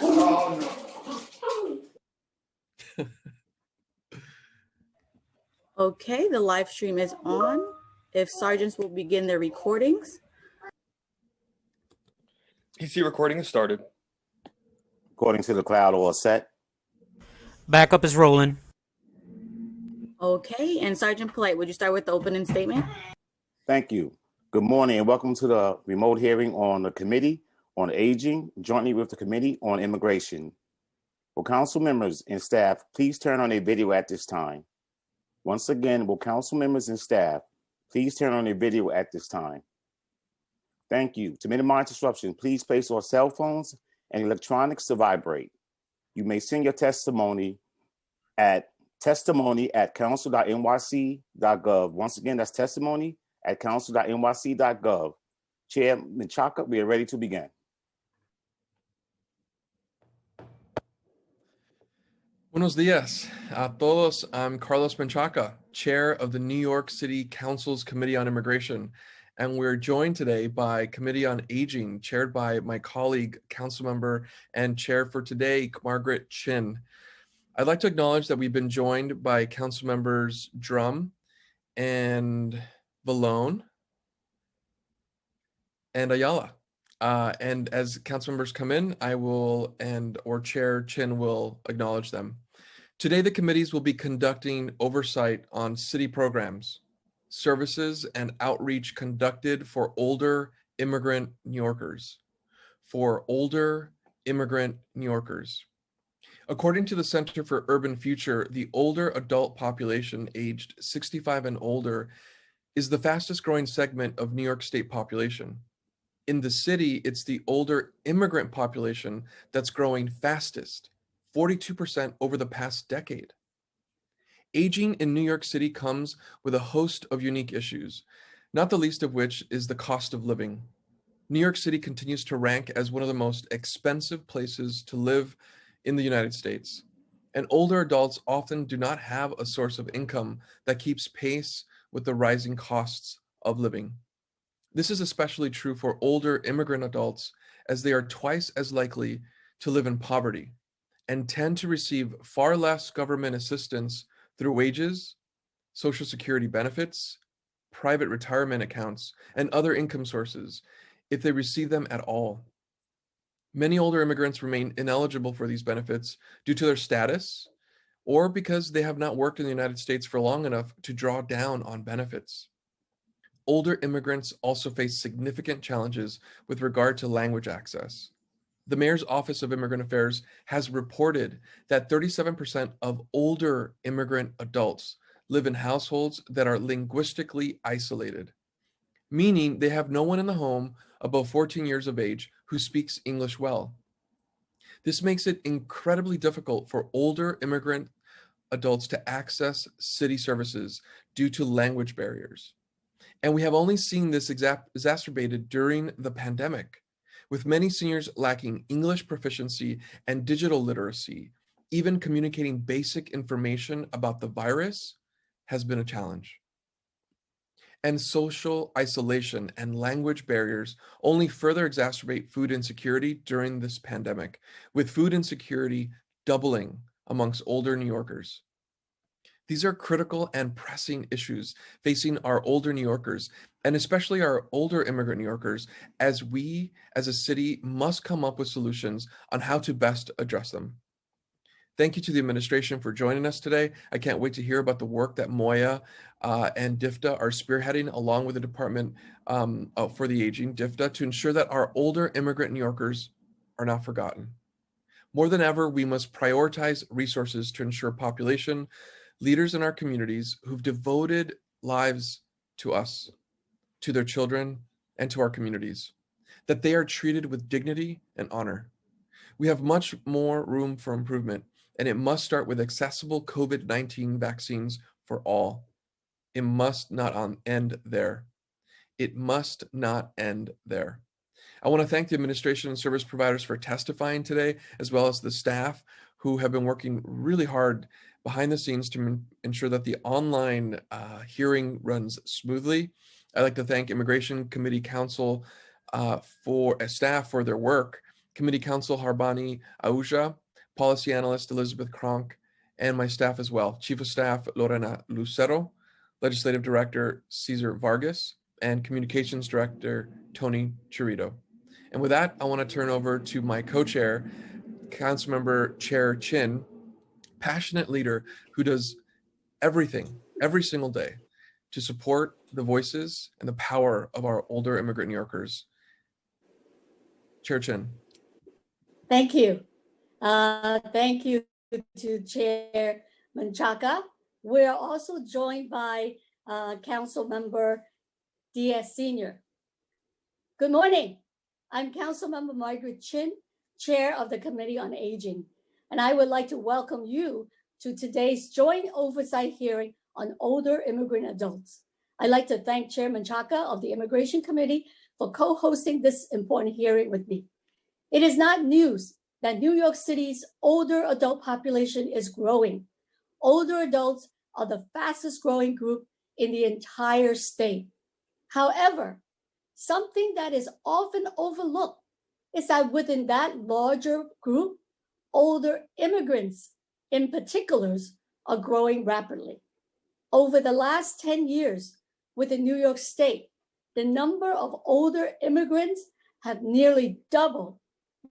Okay, the live stream is on. If sergeants will begin their recordings. PC recording has started. According to the cloud, all set. Backup is rolling. Okay, and Sergeant Polite, would you start with the opening statement? Thank you. Good morning and welcome to the remote hearing on the Committee on Aging, jointly with the Committee on Immigration. Will council members and staff please turn on their video at this time? Once again, will council members and staff please turn on their video at this time? Thank you. To minimize disruption, please place your cell phones and electronics to vibrate. You may send your testimony at testimony@council.nyc.gov. Once again, that's testimony@council.nyc.gov. Chair Menchaca, we are ready to begin. Buenos dias a todos. I'm Carlos Menchaca, Chair of the New York City Council's Committee on Immigration. And we're joined today by Committee on Aging, chaired by my colleague, Councilmember and Chair for today, Margaret Chin. I'd like to acknowledge that we've been joined by Council Members Drum and Vallone and Ayala. And as council members come in, I will or Chair Chin will acknowledge them. Today, the committees will be conducting oversight on city programs, services, and outreach conducted for older immigrant New Yorkers. According to the Center for Urban Future, the older adult population aged 65 and older is the fastest growing segment of New York State population. In the city, it's the older immigrant population that's growing fastest, 42% over the past decade. Aging in New York City comes with a host of unique issues, not the least of which is the cost of living. New York City continues to rank as one of the most expensive places to live in the United States, and older adults often do not have a source of income that keeps pace with the rising costs of living. This is especially true for older immigrant adults, as they are twice as likely to live in poverty and tend to receive far less government assistance through wages, Social Security benefits, private retirement accounts, and other income sources, if they receive them at all. Many older immigrants remain ineligible for these benefits due to their status or because they have not worked in the United States for long enough to draw down on benefits. Older immigrants also face significant challenges with regard to language access. The Mayor's Office of Immigrant Affairs has reported that 37% of older immigrant adults live in households that are linguistically isolated, meaning they have no one in the home above 14 years of age who speaks English well. This makes it incredibly difficult for older immigrant adults to access city services due to language barriers. And we have only seen this exacerbated during the pandemic, with many seniors lacking English proficiency and digital literacy. Even communicating basic information about the virus has been a challenge. And social isolation and language barriers only further exacerbate food insecurity during this pandemic, with food insecurity doubling amongst older New Yorkers. These are critical and pressing issues facing our older New Yorkers, and especially our older immigrant New Yorkers, as we as a city must come up with solutions on how to best address them. Thank you to the administration for joining us today. I can't wait to hear about the work that Moya and DFTA are spearheading along with the Department for the Aging, DFTA, to ensure that our older immigrant New Yorkers are not forgotten. More than ever, we must prioritize resources to ensure population leaders in our communities who've devoted lives to us, to their children, and to our communities, that they are treated with dignity and honor. We have much more room for improvement, and it must start with accessible COVID-19 vaccines for all. It must not end there. It must not end there. I want to thank the administration and service providers for testifying today, as well as the staff who have been working really hard behind the scenes to ensure that the online hearing runs smoothly. I'd like to thank Immigration Committee Council staff for their work, Committee Counsel Harbani Auja, Policy Analyst Elizabeth Kronk, and my staff as well, Chief of Staff Lorena Lucero, Legislative Director Cesar Vargas, and Communications Director Tony Chirito. And with that, I want to turn over to my co-chair, Councilmember Chair Chin, passionate leader who does everything every single day to support the voices and the power of our older immigrant New Yorkers. Chair Chin. Thank you. Thank you to Chair Menchaca. We're also joined by Council Member Diaz Sr. Good morning. I'm Council Member Margaret Chin, Chair of the Committee on Aging, and I would like to welcome you to today's joint oversight hearing on older immigrant adults. I'd like to thank Chair Menchaca of the Immigration Committee for co-hosting this important hearing with me. It is not news that New York City's older adult population is growing. Older adults are the fastest growing group in the entire state. However, something that is often overlooked is that within that larger group, older immigrants in particulars are growing rapidly. Over the last 10 years within New York State, the number of older immigrants have nearly doubled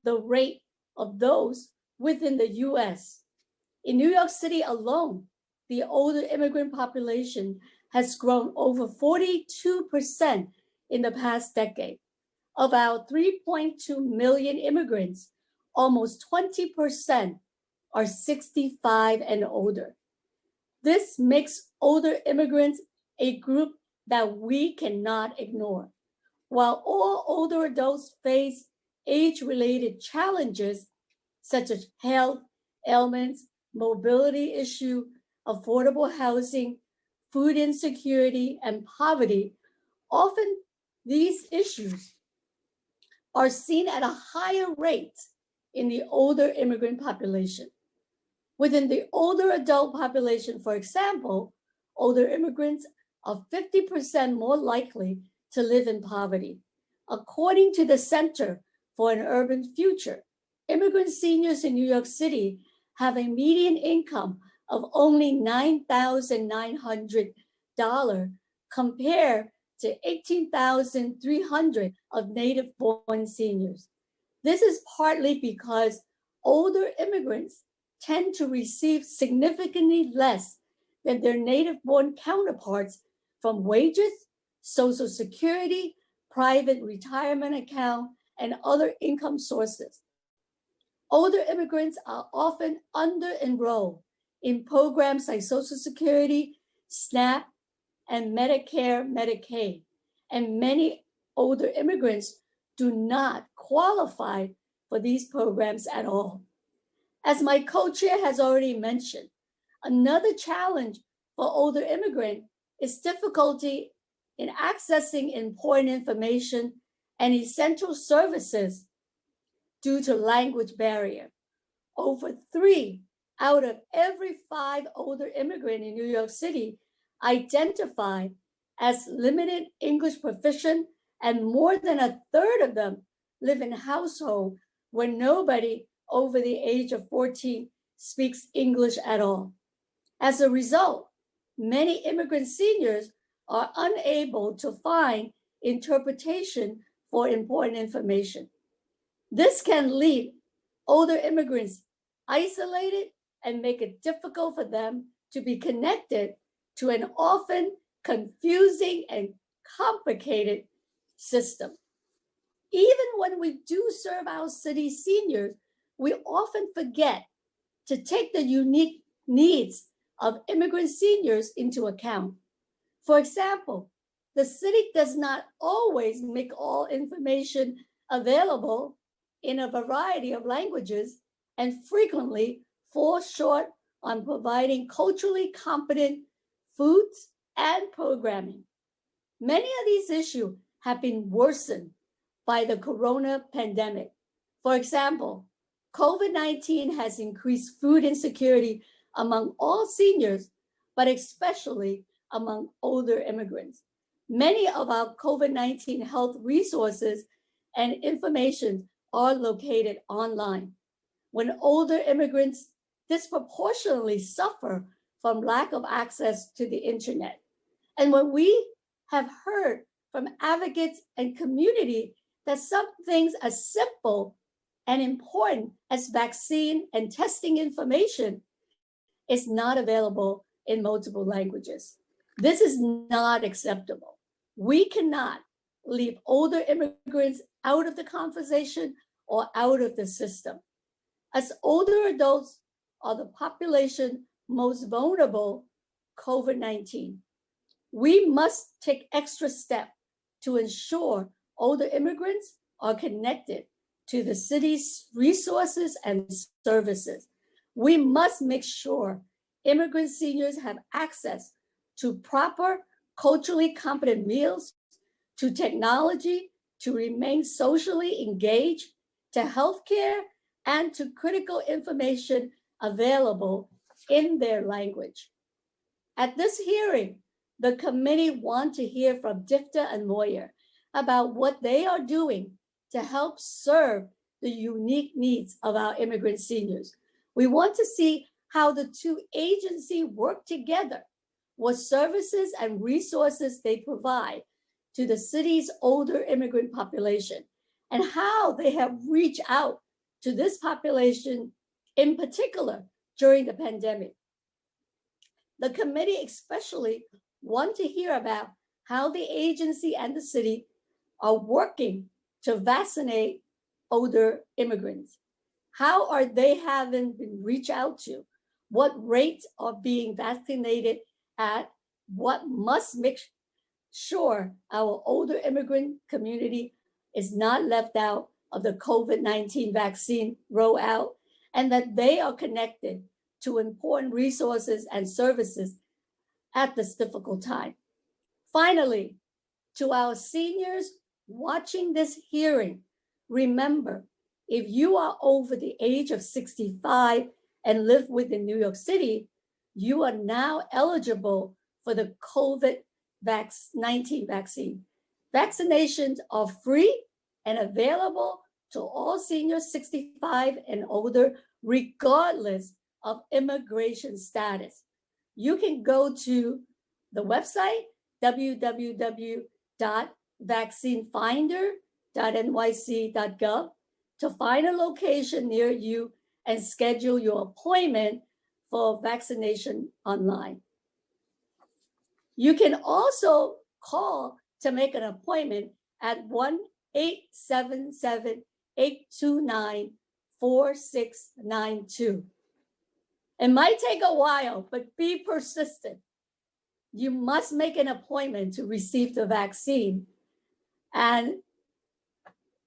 the rate of those within the US. In New York City alone, the older immigrant population has grown over 42% in the past decade. Of our 3.2 million immigrants, almost 20% are 65 and older. This makes older immigrants a group that we cannot ignore. While all older adults face age-related challenges such as health, ailments, mobility issue, affordable housing, food insecurity, and poverty, often these issues are seen at a higher rate in the older immigrant population. Within the older adult population, for example, older immigrants are 50% more likely to live in poverty. According to the Center for an Urban Future, immigrant seniors in New York City have a median income of only $9,900 compared to $18,300 of native-born seniors. This is partly because older immigrants tend to receive significantly less than their native-born counterparts from wages, Social Security, private retirement account, and other income sources. Older immigrants are often under-enrolled in programs like Social Security, SNAP, and Medicare, Medicaid, and many older immigrants do not qualify for these programs at all. As my co-chair has already mentioned, another challenge for older immigrants is difficulty in accessing important information and essential services due to language barrier. Over 3 out of every 5 older immigrants in New York City identify as limited English proficient, and more than a third of them live in households where nobody over the age of 14 speaks English at all. As a result, many immigrant seniors are unable to find interpretation for important information. This can leave older immigrants isolated and make it difficult for them to be connected to an often confusing and complicated system. Even when we do serve our city seniors, we often forget to take the unique needs of immigrant seniors into account. For example, the city does not always make all information available in a variety of languages and frequently falls short on providing culturally competent foods and programming. Many of these issues have been worsened by the corona pandemic. For example, COVID-19 has increased food insecurity among all seniors, but especially among older immigrants. Many of our COVID-19 health resources and information are located online. When older immigrants disproportionately suffer from lack of access to the internet. And when we have heard from advocates and community that some things as simple and important as vaccine and testing information is not available in multiple languages. This is not acceptable. We cannot leave older immigrants out of the conversation or out of the system. As older adults are the population most vulnerable COVID-19, we must take extra steps to ensure older immigrants are connected to the city's resources and services. We must make sure immigrant seniors have access to proper culturally competent meals, to technology, to remain socially engaged, to healthcare, and to critical information available in their language. At this hearing, the committee want to hear from DFTA and Moyer about what they are doing to help serve the unique needs of our immigrant seniors. We want to see how the two agencies work together, what services and resources they provide to the city's older immigrant population, and how they have reached out to this population in particular during the pandemic. The committee especially want to hear about how the agency and the city are working to vaccinate older immigrants. How are they having been reached out to? What rates are being vaccinated at? What must make sure our older immigrant community is not left out of the COVID-19 vaccine rollout, and that they are connected to important resources and services at this difficult time. Finally, to our seniors watching this hearing, remember, if you are over the age of 65 and live within New York City, you are now eligible for the COVID-19 vaccine. Vaccinations are free and available to all seniors 65 and older, regardless of immigration status. You can go to the website, www.vaccinefinder.nyc.gov, to find a location near you and schedule your appointment for vaccination online. You can also call to make an appointment at 1-877-829-4692. It might take a while, but be persistent. You must make an appointment to receive the vaccine. And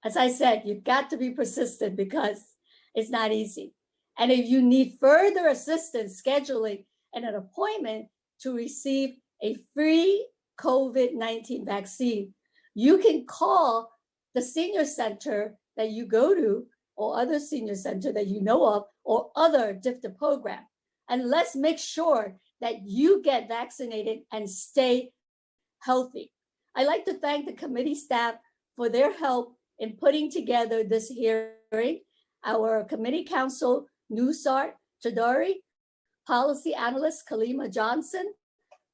as I said, you've got to be persistent because it's not easy. And if you need further assistance scheduling an appointment to receive a free COVID-19 vaccine, you can call the senior center that you go to or other senior center that you know of or other DFTA program. And let's make sure that you get vaccinated and stay healthy. I'd like to thank the committee staff for their help in putting together this hearing. Our committee counsel, Nusart Chadari, policy analyst, Kalima Johnson,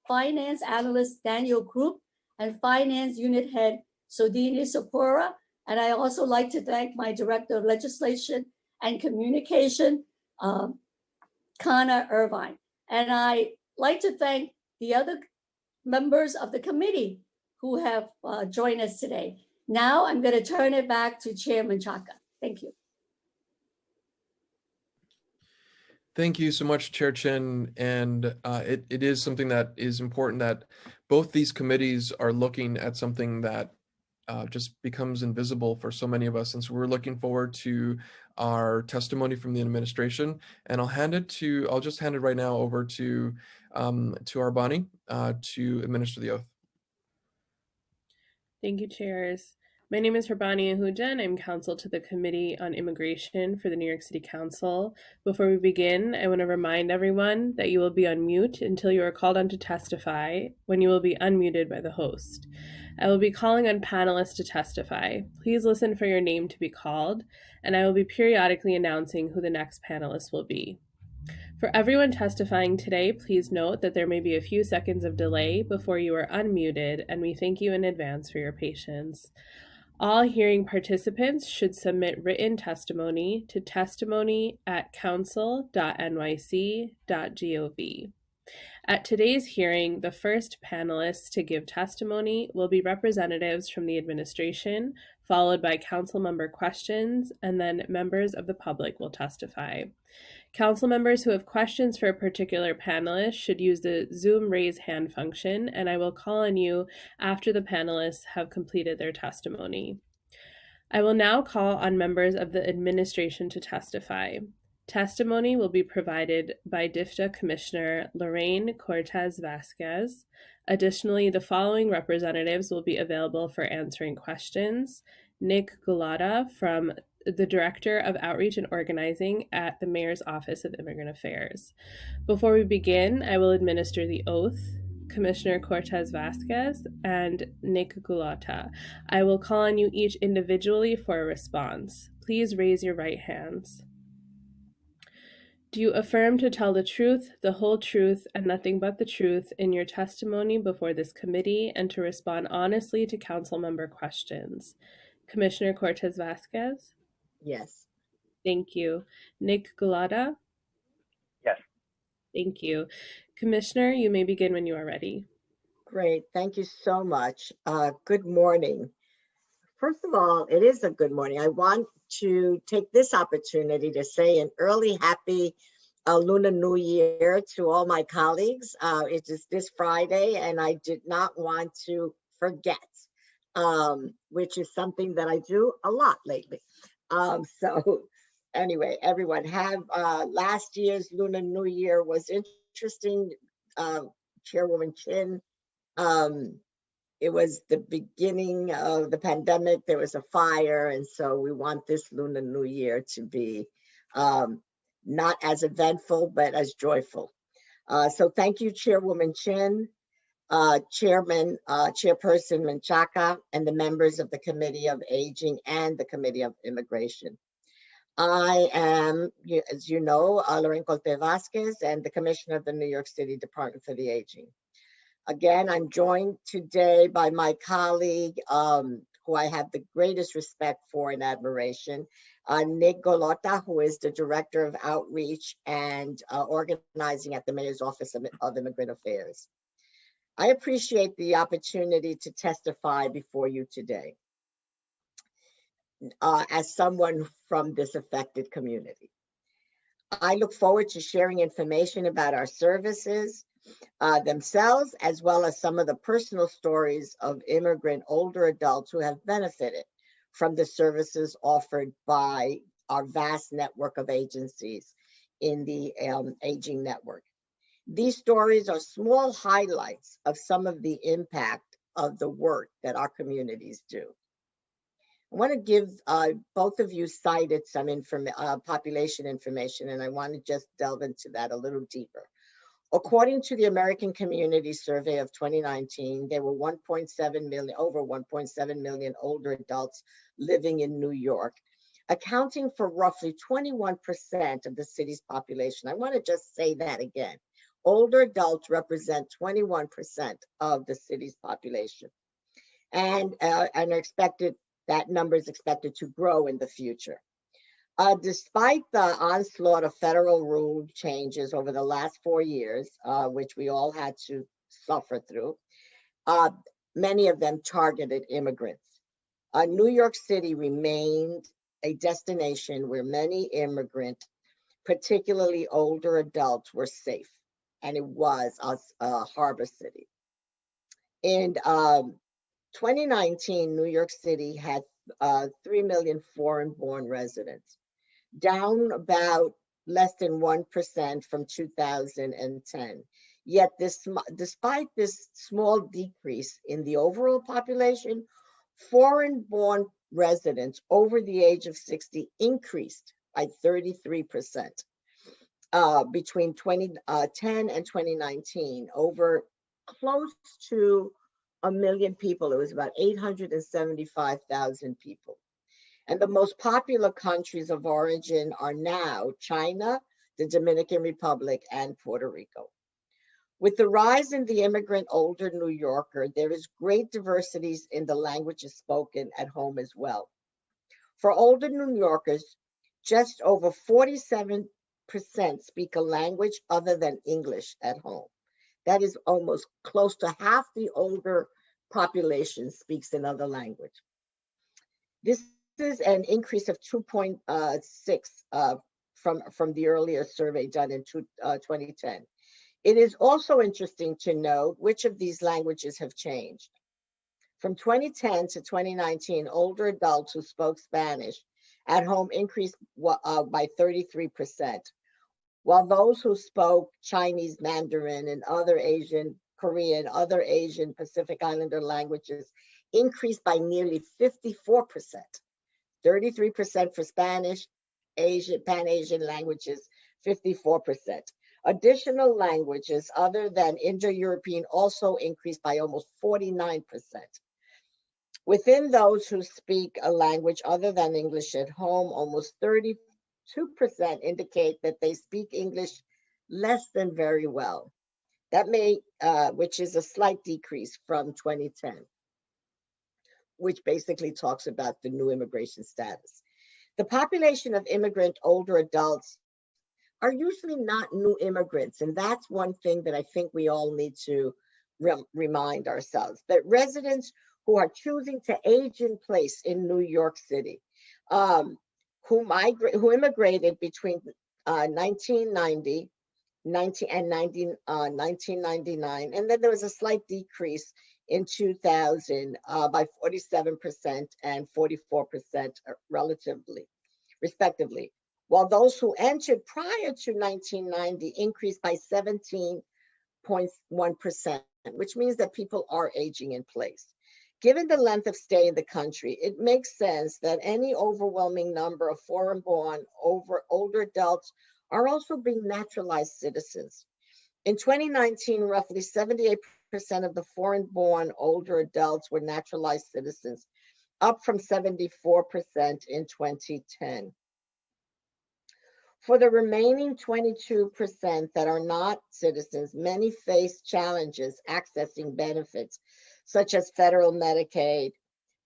finance analyst, Daniel Krupp, and finance unit head, Sodini Sapura. And I also like to thank my director of legislation and communication, Kana Irvine. And I like to thank the other members of the committee who have joined us today. Now I'm going to turn it back to Chairman Chaka. Thank you. Thank you so much, Chair Chen. And it is something that is important that both these committees are looking at something that just becomes invisible for so many of us. And so we're looking forward to our testimony from the administration. And I'll just hand it right now over to Arbani to administer the oath. Thank you, chairs. My name is Harbani Ahuja, and I'm counsel to the Committee on Immigration for the New York City Council. Before we begin, I want to remind everyone that you will be on mute until you are called on to testify, when you will be unmuted by the host. I will be calling on panelists to testify. Please listen for your name to be called, and I will be periodically announcing who the next panelist will be. For everyone testifying today, please note that there may be a few seconds of delay before you are unmuted, and we thank you in advance for your patience. All hearing participants should submit written testimony to testimony@council.nyc.gov. At today's hearing, the first panelists to give testimony will be representatives from the administration, followed by council member questions, and then members of the public will testify. Council members who have questions for a particular panelist should use the Zoom raise hand function, and I will call on you after the panelists have completed their testimony. I will now call on members of the administration to testify. Testimony will be provided by DIFTA Commissioner Lorraine Cortez Vasquez. Additionally, the following representatives will be available for answering questions: Nick Gulata, from the Director of Outreach and Organizing at the Mayor's Office of Immigrant Affairs. Before we begin, I will administer the oath. Commissioner Cortez Vasquez and Nick Gulata, I will call on you each individually for a response. Please raise your right hands. Do you affirm to tell the truth, the whole truth, and nothing but the truth in your testimony before this committee, and to respond honestly to council member questions? Commissioner Cortez Vasquez? Yes. Thank you. Nick Gulata? Yes. Thank you. Commissioner, you may begin when you are ready. Great. Thank you so much. Good morning. First of all, it is a good morning. I want to take this opportunity to say an early happy Lunar New Year to all my colleagues. It is this Friday, and I did not want to forget, which is something that I do a lot lately. So anyway, everyone have last year's Lunar New Year was interesting. Chairwoman Chin, it was the beginning of the pandemic. There was a fire, and so we want this Lunar New Year to be not as eventful, but as joyful. So thank you, Chairwoman Chin, Chairperson Menchaca, and the members of the Committee of Aging and the Committee of Immigration. I am, as you know, Lorraine Cortez Vasquez, and the Commissioner of the New York City Department for the Aging. Again, I'm joined today by my colleague, who I have the greatest respect for and admiration, Nick Gulata, who is the Director of Outreach and Organizing at the Mayor's Office of Immigrant Affairs. I appreciate the opportunity to testify before you today. As someone from this affected community, I look forward to sharing information about our services themselves, as well as some of the personal stories of immigrant older adults who have benefited from the services offered by our vast network of agencies in the Aging Network. These stories are small highlights of some of the impact of the work that our communities do. I want to give, both of you cited some population information, and I want to just delve into that a little deeper. According to the American Community Survey of 2019, there were over 1.7 million older adults living in New York, accounting for roughly 21% of the city's population. I want to just say that again. Older adults represent 21% of the city's population, and that number is expected to grow in the future. Despite the onslaught of federal rule changes over the last 4 years, which we all had to suffer through, many of them targeted immigrants. New York City remained a destination where many immigrants, particularly older adults, were safe, and it was a harbor city. In 2019, New York City had 3 million foreign-born residents, down about less than 1% from 2010. Yet despite this small decrease in the overall population, foreign-born residents over the age of 60 increased by 33% between 2010 and 2019, over close to a million people. It was about 875,000 people. And the most popular countries of origin are now China, the Dominican Republic, and Puerto Rico. With the rise in the immigrant older New Yorker, there is great diversity in the languages spoken at home as well. For older New Yorkers, just over 47% speak a language other than English at home. That is almost close to half the older population speaks another language. This is an increase of 2.6 from the earlier survey done in 2010. It is also interesting to note which of these languages have changed. From 2010 to 2019, older adults who spoke Spanish at home increased by 33%, while those who spoke Chinese, Mandarin, and other Asian, Korean, other Asian Pacific Islander languages increased by nearly 54%. 33% for Spanish, Asian, Pan-Asian languages, 54%. Additional languages other than Indo-European also increased by almost 49%. Within those who speak a language other than English at home, almost 32% indicate that they speak English less than very well. That may, which is a slight decrease from 2010, which basically talks about the new immigration status. The population of immigrant older adults are usually not new immigrants. And that's one thing that I think we all need to remind ourselves, that residents who are choosing to age in place in New York City, who immigrated between 1990 and 1999, and then there was a slight decrease in 2000 by 47% and 44% respectively. While those who entered prior to 1990 increased by 17.1%, which means that people are aging in place. Given the length of stay in the country, it makes sense that any overwhelming number of foreign-born older adults are also being naturalized citizens. In 2019, roughly 78% of the foreign-born older adults were naturalized citizens, up from 74% in 2010. For the remaining 22% that are not citizens, many face challenges accessing benefits, such as federal Medicaid,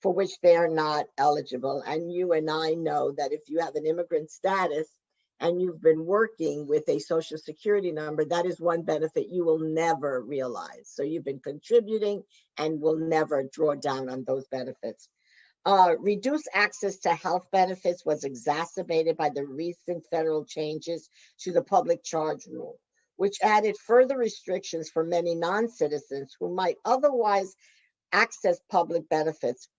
for which they are not eligible. And you and I know that if you have an immigrant status and you've been working with a Social Security number, that is one benefit you will never realize. So you've been contributing and will never draw down on those benefits. Reduced access to health benefits was exacerbated by the recent federal changes to the public charge rule, which added further restrictions for many non-citizens who might otherwise access public benefits,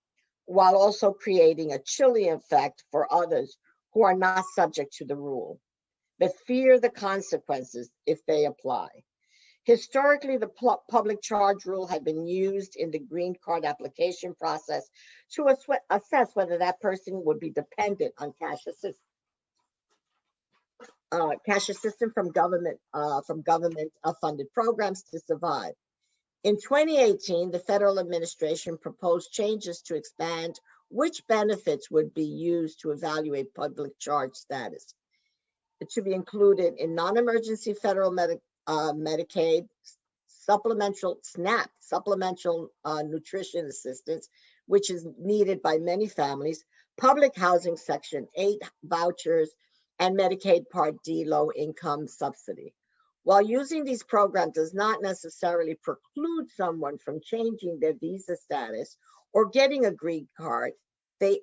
while also creating a chilling effect for others who are not subject to the rule, but fear the consequences if they apply. Historically, the public charge rule had been used in the green card application process to assess whether that person would be dependent on cash assistance from government funded programs to survive. In 2018, the federal administration proposed changes to expand which benefits would be used to evaluate public charge status. It should be included in non-emergency federal Medicaid, supplemental SNAP, supplemental nutrition assistance, which is needed by many families, public housing Section 8 vouchers, and Medicaid Part D low-income subsidy. While using these programs does not necessarily preclude someone from changing their visa status or getting a green card, they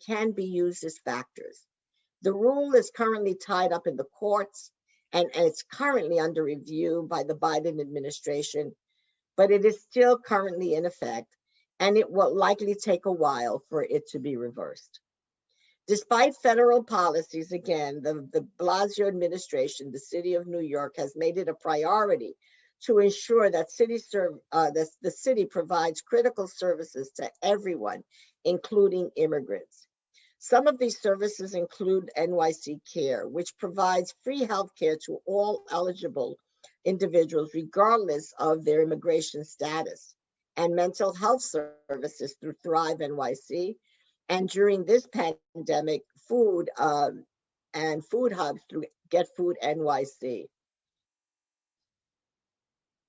can be used as factors. The rule is currently tied up in the courts, and it's currently under review by the Biden administration, but it is still currently in effect, and it will likely take a while for it to be reversed. Despite federal policies, again, the Blasio administration, the city of New York, has made it a priority to ensure that the city provides critical services to everyone, including immigrants. Some of these services include NYC Care, which provides free health care to all eligible individuals, regardless of their immigration status. and mental health services through Thrive NYC. And during this pandemic, food and food hubs through Get Food NYC.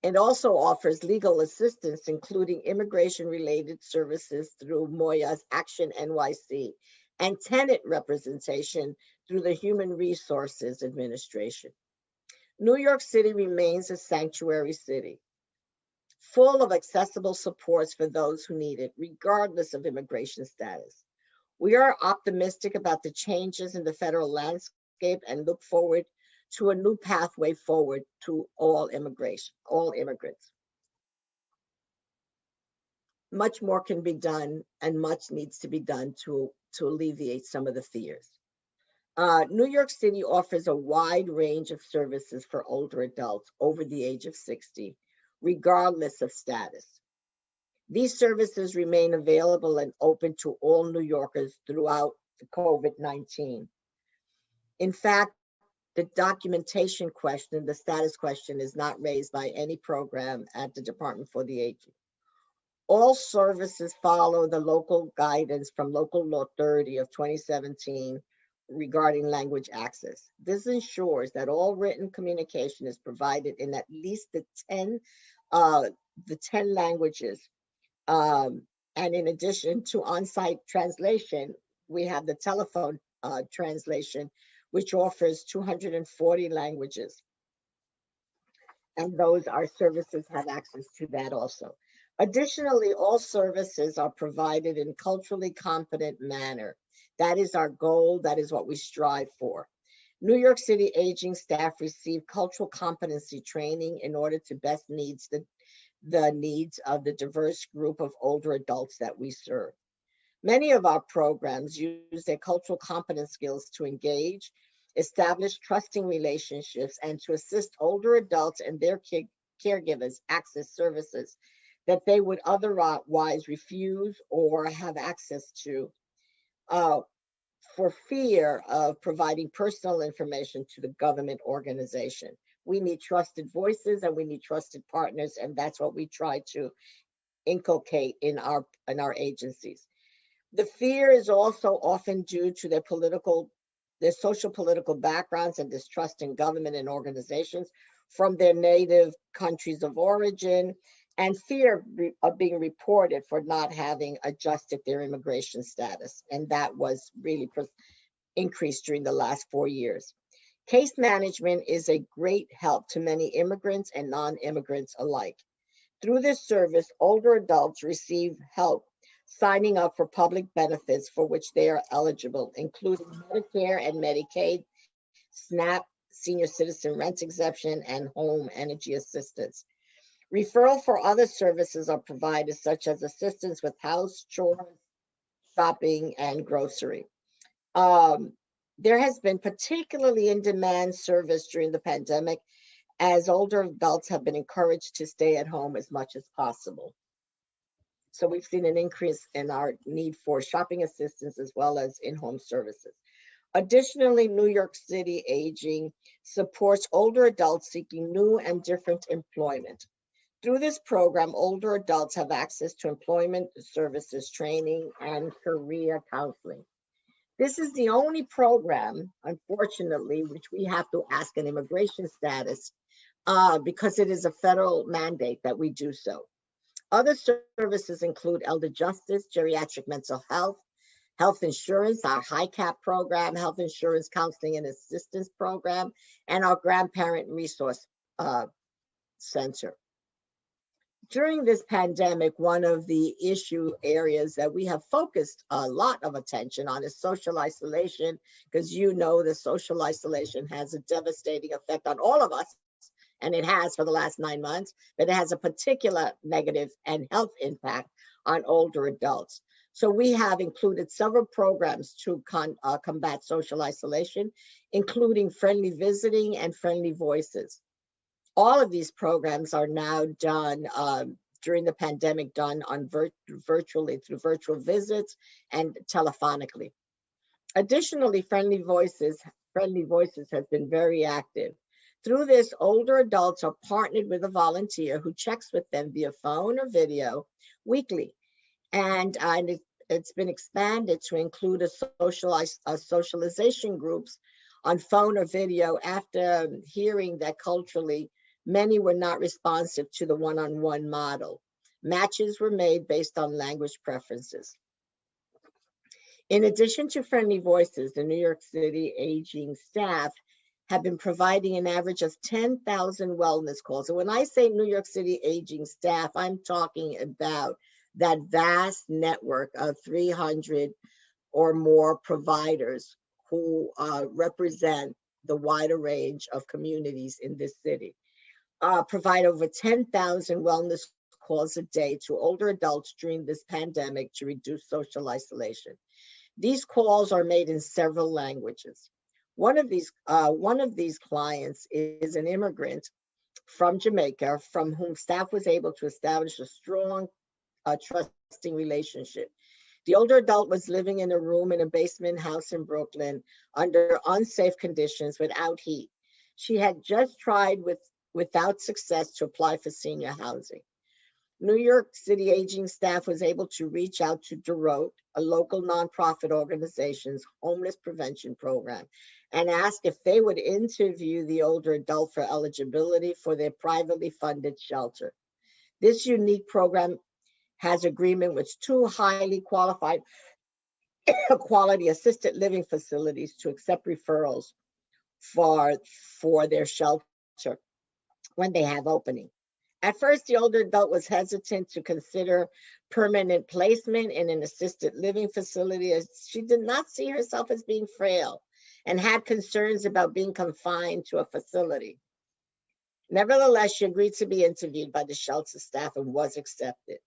It also offers legal assistance, including immigration-related services through Moya's Action NYC and tenant representation through the Human Resources Administration. New York City remains a sanctuary city, full of accessible supports for those who need it, regardless of immigration status. We are optimistic about the changes in the federal landscape and look forward to a new pathway forward to all immigrants. Much more can be done and much needs to be done to alleviate some of the fears. New York City offers a wide range of services for older adults over the age of 60, regardless of status. These services remain available and open to all New Yorkers throughout the COVID-19. In fact, the documentation question, the status question, is not raised by any program at the Department for the Aging. All services follow the local guidance from Local Law 30 of 2017 regarding language access. This ensures that all written communication is provided in at least the 10 languages. And in addition to on-site translation, we have the telephone translation, which offers 240 languages. And those, our services have access to that also. Additionally, all services are provided in culturally competent manner. That is our goal. That is what we strive for. New York City aging staff receive cultural competency training in order to best meet the needs of the diverse group of older adults that we serve. Many of our programs use their cultural competence skills to engage, establish trusting relationships, and to assist older adults and their caregivers access services that they would otherwise refuse or have access to for fear of providing personal information to the government organization. We need trusted voices and we need trusted partners, and that's what we try to inculcate in our agencies. The fear is also often due to their social political backgrounds and distrust in government and organizations from their native countries of origin, and fear of being reported for not having adjusted their immigration status. And that was really increased during the last 4 years. Case management is a great help to many immigrants and non-immigrants alike. Through this service, older adults receive help signing up for public benefits for which they are eligible, including Medicare and Medicaid, SNAP, senior citizen rent exemption, and home energy assistance. Referral for other services are provided, such as assistance with house chores, shopping, and grocery. There has been particularly in-demand service during the pandemic, as older adults have been encouraged to stay at home as much as possible. So we've seen an increase in our need for shopping assistance as well as in-home services. Additionally, New York City Aging supports older adults seeking new and different employment. Through this program, older adults have access to employment services, training, and career counseling. This is the only program, unfortunately, which we have to ask an immigration status because it is a federal mandate that we do so. Other services include elder justice, geriatric mental health, health insurance, our HICAP program, health insurance counseling and assistance program, and our grandparent resource center. During this pandemic, one of the issue areas that we have focused a lot of attention on is social isolation, because you know that social isolation has a devastating effect on all of us, and it has for the last 9 months, but it has a particular negative and health impact on older adults. So we have included several programs to combat social isolation, including Friendly Visiting and Friendly Voices. All of these programs are now done during the pandemic, done on virtually through virtual visits and telephonically. Additionally, Friendly Voices has been very active. Through this, older adults are partnered with a volunteer who checks with them via phone or video weekly. And it's been expanded to include socialization groups on phone or video after hearing that culturally many were not responsive to the one-on-one model. Matches were made based on language preferences. In addition to Friendly Voices, the New York City aging staff have been providing an average of 10,000 wellness calls. And when I say New York City aging staff, I'm talking about that vast network of 300 or more providers who represent the wider range of communities in this city. Provide over 10,000 wellness calls a day to older adults during this pandemic to reduce social isolation. These calls are made in several languages. One of these clients is an immigrant from Jamaica, from whom staff was able to establish a strong, trusting relationship. The older adult was living in a room in a basement house in Brooklyn under unsafe conditions without heat. She had just tried without success to apply for senior housing. New York City aging staff was able to reach out to DeRote, a local nonprofit organization's homeless prevention program, and ask if they would interview the older adult for eligibility for their privately funded shelter. This unique program has agreement with 2 highly qualified quality assisted living facilities to accept referrals for their shelter when they have opening. At first, the older adult was hesitant to consider permanent placement in an assisted living facility, as she did not see herself as being frail and had concerns about being confined to a facility. Nevertheless, she agreed to be interviewed by the shelter staff and was accepted.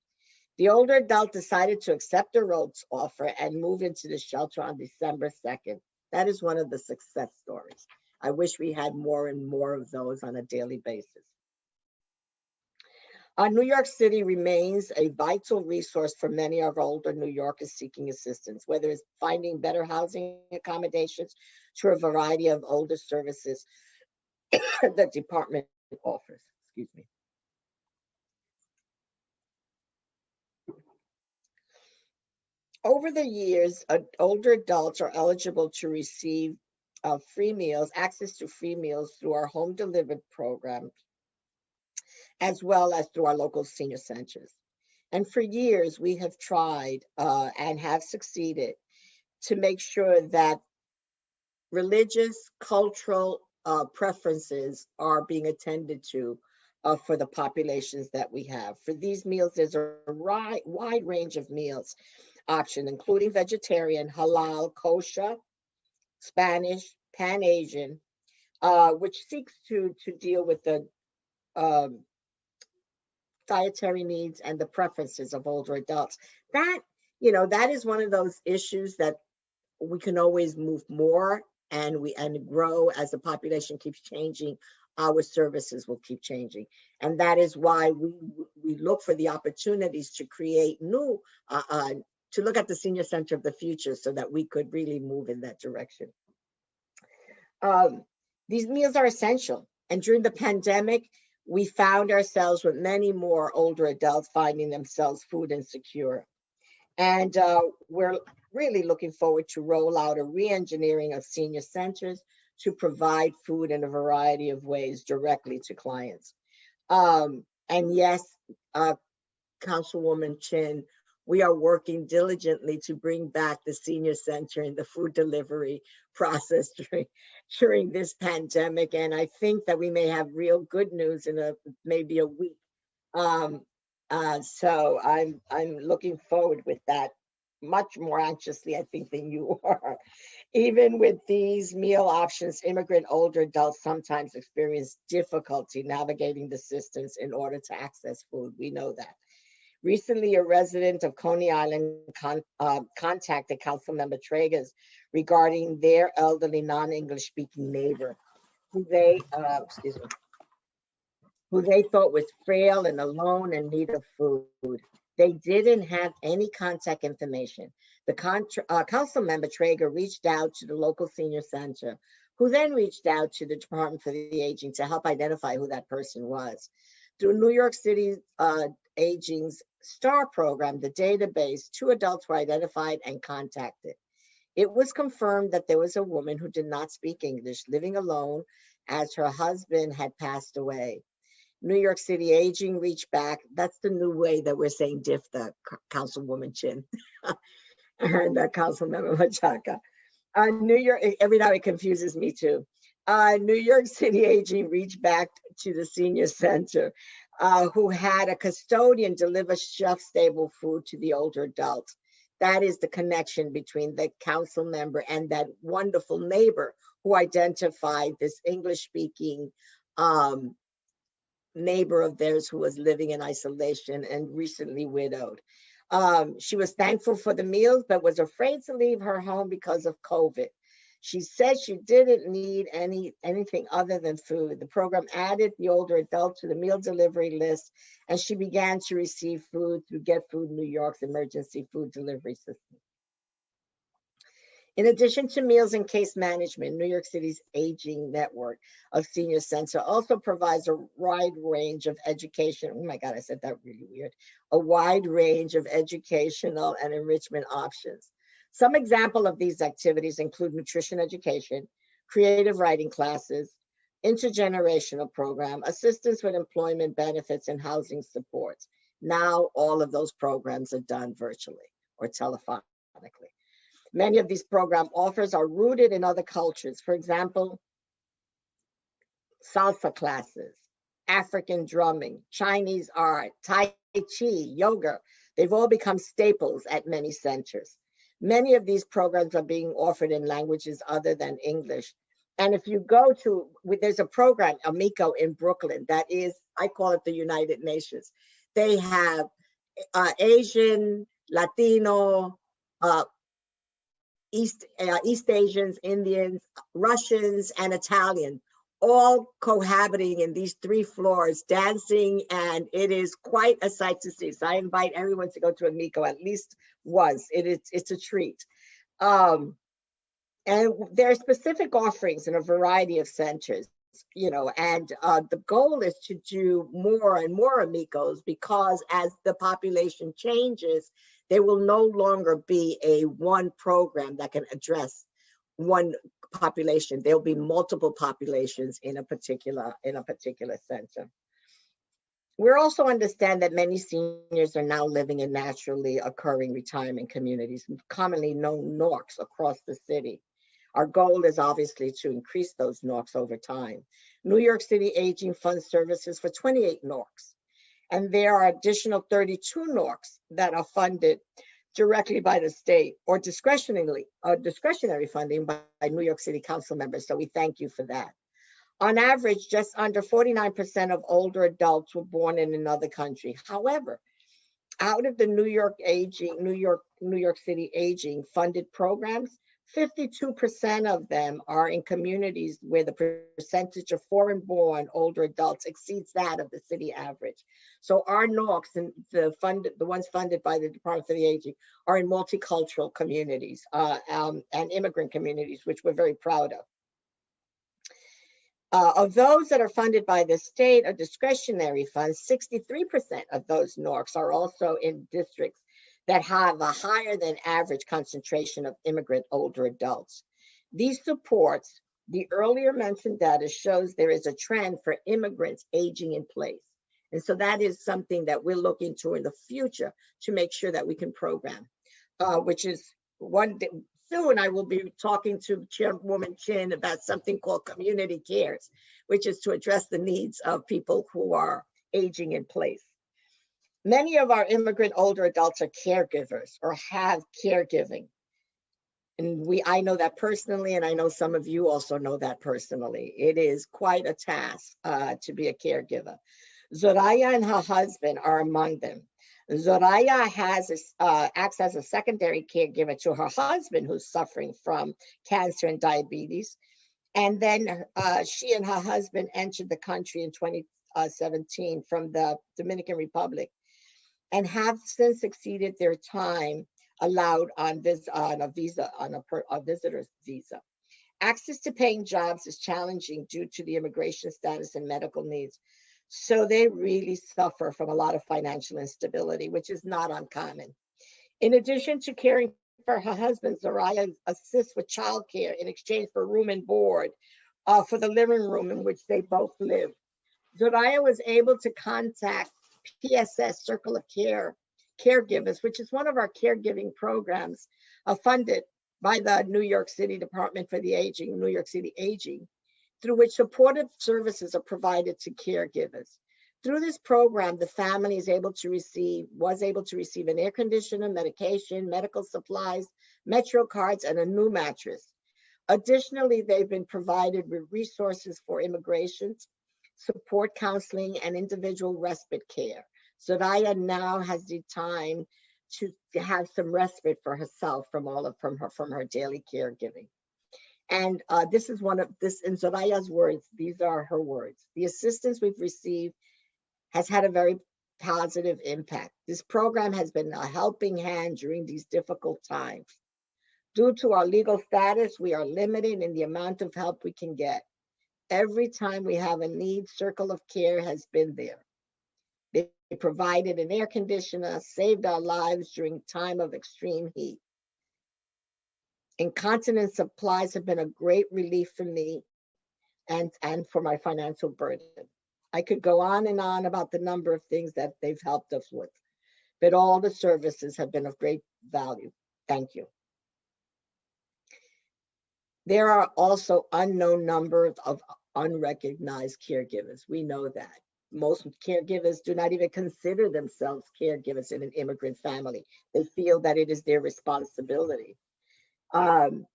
The older adult decided to accept DeRote's offer and move into the shelter on December 2nd. That is one of the success stories. I wish we had more and more of those on a daily basis. New York City remains a vital resource for many of our older New Yorkers seeking assistance, whether it's finding better housing accommodations to a variety of older services the department offers. Excuse me. Over the years, older adults are eligible to receive free meals, access to free meals through our home delivered program, as well as through our local senior centers. And for years, we have tried and have succeeded to make sure that religious, cultural preferences are being attended to for the populations that we have. For these meals, there's a wide range of meals options, including vegetarian, halal, kosher, Spanish, Pan-Asian, which seeks to deal with the dietary needs and the preferences of older adults. That is one of those issues that we can always move more and grow as the population keeps changing. Our services will keep changing, and that is why we look for the opportunities to create new, to look at the senior center of the future, so that we could really move in that direction. These meals are essential, and during the pandemic, we found ourselves with many more older adults finding themselves food insecure. And we're really looking forward to roll out a re-engineering of senior centers to provide food in a variety of ways directly to clients. And yes, Councilwoman Chin, we are working diligently to bring back the senior center and the food delivery process during this pandemic. And I think that we may have real good news in maybe a week. So I'm looking forward with that much more anxiously, I think, than you are. Even with these meal options, immigrant older adults sometimes experience difficulty navigating the systems in order to access food. We know that. Recently, a resident of Coney Island contacted Councilmember Tragos regarding their elderly non-English speaking neighbor who they thought was frail and alone in need of food. They didn't have any contact information. The Councilmember Tragos reached out to the local senior center, who then reached out to the Department for the Aging to help identify who that person was. Through New York City Aging's STAR program, the database, 2 adults were identified and contacted. It was confirmed that there was a woman who did not speak English living alone as her husband had passed away. New York City Aging reached back. That's the new way that we're saying DIFTA, Councilwoman Chin and Councilmember Machaka. New York, every now it confuses me too. New York City Aging reached back to the senior center, who had a custodian deliver shelf-stable food to the older adults. That is the connection between the council member and that wonderful neighbor who identified this English-speaking neighbor of theirs who was living in isolation and recently widowed. She was thankful for the meals, but was afraid to leave her home because of COVID. She said she didn't need anything other than food. The program added the older adult to the meal delivery list, and she began to receive food through Get Food New York's emergency food delivery system. In addition to meals and case management, New York City's Aging Network of Senior Center also provides a wide range of education. Oh my God, I said that really weird. A wide range of educational and enrichment options. Some example of these activities include nutrition education, creative writing classes, intergenerational program, assistance with employment benefits, and housing supports. Now all of those programs are done virtually or telephonically. Many of these program offers are rooted in other cultures. For example, salsa classes, African drumming, Chinese art, Tai Chi, yoga. They've all become staples at many centers. Many of these programs are being offered in languages other than English. And if you go to, there's a program, Amico in Brooklyn, that is, I call it the United Nations. They have Asian, Latino, East Asians, Indians, Russians, and Italian, all cohabiting in these 3 floors, dancing, and it is quite a sight to see. So I invite everyone to go to Amico at least once. It's a treat. And there are specific offerings in a variety of centers, you know, and the goal is to do more and more Amicos, because as the population changes, there will no longer be one program that can address one population. There'll be multiple populations in a particular center. We also understand that many seniors are now living in naturally occurring retirement communities, commonly known NORCs, across the city. Our goal is obviously to increase those NORCs over time. New York City Aging funds services for 28 NORCs. And there are additional 32 NORCs that are funded directly by the state or discretionary funding by New York City council members. So we thank you for that. On average, just under 49% of older adults were born in another country. However, out of the New York City Aging funded programs, 52% of them are in communities where the percentage of foreign-born older adults exceeds that of the city average. So our NORCs, and the ones funded by the Department for the Aging, are in multicultural communities and immigrant communities, which we're very proud of. Of those that are funded by the state or discretionary funds, 63% of those NORCs are also in districts that have a higher than average concentration of immigrant older adults. These supports, the earlier mentioned data shows there is a trend for immigrants aging in place. And so that is something that we're looking to in the future to make sure that we can program, which is one day. Soon I will be talking to Chairwoman Chin about something called Community Cares, which is to address the needs of people who are aging in place. Many of our immigrant older adults are caregivers or have caregiving. And I know that personally, and I know some of you also know that personally. It is quite a task to be a caregiver. Zoraya and her husband are among them. Zoraya acts as a secondary caregiver to her husband, who's suffering from cancer and diabetes. And then she and her husband entered the country in 2017 from the Dominican Republic, and have since exceeded their time allowed on a visitor's visa. Access to paying jobs is challenging due to the immigration status and medical needs. So they really suffer from a lot of financial instability, which is not uncommon. In addition to caring for her husband, Zoraya assists with childcare in exchange for room and board for the living room in which they both live. Zoraya was able to contact PSS Circle of Care Caregivers, which is one of our caregiving programs funded by the New York City Department for the Aging, New York City Aging, through which supportive services are provided to caregivers. Through this program, the family was able to receive an air conditioner, medication, medical supplies, Metro cards, and a new mattress. Additionally, they've been provided with resources for immigration, support counseling, and individual respite care. Zoraya now has the time to have some respite for herself from her daily caregiving. And this is in Zoraya's words, these are her words. The assistance we've received has had a very positive impact. This program has been a helping hand during these difficult times. Due to our legal status, we are limited in the amount of help we can get. Every time we have a need, Circle of Care has been there. They provided an air conditioner, saved our lives during time of extreme heat. Incontinence supplies have been a great relief for me and for my financial burden. I could go on and on about the number of things that they've helped us with, but all the services have been of great value. Thank you. There are also unknown numbers of unrecognized caregivers. We know that. Most caregivers do not even consider themselves caregivers in an immigrant family. They feel that it is their responsibility. And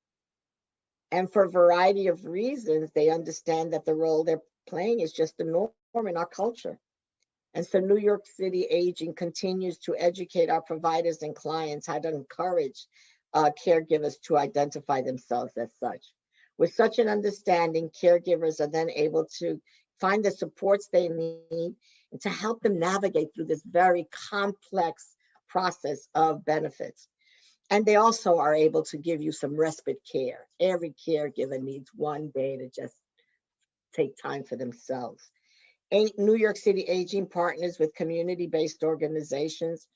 for a variety of reasons, they understand that the role they're playing is just the norm in our culture. And so New York City Aging continues to educate our providers and clients how to encourage caregivers to identify themselves as such. With such an understanding, caregivers are then able to find the supports they need and to help them navigate through this very complex process of benefits. And they also are able to give you some respite care. Every caregiver needs one day to just take time for themselves. New York City Aging partners with community-based organizations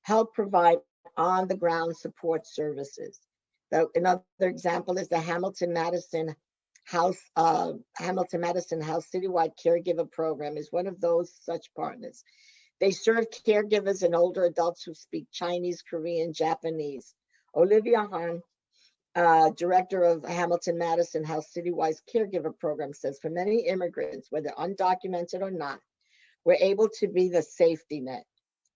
help provide on-the-ground support services. Another example is the Hamilton Madison House Citywide Caregiver Program is one of those such partners. They serve caregivers and older adults who speak Chinese, Korean, Japanese. Olivia Hahn, director of Hamilton Madison House Citywide Caregiver Program, says for many immigrants, whether undocumented or not, we're able to be the safety net.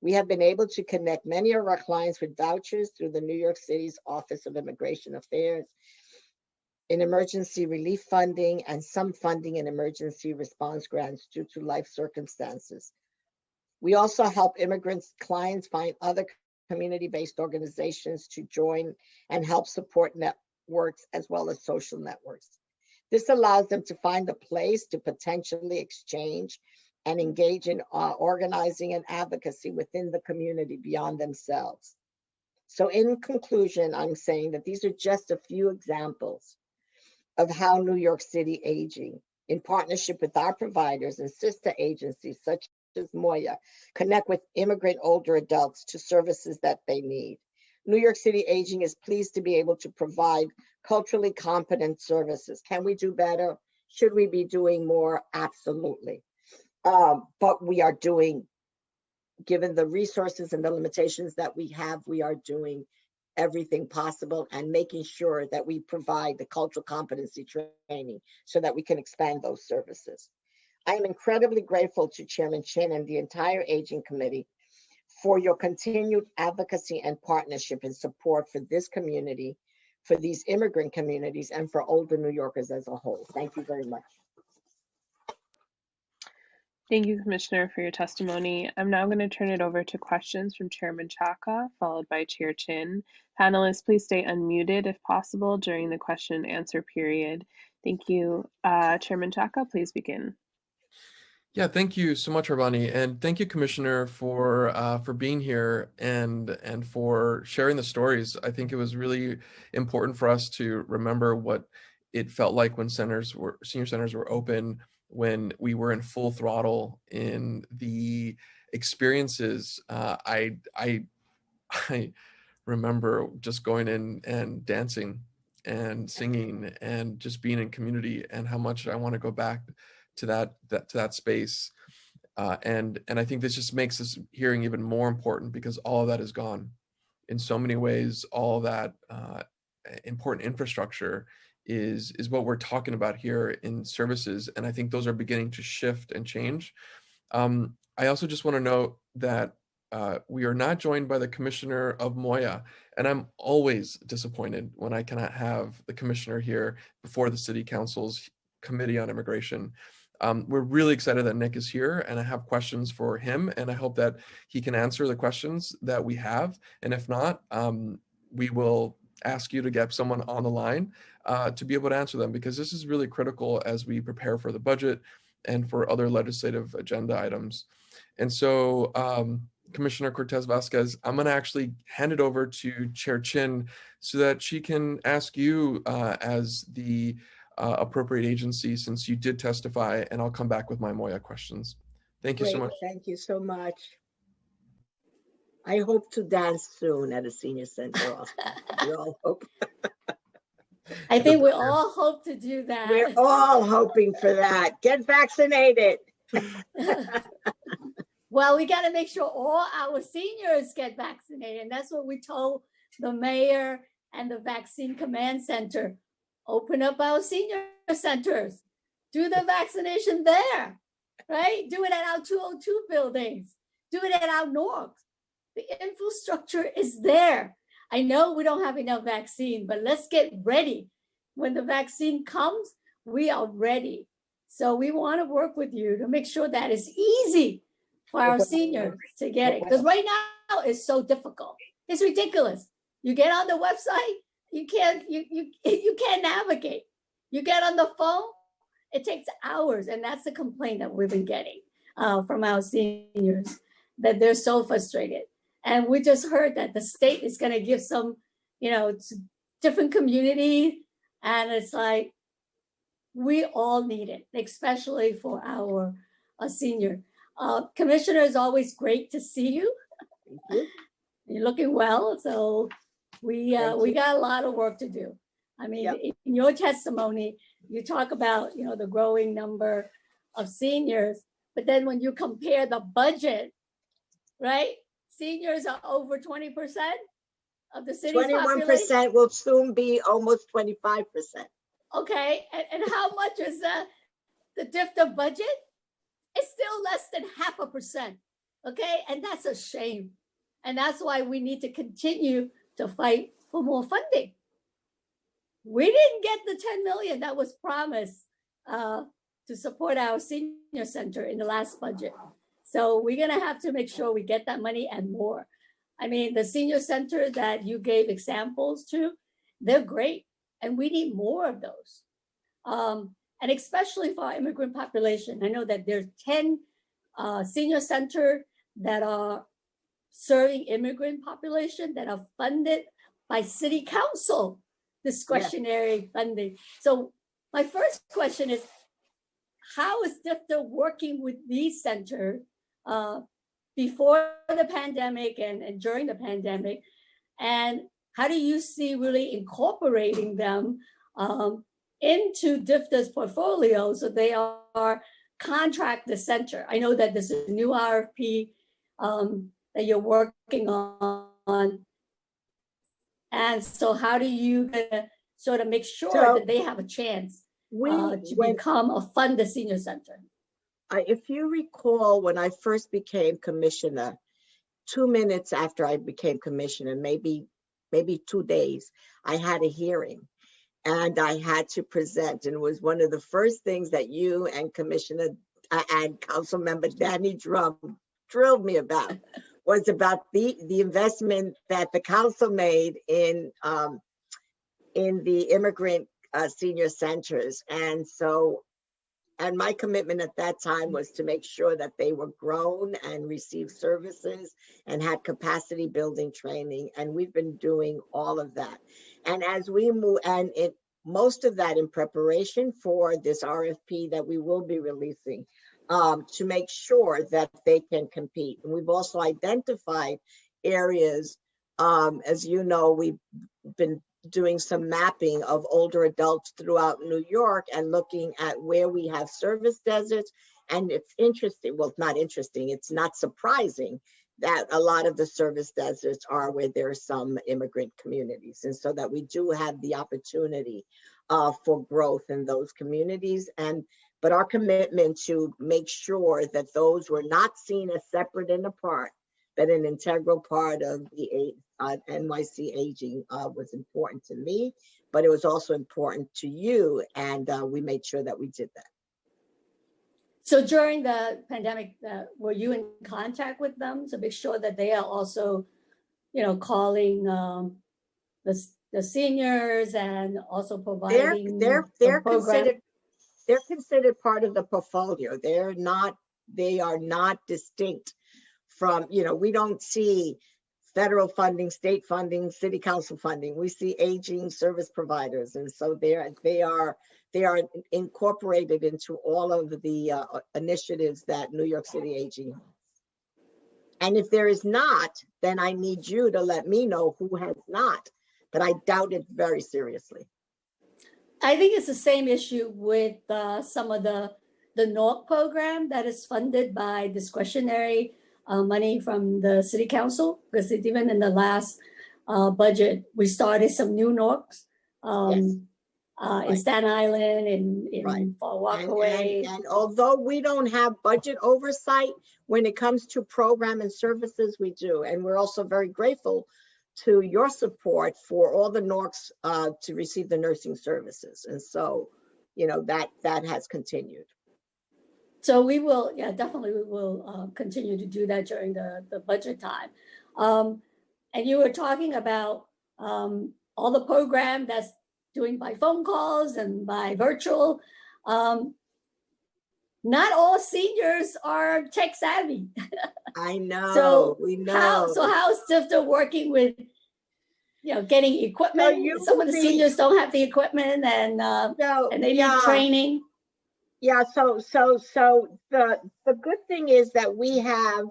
We have been able to connect many of our clients with vouchers through the New York City's Office of Immigration Affairs, in emergency relief funding, and some funding in emergency response grants due to life circumstances. We also help immigrants' clients find other community-based organizations to join and help support networks as well as social networks. This allows them to find a place to potentially exchange and engage in organizing and advocacy within the community beyond themselves. So in conclusion, I'm saying that these are just a few examples of how New York City Aging, in partnership with our providers and sister agencies such as Moya, connect with immigrant older adults to services that they need. New York City Aging is pleased to be able to provide culturally competent services. Can we do better? Should we be doing more? Absolutely. But we are doing, given the resources and the limitations that we have, we are doing everything possible and making sure that we provide the cultural competency training so that we can expand those services. I am incredibly grateful to Chairman Chin and the entire Aging Committee for your continued advocacy and partnership and support for this community, for these immigrant communities, and for older New Yorkers as a whole. Thank you very much. Thank you, Commissioner, for your testimony. I'm now going to turn it over to questions from Chairman Chaka, followed by Chair Chin. Panelists, please stay unmuted if possible during the question and answer period. Thank you. Chairman Chaka, please begin. Yeah, thank you so much, Rabani, and thank you, Commissioner, for being here and for sharing the stories. I think it was really important for us to remember what it felt like when senior centers were open, when we were in full throttle in the experiences. I remember just going in and dancing and singing and just being in community, and how much I want to go back to that space. And I think this just makes this hearing even more important, because all of that is gone in so many ways. All of that important infrastructure is what we're talking about here in services, and I think those are beginning to shift and change. I also just want to note that we are not joined by the Commissioner of Moya, and I'm always disappointed when I cannot have the Commissioner here before the City Council's Committee on Immigration. We're really excited that Nick is here, and I have questions for him, and I hope that he can answer the questions that we have. And if not, we will ask you to get someone on the line to be able to answer them, because this is really critical as we prepare for the budget and for other legislative agenda items. And so, Commissioner Cortez Vasquez, I'm going to actually hand it over to Chair Chin so that she can ask you as the appropriate agency, since you did testify, and I'll come back with my Moya questions. Thank you so Great, much. thank you so much. I hope to dance soon at a senior center also. We all hope. I think we all hope to do that. We're all hoping for that. Get vaccinated. Well, we got to make sure all our seniors get vaccinated. And that's what we told the mayor and the Vaccine Command Center. Open up our senior centers. Do the vaccination there, right? Do it at our 202 buildings. Do it at our NORCs. The infrastructure is there. I know we don't have enough vaccine, but let's get ready. When the vaccine comes, we are ready. So we want to work with you to make sure that it's easy for our seniors to get it. Because right now it's so difficult. It's ridiculous. You get on the website, you can't navigate. You get on the phone, it takes hours. And that's the complaint that we've been getting from our seniors, that they're so frustrated. And we just heard that the state is going to give some, different community. And it's like, we all need it, especially for our senior. Commissioner, it's always great to see you. Thank you. You're looking well. So we got a lot of work to do. I mean, Yep. In your testimony, you talk about, the growing number of seniors, but then when you compare the budget, right? Seniors are over 20% of the city's population. 21% will soon be almost 25%. Okay, and how much is the DFTA budget? It's still less than 0.5%. Okay, and that's a shame. And that's why we need to continue to fight for more funding. We didn't get the 10 million that was promised to support our senior center in the last budget. So we're gonna have to make sure we get that money and more. I mean, the senior center that you gave examples to, they're great. And we need more of those. And especially for our immigrant population. I know that there's 10 senior centers that are serving immigrant population that are funded by city council discretionary funding. So my first question is, how is DFTA working with these centers before the pandemic and during the pandemic? And how do you see really incorporating them into DFTA's portfolio so they are contract the center? I know that this is a new RFP that you're working on. And so how do you sort of make sure that they have a chance to become a funded senior center? If you recall, when I first became commissioner, 2 minutes after I became commissioner, maybe 2 days, I had a hearing and I had to present. And it was one of the first things that you and Commissioner and Councilmember Danny Drum drilled me about, was about the investment that the council made in the immigrant senior centers. And so, and my commitment at that time was to make sure that they were grown and received services and had capacity building training. And we've been doing all of that. And as we move, and most of that in preparation for this RFP that we will be releasing to make sure that they can compete. And we've also identified areas, as you know, we've been doing some mapping of older adults throughout New York and looking at where we have service deserts. And it's interesting, well, not interesting, it's not surprising that a lot of the service deserts are where there are some immigrant communities. And so that we do have the opportunity for growth in those communities. But our commitment to make sure that those were not seen as separate and apart, but an integral part of the NYC Aging was important to me, but it was also important to you. And we made sure that we did that. So during the pandemic, were you in contact with them to make sure that they are also, calling the seniors and also providing they're considered part of the portfolio. They are not distinct from, we don't see federal funding, state funding, city council funding. We see aging service providers, and so they are incorporated into all of the initiatives that New York City Aging has. And if there is not, then I need you to let me know who has not, but I doubt it very seriously. I think it's the same issue with some of the NORC program that is funded by discretionary money from the city council, because even in the last budget, we started some new NORCs. In Staten Island, in Far Rockaway. And although we don't have budget oversight, when it comes to program and services, we do. And we're also very grateful to your support for all the NORCs to receive the nursing services. And so, that has continued. So we will, definitely we will continue to do that during the budget time. And you were talking about all the program that's doing by phone calls and by virtual. Not all seniors are tech savvy. I know. So we know. How's SIFTA working with, getting equipment? Some of the seniors don't have the equipment, and they need training. Yeah. So the good thing is that we had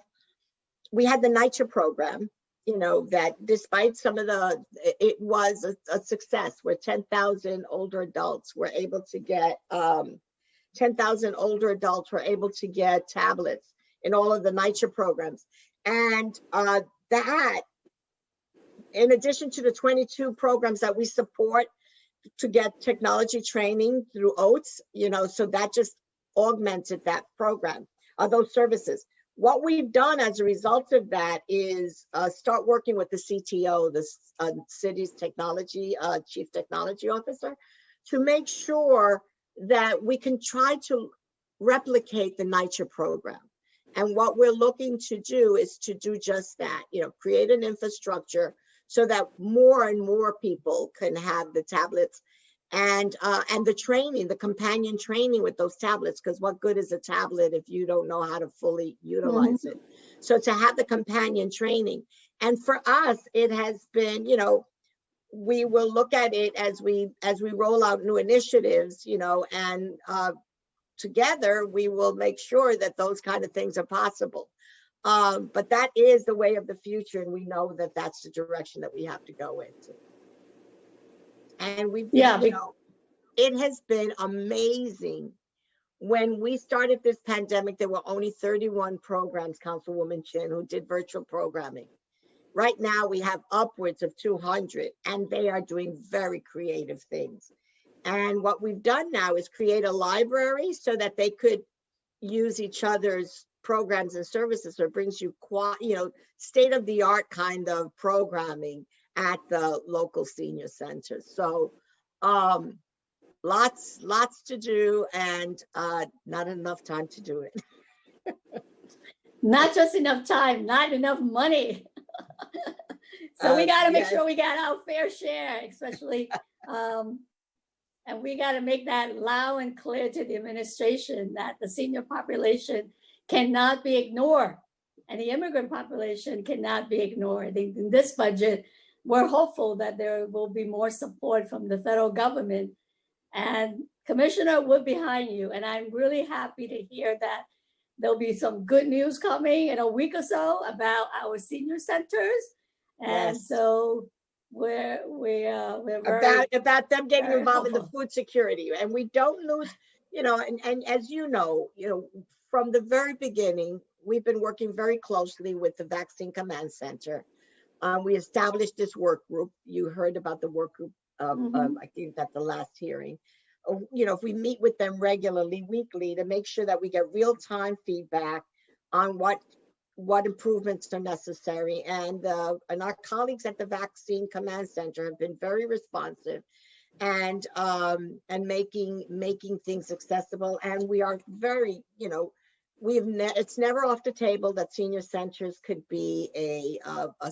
the NYCHA program. That despite some of it was a success where 10,000 older adults were able to get 10,000 older adults were able to get tablets in all of the NYCHA programs. And that, in addition to the 22 programs that we support to get technology training through OATS, so that just augmented that program, those services. What we've done as a result of that is start working with the CTO, the city's technology, chief technology officer, to make sure that we can try to replicate the NYCHA program. And what we're looking to do is to do just that, create an infrastructure so that more and more people can have the tablets and the training, the companion training with those tablets, because what good is a tablet if you don't know how to fully utilize it? So to have the companion training. And for us, it has been, we will look at it as we roll out new initiatives, and together we will make sure that those kind of things are possible. But that is the way of the future, and we know that that's the direction that we have to go into. And it has been amazing. When we started this pandemic, there were only 31 programs, Councilwoman Chin, who did virtual programming. Right now, we have upwards of 200, and they are doing very creative things. And what we've done now is create a library so that they could use each other's programs and services. So it brings you, state-of-the-art kind of programming at the local senior centers. So lots to do, and not enough time to do it. Not just enough time, not enough money. So we got to make sure we got our fair share, especially, and we got to make that loud and clear to the administration that the senior population cannot be ignored, and the immigrant population cannot be ignored. In this budget, we're hopeful that there will be more support from the federal government. And Commissioner, we're behind you. And I'm really happy to hear that there'll be some good news coming in a week or so about our senior centers. And Yes. so we're very about them getting very involved in the hopeful. food security, and we don't lose, and as you know, from the very beginning, we've been working very closely with the Vaccine Command Center. We established this work group. You heard about the work group, I think at the last hearing. If we meet with them regularly, weekly, to make sure that we get real-time feedback on what improvements are necessary. And our colleagues at the Vaccine Command Center have been very responsive and making things accessible. And we are very, it's never off the table that senior centers could be a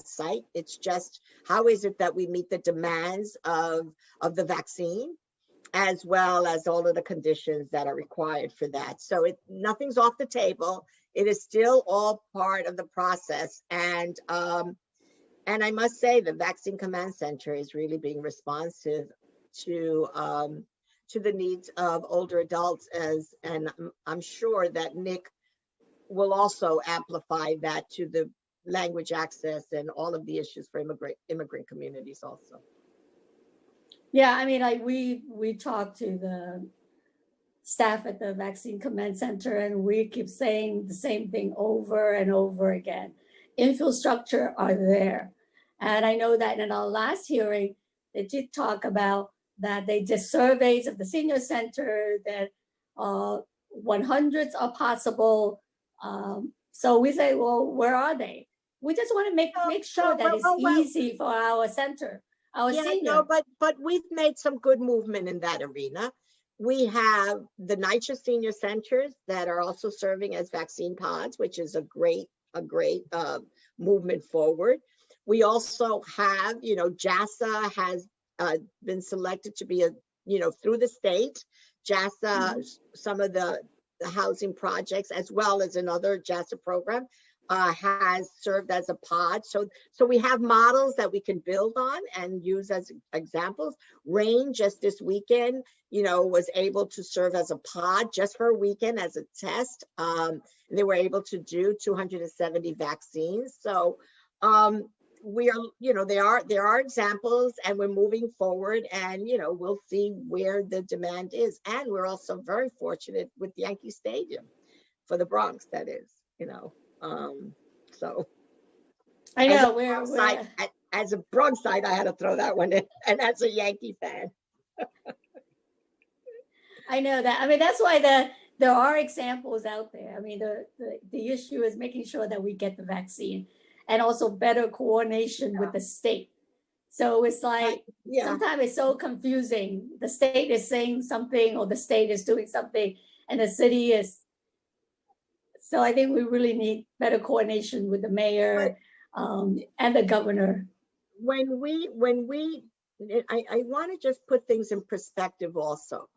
site. It's just, how is it that we meet the demands of the vaccine, as well as all of the conditions that are required for that. So nothing's off the table. It is still all part of the process. And I must say the Vaccine Command Center is really being responsive to the needs of older adults, and I'm sure that Nick will also amplify that to the language access and all of the issues for immigrant communities also. Yeah, I mean, like we talked to the staff at the Vaccine Command Center, and we keep saying the same thing over and over again. Infrastructure are there. And I know that in our last hearing, they did talk about that they did surveys of the senior center, that 100s are possible. So we say, well, where are they? We just want to make sure that it's easy for our center. No, but we've made some good movement in that arena. We have the NYCHA senior centers that are also serving as vaccine pods, which is a great movement forward. We also have, JASA has been selected to be through the state. JASA, some of the housing projects, as well as another JASA program, has served as a pod. So we have models that we can build on and use as examples. RAIN just this weekend, was able to serve as a pod just for a weekend as a test. They were able to do 270 vaccines. So we are, there are examples, and we're moving forward, and we'll see where the demand is. And we're also very fortunate with Yankee Stadium for the Bronx, that is, so I know as a Bronx side, I had to throw that one in, and as a Yankee fan. I know that. I mean, that's why there are examples out there. I mean, the issue is making sure that we get the vaccine, and also better coordination with the state. So it's like, sometimes it's so confusing. The state is saying something, or the state is doing something, and the city is. So I think we really need better coordination with the mayor and the governor. I want to just put things in perspective also.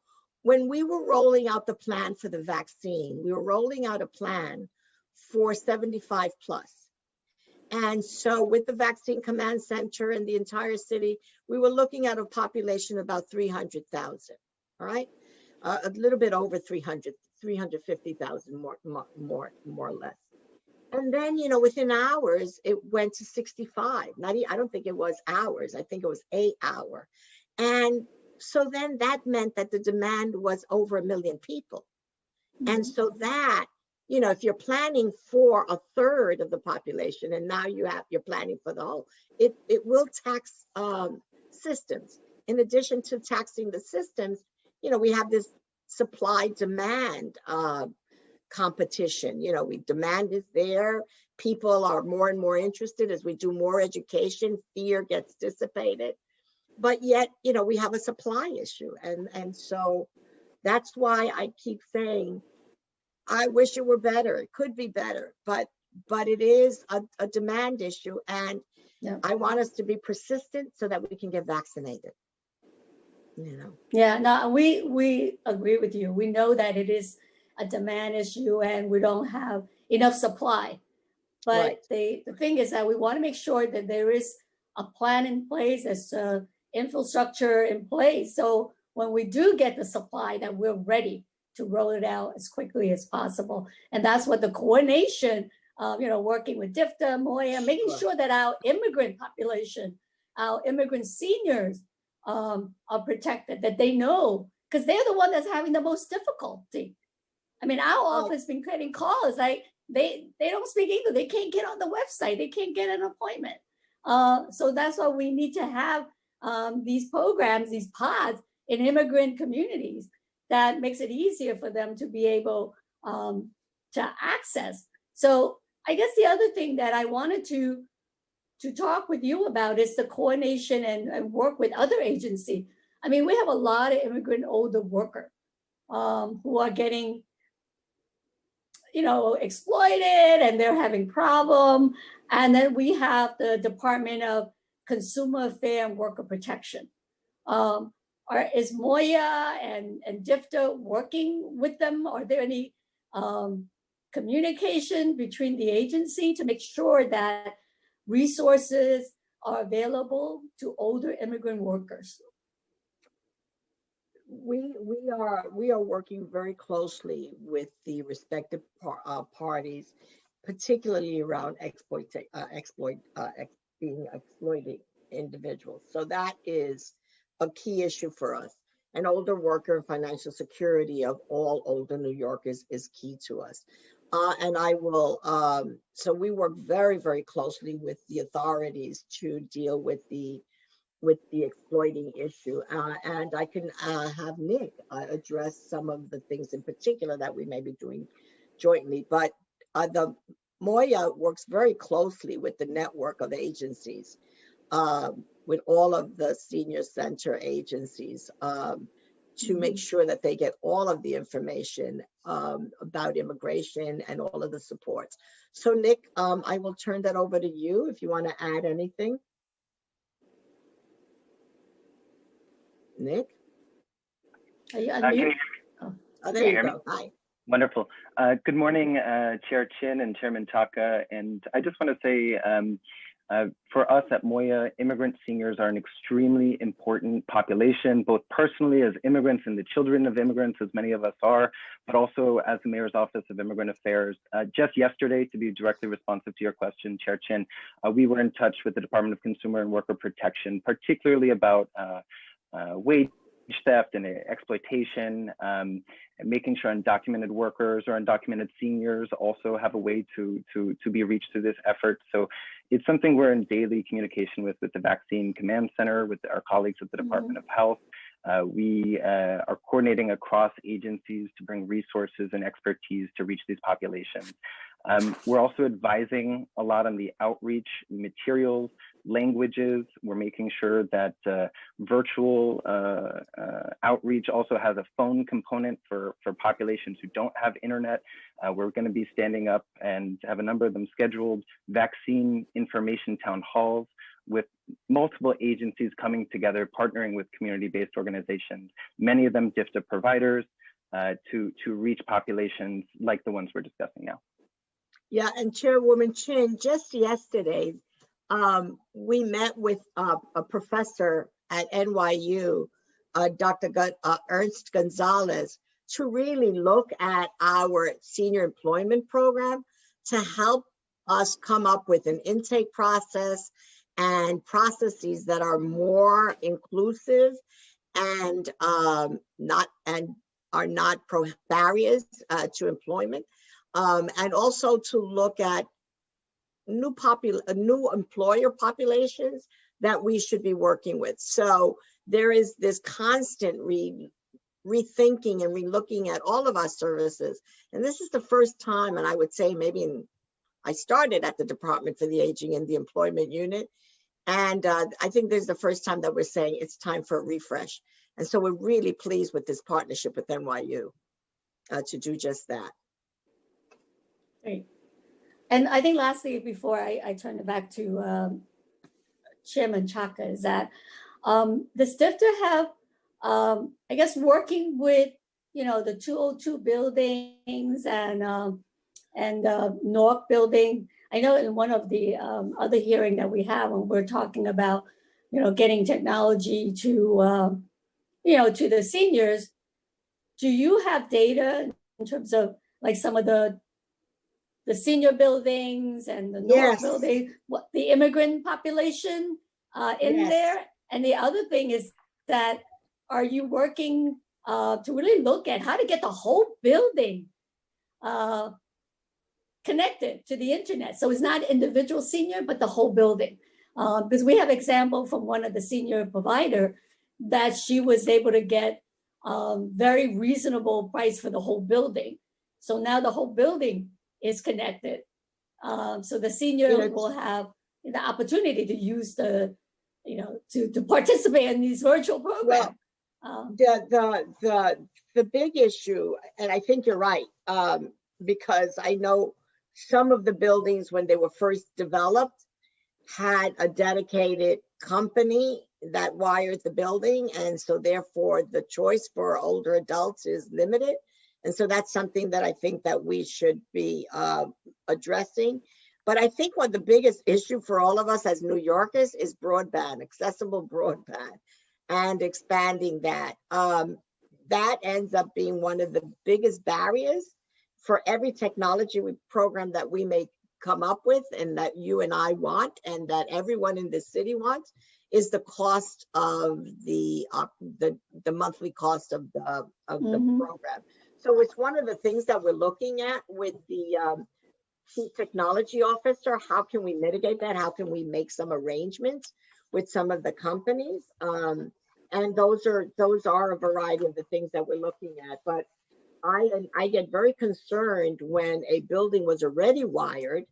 When we were rolling out the plan for the vaccine, we were rolling out a plan for 75 plus. And so with the Vaccine Command Center and the entire city, we were looking at a population of about 300,000, all right? A little bit over 350,000 more or less. And then, within hours, it went to 65. I don't think it was hours. I think it was 8 hours. And so then that meant that the demand was over 1 million people. Mm-hmm. And so that, if you're planning for a third of the population, and now you're planning for the whole, it will tax systems. In addition to taxing the systems, we have this supply demand competition. Demand is there. People are more and more interested as we do more education. Fear gets dissipated, but yet we have a supply issue, and so that's why I keep saying I wish it were better. It could be better, but it is a demand issue, and I want us to be persistent so that we can get vaccinated. Yeah, no, we agree with you. We know that it is a demand issue, and we don't have enough supply. But the thing is that we want to make sure that there is a plan in place, there's infrastructure in place. So when we do get the supply, that we're ready to roll it out as quickly as possible. And that's what the coordination, working with DFTA, Moya, making sure that our immigrant population, our immigrant seniors are protected, that they know, because they're the one that's having the most difficulty. I mean, our office been getting calls like they don't speak English, they can't get on the website, they can't get an appointment. So that's why we need to have these programs, these pods in immigrant communities that makes it easier for them to be able to access. So I guess the other thing that I wanted to talk with you about is the coordination and work with other agencies. I mean, we have a lot of immigrant older workers who are getting, exploited, and they're having problem. And then we have the Department of Consumer Affairs and Worker Protection. Is Moya and DFTA working with them? Are there any communication between the agency to make sure that resources are available to older immigrant workers? We are working very closely with the respective parties, particularly around being exploited individuals. So that is a key issue for us. An older worker and financial security of all older New Yorkers is key to us. And I will, so we work very, very closely with the authorities to deal with the exploiting issue. And I can have Nick address some of the things in particular that we may be doing jointly. But the Moya works very closely with the network of agencies, with all of the senior center agencies, to make sure that they get all of the information about immigration and all of the supports. So Nick, I will turn that over to you if you want to add anything. Nick? Are you unmuted? Oh, there you go. Hi. Wonderful. Good morning, Chair Chin and Chairman Taka. And I just want to say, for us at Moya, immigrant seniors are an extremely important population, both personally as immigrants and the children of immigrants, as many of us are, but also as the Mayor's Office of Immigrant Affairs. Just yesterday, to be directly responsive to your question, Chair Chin, we were in touch with the Department of Consumer and Worker Protection, particularly about wage theft and exploitation, and making sure undocumented workers or undocumented seniors also have a way to be reached through this effort. So it's something we're in daily communication with the Vaccine Command Center, with our colleagues at the Department of Health. We are coordinating across agencies to bring resources and expertise to reach these populations. We're also advising a lot on the outreach materials, languages. We're making sure that virtual outreach also has a phone component for populations who don't have internet. We're going to be standing up and have a number of them scheduled vaccine information town halls with multiple agencies coming together, partnering with community-based organizations, many of them DFTA providers, to reach populations like the ones we're discussing now. Yeah, and Chairwoman Chin, just yesterday, we met with a professor at NYU, Dr. Ernst Gonzalez, to really look at our senior employment program to help us come up with an intake process and processes that are more inclusive and are not barriers to employment. And also to look at new employer populations that we should be working with. So there is this constant rethinking and relooking at all of our services. And this is the first time, and I would say maybe I started at the Department for the Aging and the Employment Unit. And I think this is the first time that we're saying it's time for a refresh. And so we're really pleased with this partnership with NYU to do just that. Great. And I think lastly, before I turn it back to Chairman Chaka, is that does DFTA have, I guess, working with, the 202 buildings and North building, I know in one of the other hearing that we have, when we're talking about, getting technology to, to the seniors, do you have data in terms of like some of the senior buildings and the North Yes. building, what the immigrant population in Yes. there? And the other thing is that, are you working to really look at how to get the whole building connected to the internet? So it's not individual senior, but the whole building. Because we have example from one of the senior provider that she was able to get very reasonable price for the whole building. So now the whole building is connected. So the senior will have the opportunity to use the, to participate in these virtual programs. The big issue, and I think you're right, because I know some of the buildings when they were first developed had a dedicated company that wired the building, and so therefore the choice for older adults is limited. And so that's something that I think that we should be addressing. But I think what the biggest issue for all of us as New Yorkers is broadband, accessible broadband, and expanding that. That ends up being one of the biggest barriers for every technology program that we may come up with, and that you and I want, and that everyone in the city wants, is the cost of the monthly cost of the program. So it's one of the things that we're looking at with the chief technology officer. How can we mitigate that? How can we make some arrangements with some of the companies? And those are a variety of the things that we're looking at. But I get very concerned when a building was already wired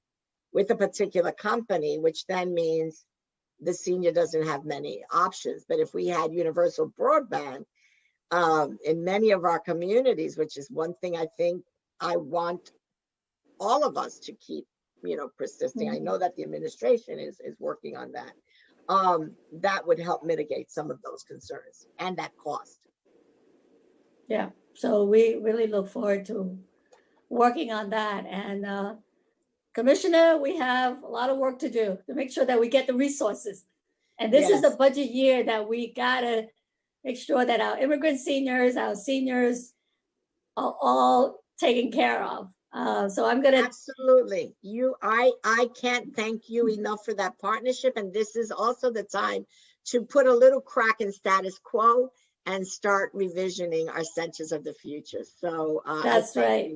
with a particular company, which then means the senior doesn't have many options. But if we had universal broadband in many of our communities, which is one thing I think I want all of us to keep, persisting. I know that the administration is working on that. That would help mitigate some of those concerns and that cost. Yeah, so we really look forward to working on that. And Commissioner, we have a lot of work to do to make sure that we get the resources. And this is the budget year that we gotta make sure that our immigrant seniors, our seniors are all taken care of. So I'm gonna— Absolutely. I can't thank you enough for that partnership. And this is also the time to put a little crack in status quo and start revisioning our centers of the future. So that's right.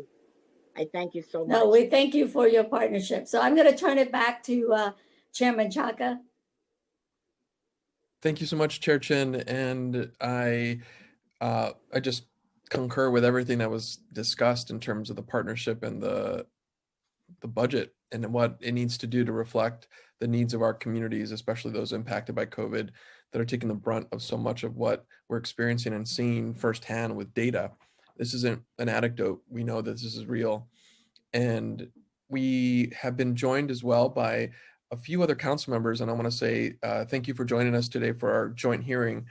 I thank you so much. No, we thank you for your partnership. So I'm gonna turn it back to Chairman Chaka. Thank you so much, Chair Chin. And I just concur with everything that was discussed in terms of the partnership and the budget and what it needs to do to reflect the needs of our communities, especially those impacted by COVID, that are taking the brunt of so much of what we're experiencing and seeing firsthand with data. This isn't an anecdote. We know that this is real. And we have been joined as well by a few other council members. And I want to say thank you for joining us today for our joint hearing.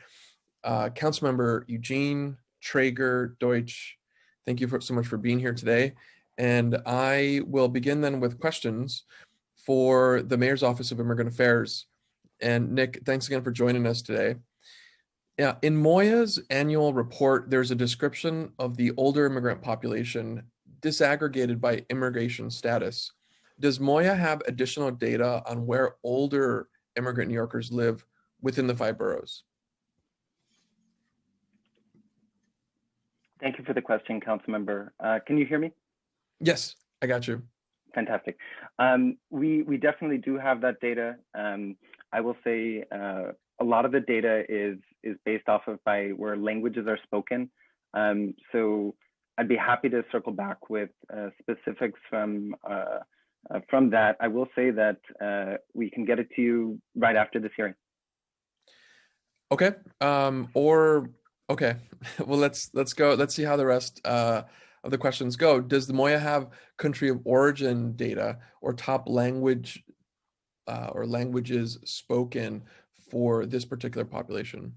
Councilmember Eugene, Traeger, Deutsch, thank you so much for being here today. And I will begin then with questions for the Mayor's Office of Immigrant Affairs. And Nick, thanks again for joining us today. Yeah, in Moya's annual report, there's a description of the older immigrant population disaggregated by immigration status. Does Moya have additional data on where older immigrant New Yorkers live within the 5 boroughs? Thank you for the question, Councilmember. Can you hear me? Yes, I got you. Fantastic. We definitely do have that data. I will say a lot of the data is based off of by where languages are spoken. So I'd be happy to circle back with specifics from that. I will say that we can get it to you right after this hearing. Okay. Okay. Well, let's go. Let's see how the rest of the questions go. Does the Moya have country of origin data or top language or languages spoken for this particular population?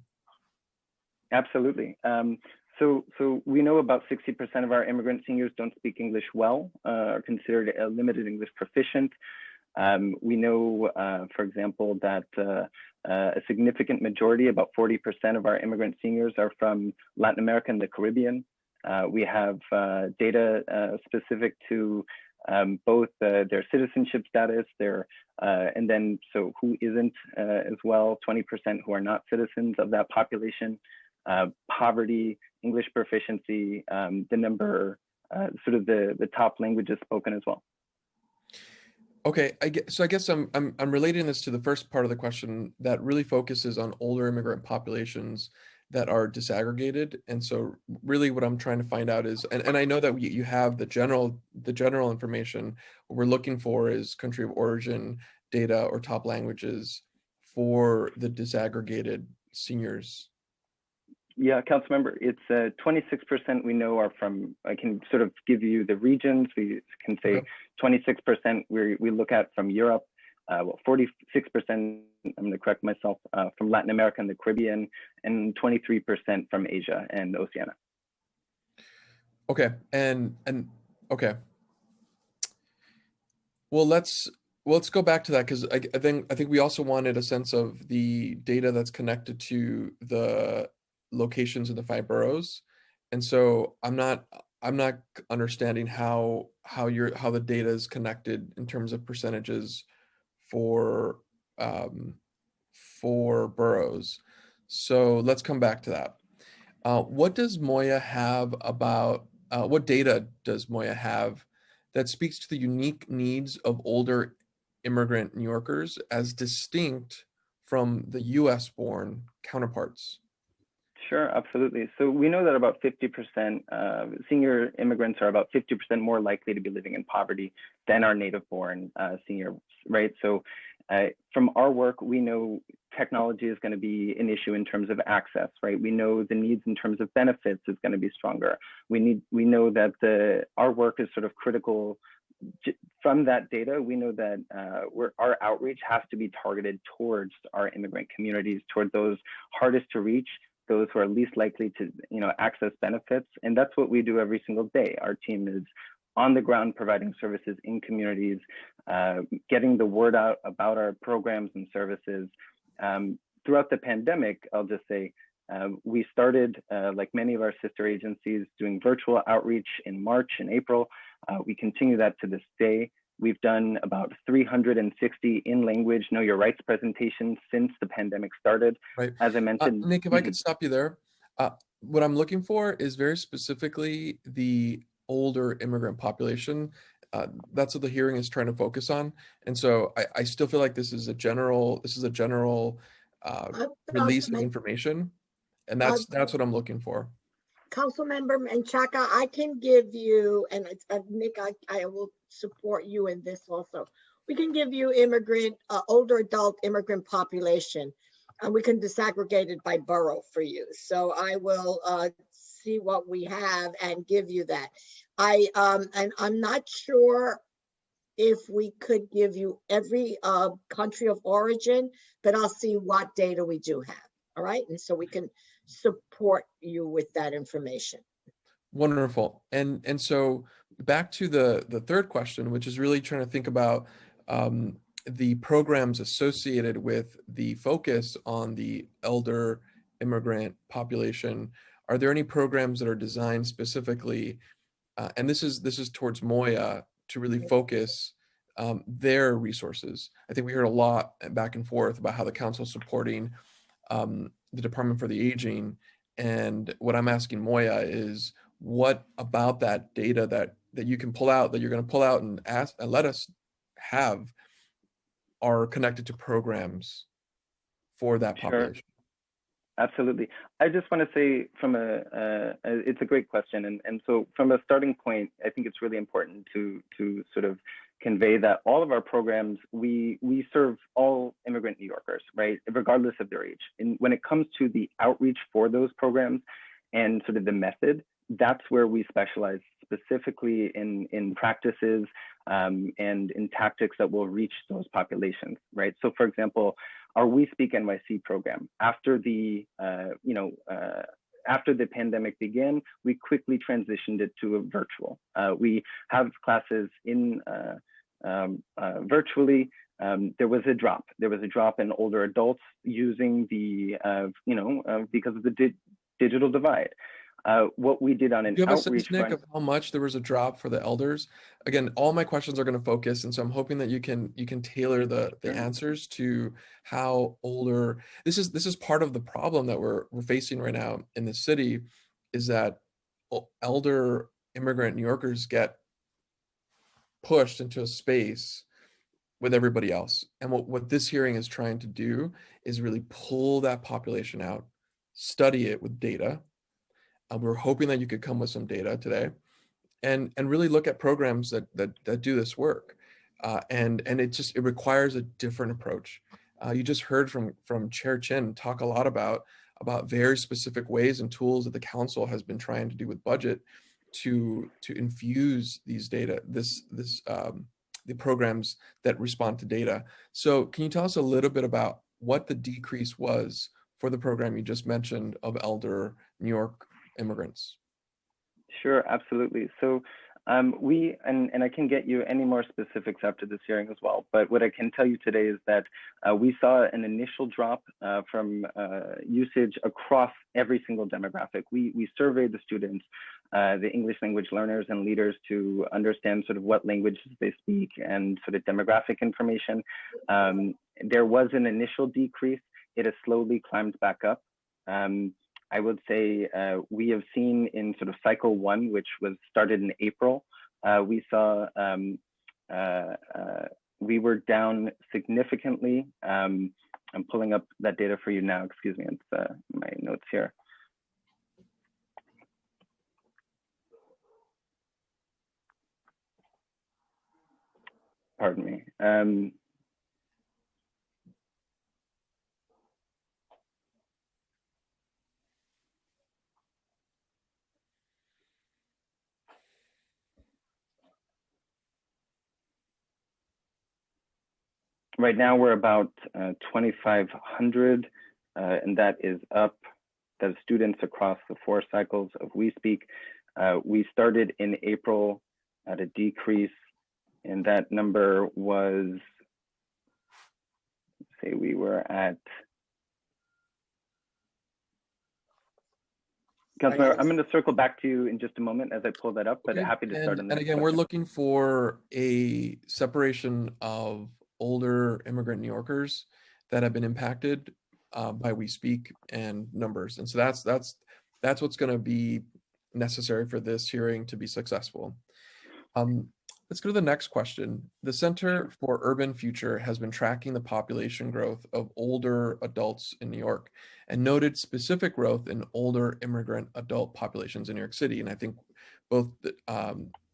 Absolutely. So we know about 60% of our immigrant seniors don't speak English well, are considered a limited English proficient. We know, for example, that a significant majority, about 40% of our immigrant seniors are from Latin America and the Caribbean. We have data specific to both their citizenship status, and then so who isn't as well, 20% who are not citizens of that population, poverty, English proficiency, the number, sort of the top languages spoken as well. Okay, so I guess I'm relating this to the first part of the question that really focuses on older immigrant populations that are disaggregated. And so really what I'm trying to find out is, and I know that you have the general information. What we're looking for is country of origin data or top languages for the disaggregated seniors. Yeah, Councilmember, it's 26% we know are from, I can sort of give you the regions. We can say 26% we look at from Europe, 46%, I'm going to correct myself, from Latin America and the Caribbean, and 23% from Asia and Oceania. Okay, and okay. Well, let's go back to that, because I think we also wanted a sense of the data that's connected to the locations in the 5 boroughs, and so I'm not understanding how the data is connected in terms of percentages for boroughs. So let's come back to that. What does Moya have about what data does Moya have that speaks to the unique needs of older immigrant New Yorkers as distinct from the US born counterparts? Sure, absolutely. So we know that about 50% senior immigrants are about 50% more likely to be living in poverty than our native-born seniors, right? So from our work, we know technology is going to be an issue in terms of access, right? We know the needs in terms of benefits is going to be stronger. We know that our work is sort of critical. From that data, we know that our outreach has to be targeted towards our immigrant communities, toward those hardest to reach, those who are least likely to, access benefits. And that's what we do every single day. Our team is on the ground providing services in communities, getting the word out about our programs and services. Throughout the pandemic, I'll just say, we started, like many of our sister agencies, doing virtual outreach in March and April. We continue that to this day. We've done about 360 in-language Know Your Rights presentations since the pandemic started. Right. As I mentioned, Nick, if I could stop you there. What I'm looking for is very specifically the older immigrant population. That's what the hearing is trying to focus on. And so I still feel like this is a general release of information. And that's what I'm looking for. Councilmember Menchaca, I can give you, and Nick, I will support you in this also. We can give you older adult immigrant population, and we can disaggregate it by borough for you. So I will see what we have and give you that. And I'm not sure if we could give you every country of origin, but I'll see what data we do have. All right, and so we can support you with that information. Wonderful. And so back to the third question, which is really trying to think about the programs associated with the focus on the elder immigrant population. Are there any programs that are designed specifically, and this is towards Moya, to really focus their resources? I think we heard a lot back and forth about how the council is supporting the Department for the Aging. And what I'm asking Moya is, what about that data that you can pull out, that you're going to pull out and ask and let us have, are connected to programs for that population? Sure. Absolutely. I just want to say it's a great question. And so from a starting point, I think it's really important to sort of convey that all of our programs, we serve all immigrant New Yorkers, right? Regardless of their age. And when it comes to the outreach for those programs and sort of the method, that's where we specialize, specifically in practices and in tactics that will reach those populations, right? So for example, our We Speak NYC program, after the pandemic began, we quickly transitioned it to a virtual. We have classes in virtually, there was a drop. There was a drop in older adults using the, because of the digital divide. What we did on an Do you have a outreach sense, Nick, front. of how much there was a drop for the elders? Again, all my questions are going to focus, and so I'm hoping that you can tailor the answers to how older. This is part of the problem that we're facing right now in the city, is that elder immigrant New Yorkers get pushed into a space with everybody else. And what this hearing is trying to do is really pull that population out, study it with data. We're hoping that you could come with some data today, and really look at programs that do this work. And it requires a different approach. You just heard from Chair Chin talk a lot about very specific ways and tools that the council has been trying to do with budget to infuse these data, the programs that respond to data. So can you tell us a little bit about what the decrease was for the program you just mentioned of elder New York immigrants? Sure, absolutely. So and I can get you any more specifics after this hearing as well. But what I can tell you today is that we saw an initial drop from usage across every single demographic. We surveyed the students, the English language learners and leaders, to understand sort of what languages they speak and sort of demographic information. There was an initial decrease. It has slowly climbed back up. I would say we have seen in sort of cycle 1, which was started in April, we saw we were down significantly. I'm pulling up that data for you now. Excuse me, it's my notes here. Pardon me. Right now we're about 2,500, and that is up. That is students across the 4 cycles of We Speak. We started in April at a decrease, and that number was, say we were at, Councilmember, I'm going to circle back to you in just a moment as I pull that up, but Okay. happy to start on that. And again, we're looking for a separation of older immigrant New Yorkers that have been impacted by We Speak and numbers. And so that's what's going to be necessary for this hearing to be successful. Let's go to the next question. The Center for Urban Future has been tracking the population growth of older adults in New York and noted specific growth in older immigrant adult populations in New York City. And I think both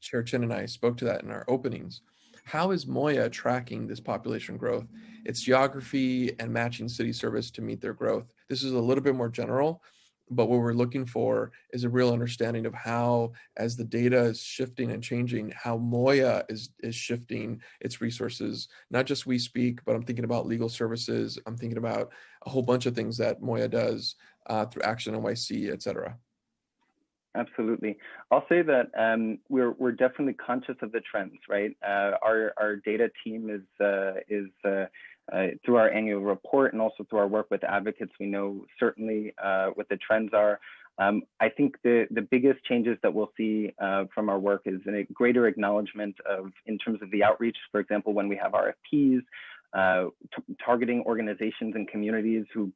Chair Chin and I spoke to that in our openings. How is Moya tracking this population growth, its geography, and matching city service to meet their growth? This is a little bit more general, but what we're looking for is a real understanding of how, as the data is shifting and changing, how Moya is shifting its resources. Not just We Speak, but I'm thinking about legal services. I'm thinking about a whole bunch of things that Moya does through Action NYC, et cetera. Absolutely. I'll say that we're definitely conscious of the trends, right? Our data team is through our annual report and also through our work with advocates, we know certainly what the trends are. I think the biggest changes that we'll see from our work is a greater acknowledgement of, in terms of the outreach, for example, when we have RFPs, targeting organizations and communities who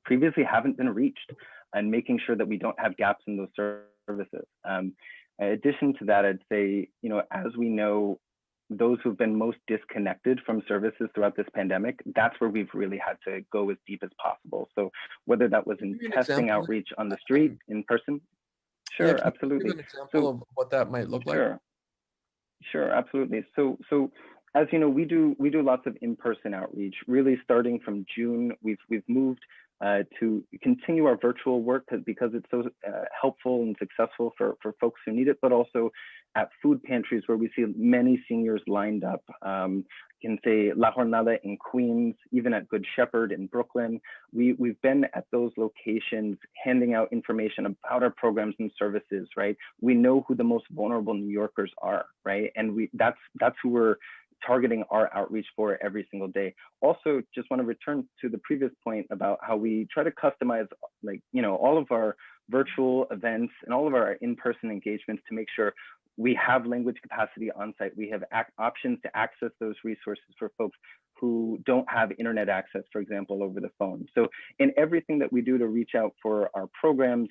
previously haven't been reached, and making sure that we don't have gaps in those services. In addition to that, I'd say, as we know, those who've been most disconnected from services throughout this pandemic, that's where we've really had to go as deep as possible. So whether that was in testing outreach on the street, in person. Sure, yeah, absolutely. Give an example of what that might look like. Sure, absolutely. So as you know, we do lots of in-person outreach. Really, starting from June, we've moved to continue our virtual work because it's so helpful and successful for folks who need it, but also at food pantries where we see many seniors lined up. You can say La Jornada in Queens, even at Good Shepherd in Brooklyn. We've been at those locations handing out information about our programs and services, right? We know who the most vulnerable New Yorkers are, right? And that's who we're targeting our outreach for every single day. Also, just want to return to the previous point about how we try to customize, like, all of our virtual events and all of our in-person engagements to make sure we have language capacity on site. We have options to access those resources for folks who don't have internet access, for example, over the phone. So in everything that we do to reach out for our programs,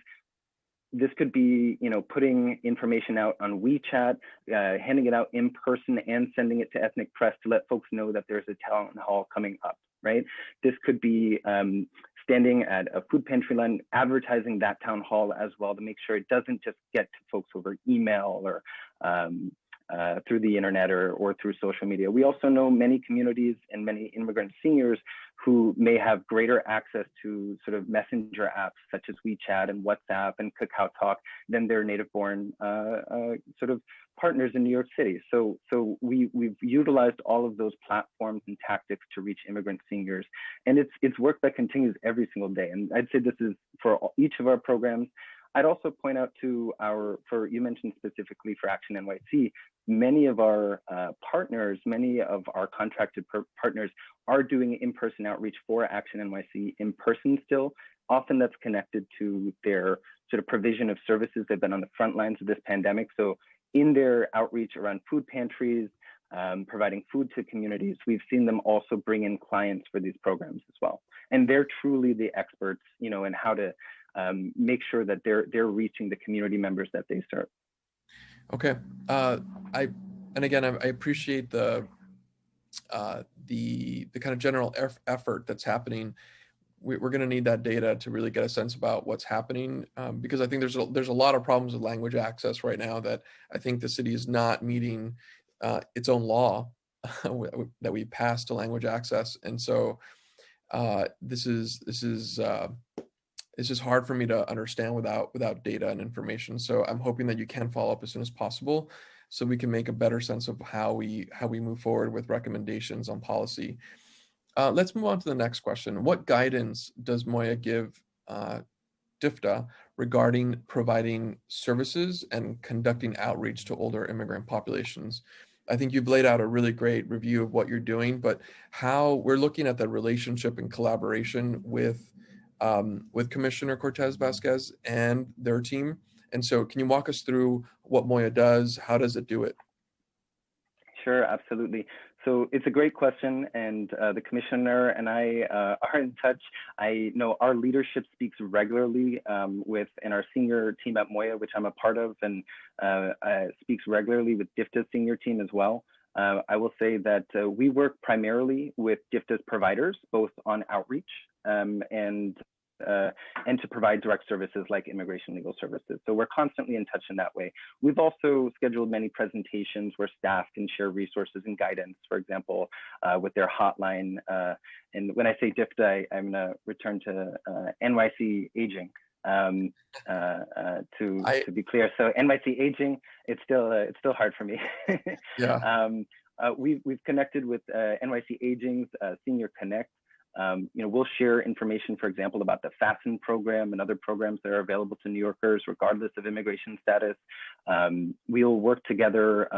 this could be, putting information out on WeChat, handing it out in person and sending it to Ethnic Press to let folks know that there's a town hall coming up, right? This could be standing at a food pantry line, advertising that town hall as well to make sure it doesn't just get to folks over email or through the internet or through social media. We also know many communities and many immigrant seniors who may have greater access to sort of messenger apps such as WeChat and WhatsApp and Kakao Talk than their native-born sort of partners in New York City. So we've utilized all of those platforms and tactics to reach immigrant seniors, and it's work that continues every single day. And I'd say this is for each of our programs. I'd also point out to you mentioned specifically for Action NYC, many of our partners, many of our contracted partners are doing in-person outreach for Action NYC in person still. Often that's connected to their sort of provision of services. They've been on the front lines of this pandemic. So in their outreach around food pantries, providing food to communities, we've seen them also bring in clients for these programs as well. And they're truly the experts, in how to make sure that they're reaching the community members that they serve. Okay. I appreciate the kind of general effort that's happening. We're going to need that data to really get a sense about what's happening, because I think there's a lot of problems with language access right now that I think the city is not meeting its own law that we passed to language access, and so it's just hard for me to understand without data and information. So I'm hoping that you can follow up as soon as possible so we can make a better sense of how we move forward with recommendations on policy. Let's move on to the next question. What guidance does Moya give DFTA regarding providing services and conducting outreach to older immigrant populations? I think you've laid out a really great review of what you're doing, but how we're looking at the relationship and collaboration with Commissioner Cortez Vasquez and their team. And so can you walk us through what Moya does? How does it do it? Sure, absolutely. So it's a great question, and the commissioner and I are in touch. I know our leadership speaks regularly and our senior team at Moya, which I'm a part of, and speaks regularly with DFTA's senior team as well. I will say that we work primarily with DFTA's providers, both on outreach and to provide direct services like immigration legal services. So we're constantly in touch in that way. We've also scheduled many presentations where staff can share resources and guidance, for example, with their hotline. And when I say DFTA, I'm going to return to NYC Aging. To be clear, so NYC Aging, it's still hard for me. Yeah. We've connected with NYC Aging's Senior Connect. We'll share information, for example, about the FASTEN program and other programs that are available to New Yorkers, regardless of immigration status. We'll work together,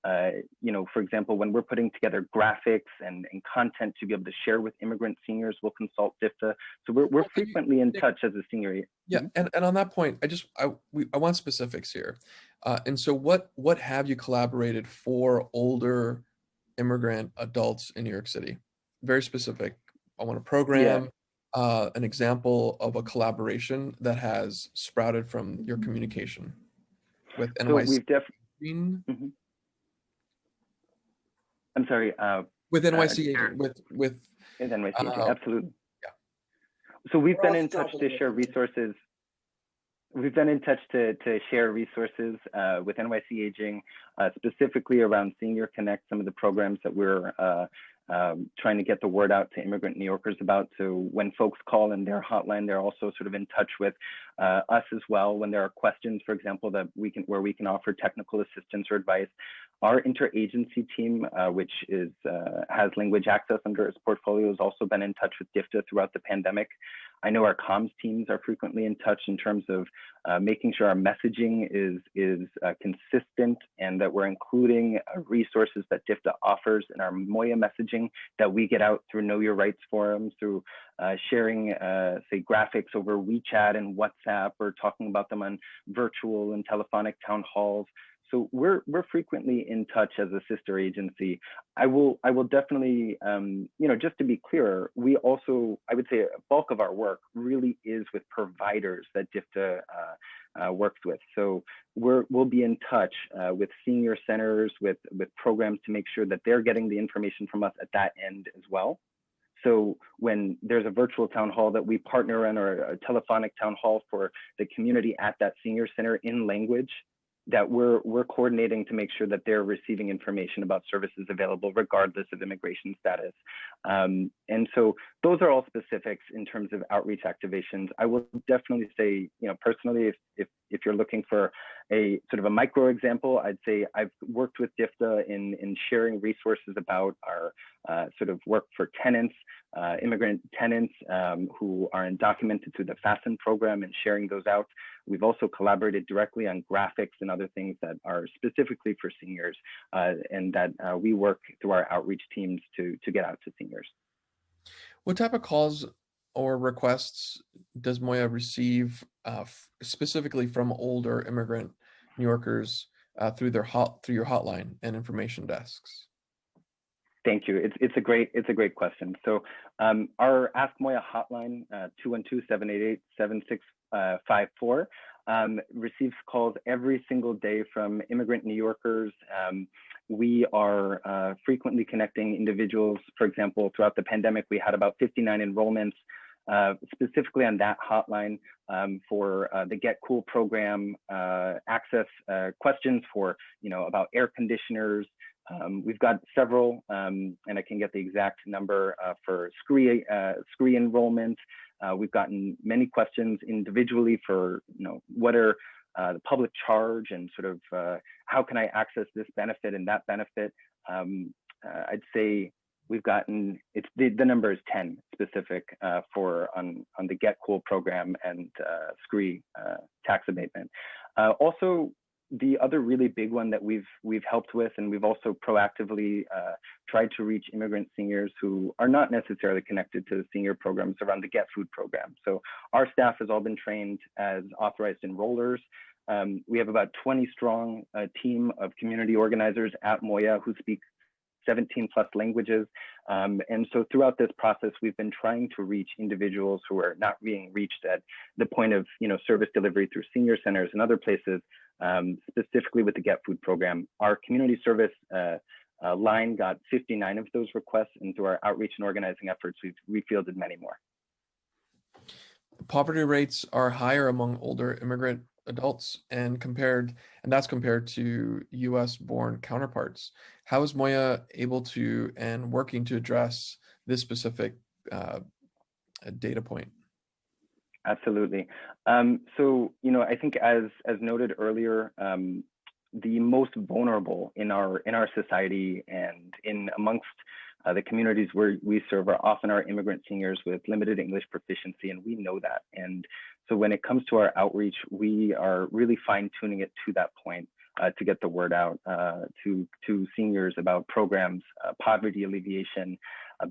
for example, when we're putting together graphics and content to be able to share with immigrant seniors, we'll consult DFTA. So we're frequently in touch as a senior. Yeah, and on that point, I want specifics here. And so what have you collaborated for older immigrant adults in New York City? Very specific. I want a program, an example of a collaboration that has sprouted from your communication with NYC. I'm sorry. With NYC, with NYC, absolutely. Yeah. So we've been in touch to share resources. We've been in touch to share resources with NYC Aging, specifically around Senior Connect, some of the programs that we're trying to get the word out to immigrant New Yorkers about. So when folks call in their hotline, they're also sort of in touch with us as well. When there are questions, for example, that where we can offer technical assistance or advice. Our interagency team, which has language access under its portfolio, has also been in touch with DIFTA throughout the pandemic. I know our comms teams are frequently in touch in terms of making sure our messaging is consistent and that we're including resources that DIFTA offers in our Moya messaging that we get out through Know Your Rights forums, through sharing, say, graphics over WeChat and WhatsApp, or talking about them on virtual and telephonic town halls. So we're frequently in touch as a sister agency. I will definitely, just to be clear, we also, I would say a bulk of our work really is with providers that DIFTA works with. So we'll be in touch with senior centers, with programs to make sure that they're getting the information from us at that end as well. So when there's a virtual town hall that we partner in, or a telephonic town hall for the community at that senior center in language, that we're coordinating to make sure that they're receiving information about services available regardless of immigration status. And so those are all specifics in terms of outreach activations. I will definitely say, personally, if you're looking for a sort of a micro example, I'd say I've worked with DIFTA in sharing resources about our sort of work for tenants, immigrant tenants who are undocumented through the FASN program, and sharing those out. We've also collaborated directly on graphics and other things that are specifically for seniors, and that we work through our outreach teams to get out to seniors. What type of calls or requests does Moya receive specifically from older immigrant New Yorkers through your hotline and information desks? Thank you. It's a great question. So our Ask Moya hotline, 212-788-7654, receives calls every single day from immigrant New Yorkers. We are frequently connecting individuals. For example, throughout the pandemic, we had about 59 enrollments specifically on that hotline for the Get Cool program, access questions for, about air conditioners. We've got several, and I can get the exact number for SCREE enrollment. We've gotten many questions individually for, what are the public charge, and sort of how can I access this benefit and that benefit. I'd say we've gotten, the number is 10 specific on the Get Cool program and SCREE tax abatement. Also, the other really big one that we've helped with, and we've also proactively tried to reach immigrant seniors who are not necessarily connected to the senior programs, around the Get Food program. So our staff has all been trained as authorized enrollers. We have about 20 strong team of community organizers at Moya who speak 17 plus languages. And so throughout this process, we've been trying to reach individuals who are not being reached at the point of, service delivery through senior centers and other places, specifically with the Get Food program. Our community service line got 59 of those requests, and through our outreach and organizing efforts, we've fielded many more. Poverty rates are higher among older immigrant adults, and that's compared to US-born counterparts. How is Moya able to and working to address this specific data point? Absolutely. So, I think as noted earlier, the most vulnerable in our society and in amongst the communities where we serve are often our immigrant seniors with limited English proficiency, and we know that. And so when it comes to our outreach, we are really fine-tuning it to that point to get the word out to seniors about programs, poverty alleviation,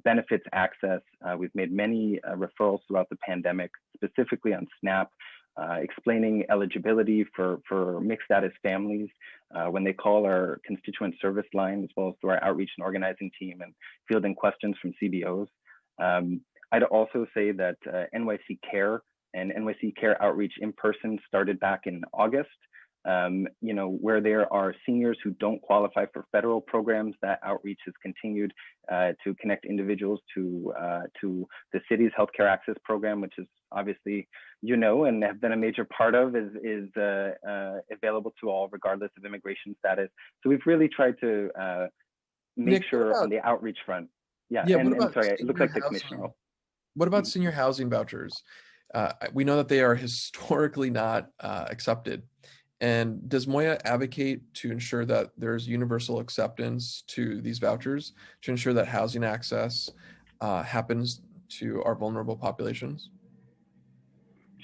benefits access. We've made many referrals throughout the pandemic, specifically on SNAP, explaining eligibility for mixed status families when they call our constituent service line, as well as through our outreach and organizing team, and fielding questions from CBOs. I'd also say that NYC Care and NYC Care Outreach in person started back in August. Where there are seniors who don't qualify for federal programs, that outreach has continued to connect individuals to the city's healthcare access program, which is obviously, and have been a major part of, is available to all regardless of immigration status. So we've really tried to make sure on the outreach front. Yeah, Yeah, what and about sorry, it looks senior like the housing? commissioner. What about senior housing vouchers? We know that they are historically not accepted. And does Moya advocate to ensure that there's universal acceptance to these vouchers to ensure that housing access happens to our vulnerable populations?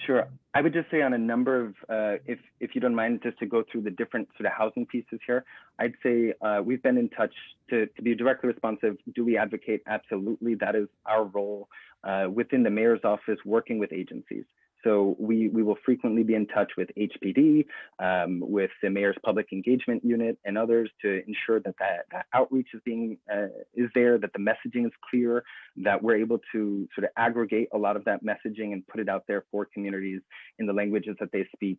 Sure. I would just say on a number of, if you don't mind, just to go through the different sort of housing pieces here, I'd say we've been in touch to be directly responsive. Do we advocate? Absolutely. That is our role within the mayor's office, working with agencies. So we will frequently be in touch with HPD, with the mayor's public engagement unit and others to ensure that that outreach is there, that the messaging is clear, that we're able to sort of aggregate a lot of that messaging and put it out there for communities in the languages that they speak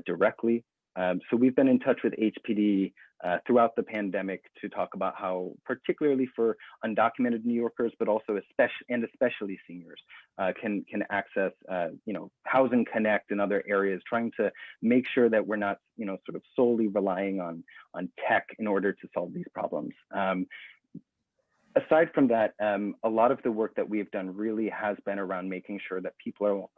directly. So we've been in touch with HPD throughout the pandemic to talk about how, particularly for undocumented New Yorkers, but also especially seniors, can access, Housing Connect and other areas, trying to make sure that we're not, sort of solely relying on tech in order to solve these problems. Aside from that, a lot of the work that we've done really has been around making sure that people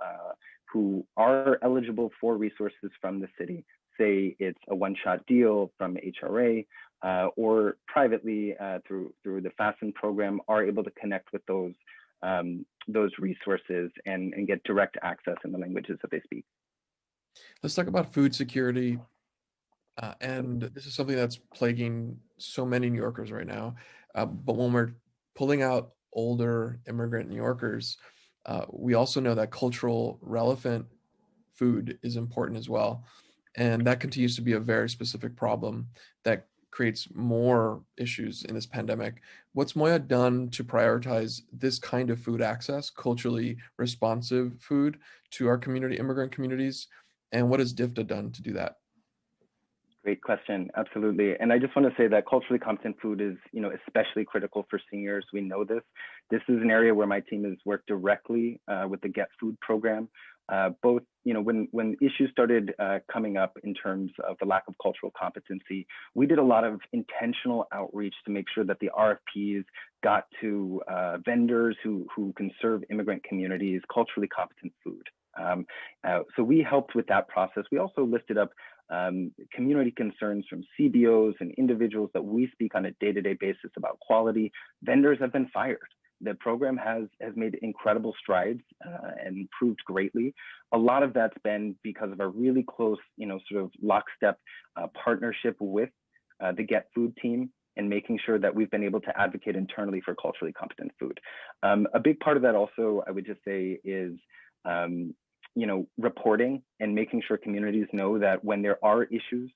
who are eligible for resources from the city, say it's a one-shot deal from HRA or privately through the FASN program, are able to connect with those resources and get direct access in the languages that they speak. Let's talk about food security. And this is something that's plaguing so many New Yorkers right now. But when we're pulling out older immigrant New Yorkers, we also know that cultural relevant food is important as well. And that continues to be a very specific problem that creates more issues in this pandemic. What's Moya done to prioritize this kind of food access, culturally responsive food to our immigrant communities? And what has DFTA done to do that? Great question, absolutely. And I just want to say that culturally competent food is, especially critical for seniors. We know this. This is an area where my team has worked directly with the Get Food program. Both, when issues started coming up in terms of the lack of cultural competency, we did a lot of intentional outreach to make sure that the RFPs got to vendors who can serve immigrant communities culturally competent food. So we helped with that process. We also listed up community concerns from CBOs and individuals that we speak on a day-to-day basis about quality. Vendors have been fired. The program has made incredible strides and improved greatly. A lot of that's been because of a really close, sort of lockstep partnership with the Get Food team and making sure that we've been able to advocate internally for culturally competent food. A big part of that also, I would just say, is reporting and making sure communities know that when there are issues,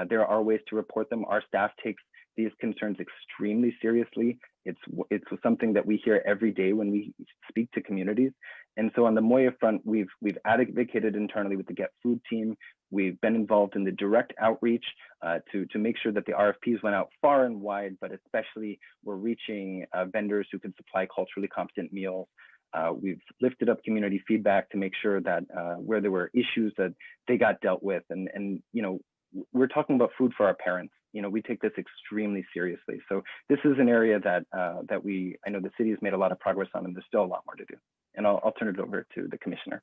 there are ways to report them. Our staff takes these concerns extremely seriously. It's something that we hear every day when we speak to communities. And so on the Moya front, we've advocated internally with the Get Food team. We've been involved in the direct outreach to make sure that the RFPs went out far and wide, but especially we're reaching vendors who can supply culturally competent meals. We've lifted up community feedback to make sure that where there were issues that they got dealt with. And we're talking about food for our parents. We take this extremely seriously. So this is an area that I know the city has made a lot of progress on, and there's still a lot more to do. And I'll turn it over to the commissioner.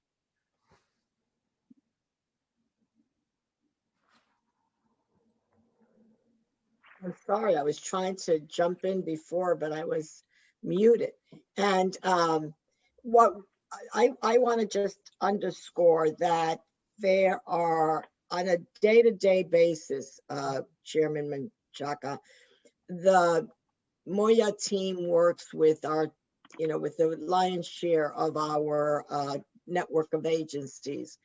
I'm sorry, I was trying to jump in before, but I was muted. And what I want to just underscore that there are, on a day-to-day basis, Chairman Menchaca, the Moya team works with our, with the lion's share of our network of agencies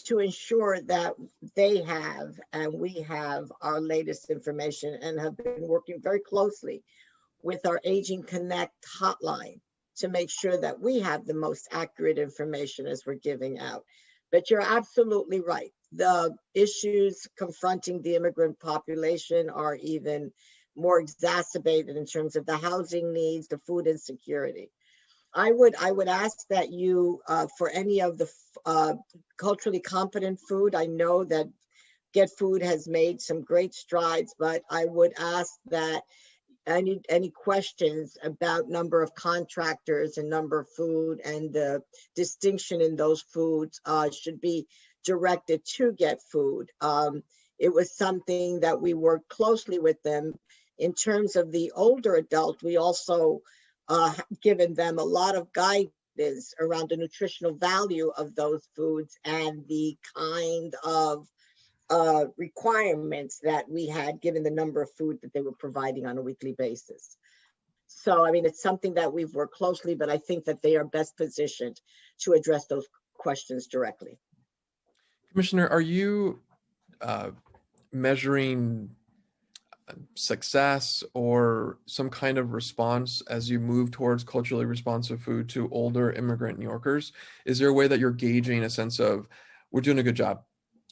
to ensure that they have and we have our latest information, and have been working very closely with our Aging Connect hotline to make sure that we have the most accurate information as we're giving out. But you're absolutely right. The issues confronting the immigrant population are even more exacerbated in terms of the housing needs, the food insecurity. I would ask that you, for any of the culturally competent food, I know that Get Food has made some great strides, but I would ask that any questions about number of contractors and number of food and the distinction in those foods should be directed to Get Food. It was something that we worked closely with them. In terms of the older adult, we also given them a lot of guidance around the nutritional value of those foods and the kind of requirements that we had given the number of food that they were providing on a weekly basis. So, I mean, it's something that we've worked closely, but I think that they are best positioned to address those questions directly. Commissioner, are you measuring success or some kind of response as you move towards culturally responsive food to older immigrant New Yorkers? Is there a way that you're gauging a sense of, we're doing a good job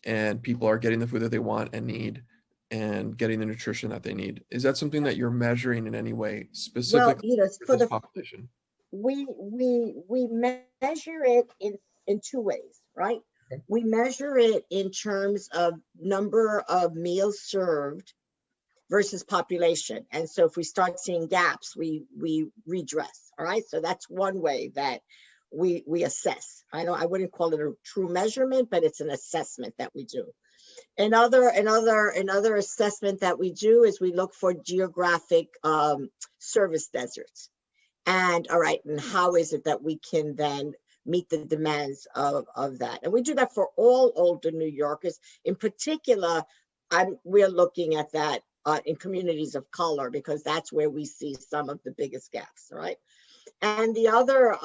and people are getting the food that they want and need and getting the nutrition that they need? Is that something that you're measuring in any way specifically for this the population? We measure it in two ways, right? Okay. We measure it in terms of number of meals served versus population. And so if we start seeing gaps, we redress. All right. So that's one way that we assess. I wouldn't call it a true measurement, but it's an assessment that we do. Another assessment that we do is we look for geographic service deserts. And all right, and how is it that we can then meet the demands of that? And we do that for all older New Yorkers. In particular, we're looking at that in communities of color, because that's where we see some of the biggest gaps, right? And the other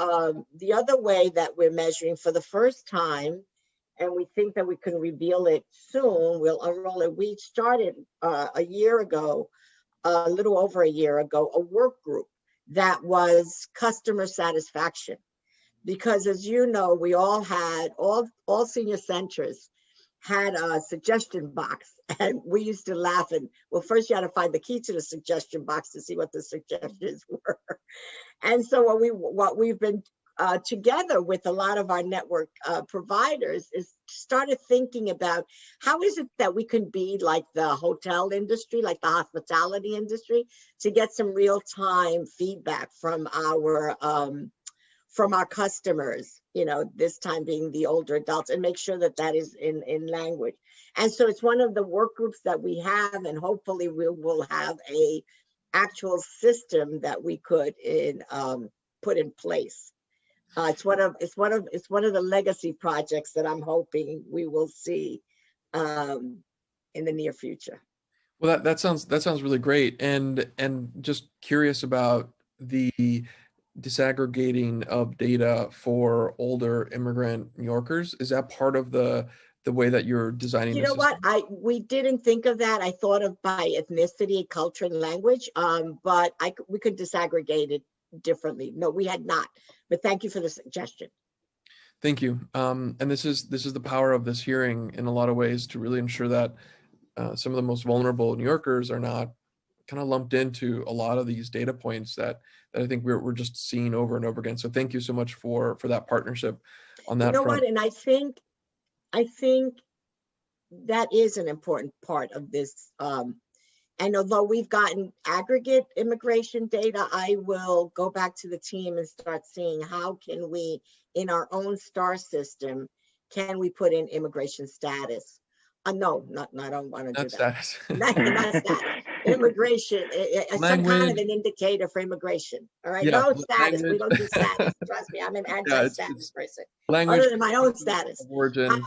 way that we're measuring for the first time, and we think that we can reveal it soon, we'll unroll it. We started a year ago, a little over a year ago, a work group that was customer satisfaction. Because as you know, we all had, all senior centers had a suggestion box, and we used to laugh. And well, first you had to find the key to the suggestion box to see what the suggestions were. And so what we've been together with a lot of our network providers is started thinking about how is it that we can be like the hotel industry, like the hospitality industry, to get some real-time feedback from our customers, you know, this time being the older adults, and make sure that that is in language. And so it's one of the work groups that we have, and hopefully we will have a actual system that we could put in place. It's one of the legacy projects that I'm hoping we will see in the near future. Well, that sounds really great, and just curious about the disaggregating of data for older immigrant New Yorkers. Is that part of the way that you're designing? You know what? We didn't think of that. I thought of by ethnicity, culture, and language, but we could disaggregate it differently. No, we had not. But thank you for the suggestion. Thank you. And this is the power of this hearing in a lot of ways, to really ensure that some of the most vulnerable New Yorkers are not kind of lumped into a lot of these data points that I think we're just seeing over and over again. So thank you so much for that partnership on that. You know front. what? And I think that is an important part of this. And although we've gotten aggregate immigration data, I will go back to the team and start seeing how can we, in our own STAR system, can we put in immigration status? No, I don't want to do that. Status. Not status. Immigration, some kind of an indicator for immigration. All right, Yeah, no status. language. We don't do status. Trust me, I'm an anti-status person. Language, Other than my own status. origin.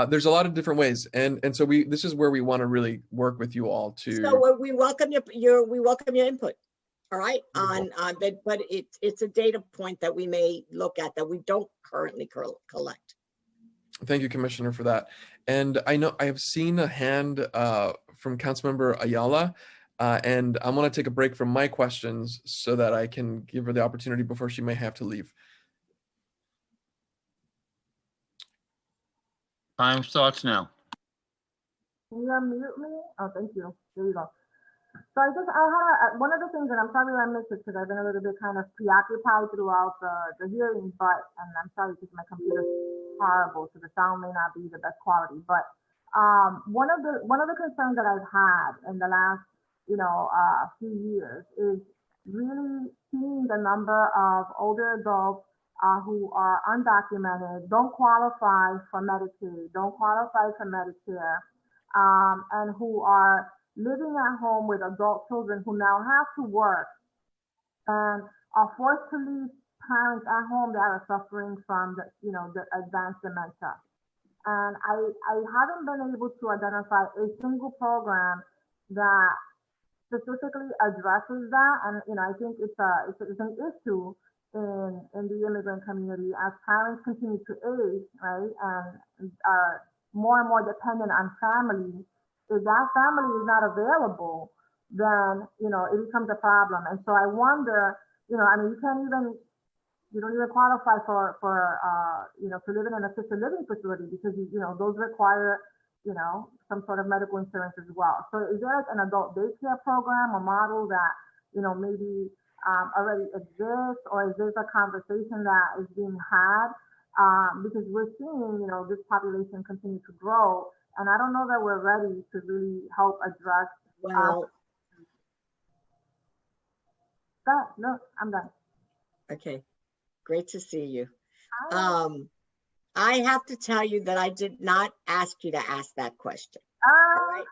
There's a lot of different ways, and so this is where we want to really work with you all to. So we welcome your input. All right, but it's a data point that we may look at that we don't currently collect. Thank you, Commissioner, for that. And I know I have seen a hand from Councilmember Ayala, and I'm going to take a break from my questions so that I can give her the opportunity before she may have to leave. Time starts now. Can you unmute me? Oh, thank you. There you go. So I had one of the things, and I'm sorry I missed it because I've been a little bit kind of preoccupied throughout the hearing, and I'm sorry because my computer's horrible, so the sound may not be the best quality. But one of the concerns that I've had in the last few years is really seeing the number of older adults who are undocumented, don't qualify for Medicaid, don't qualify for Medicare, and who are living at home with adult children who now have to work and are forced to leave parents at home that are suffering from the advanced dementia. And I haven't been able to identify a single program that specifically addresses that. And I think it's an issue in the immigrant community as parents continue to age, right, and are more and more dependent on family. If that family is not available, then it becomes a problem. And so I wonder, you don't even qualify for to live in an assisted living facility because those require some sort of medical insurance as well. So is there like an adult daycare program or model that maybe already exists, or is this a conversation that is being had? Because we're seeing this population continue to grow, and I don't know that we're ready to really help address. Well, no, I'm done. okay, great to see you. I have to tell you that I did not ask you to ask that question. All right.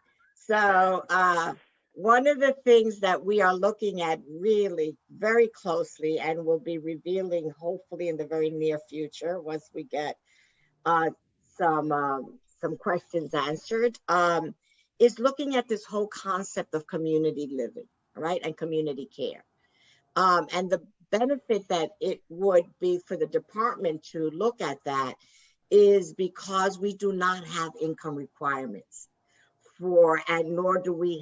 So one of the things that we are looking at really very closely and will be revealing hopefully in the very near future once we get some questions answered, is looking at this whole concept of community living, right, and community care. And the benefit that it would be for the department to look at that is because we do not have income requirements nor do we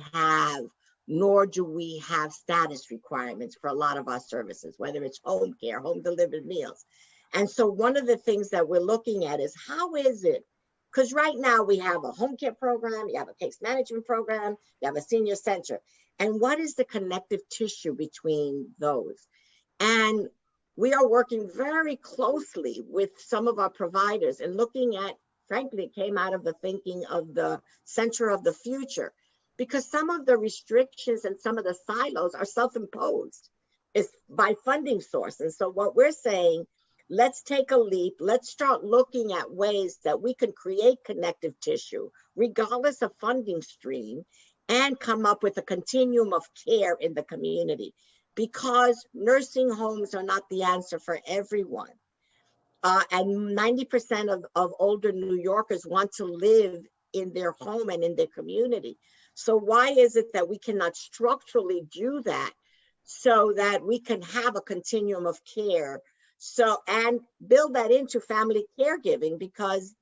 have status requirements for a lot of our services, whether it's home care, home delivered meals. And so one of the things that we're looking at is how is it, because right now we have a home care program, you have a case management program, you have a senior center, and what is the connective tissue between those? And we are working very closely with some of our providers and looking at, frankly, it came out of the thinking of the Center of the Future, because some of the restrictions and some of the silos are self-imposed. It's by funding source. And so what we're saying, let's take a leap. Let's start looking at ways that we can create connective tissue, regardless of funding stream, and come up with a continuum of care in the community. Because nursing homes are not the answer for everyone. And 90% of older New Yorkers want to live in their home and in their community. So why is it that we cannot structurally do that so that we can have a continuum of care? And build that into family caregiving, because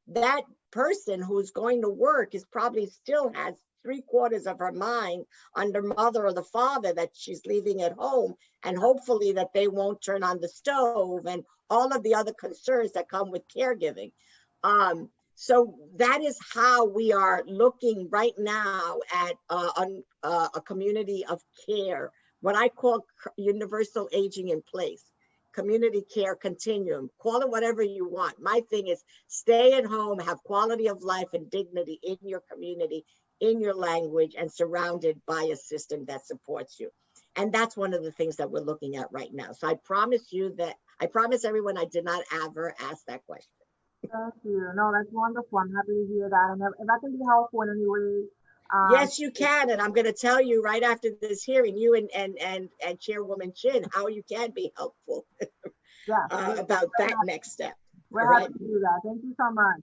that person who's going to work is probably still has 3/4 of her mind on the mother or the father that she's leaving at home, and hopefully that they won't turn on the stove and all of the other concerns that come with caregiving. So that is how we are looking right now at a community of care, what I call universal aging in place, community care continuum, call it whatever you want. My thing is stay at home, have quality of life and dignity in your community, in your language, and surrounded by a system that supports you. And that's one of the things that we're looking at right now. So I promise everyone I did not ever ask that question. Thank you. No, that's wonderful. I'm happy to hear that. And if I can be helpful in any way. Yes, you can. And I'm going to tell you right after this hearing, you and Chairwoman Chin, how you can be helpful about that next step. We're happy to do that. Thank you so much.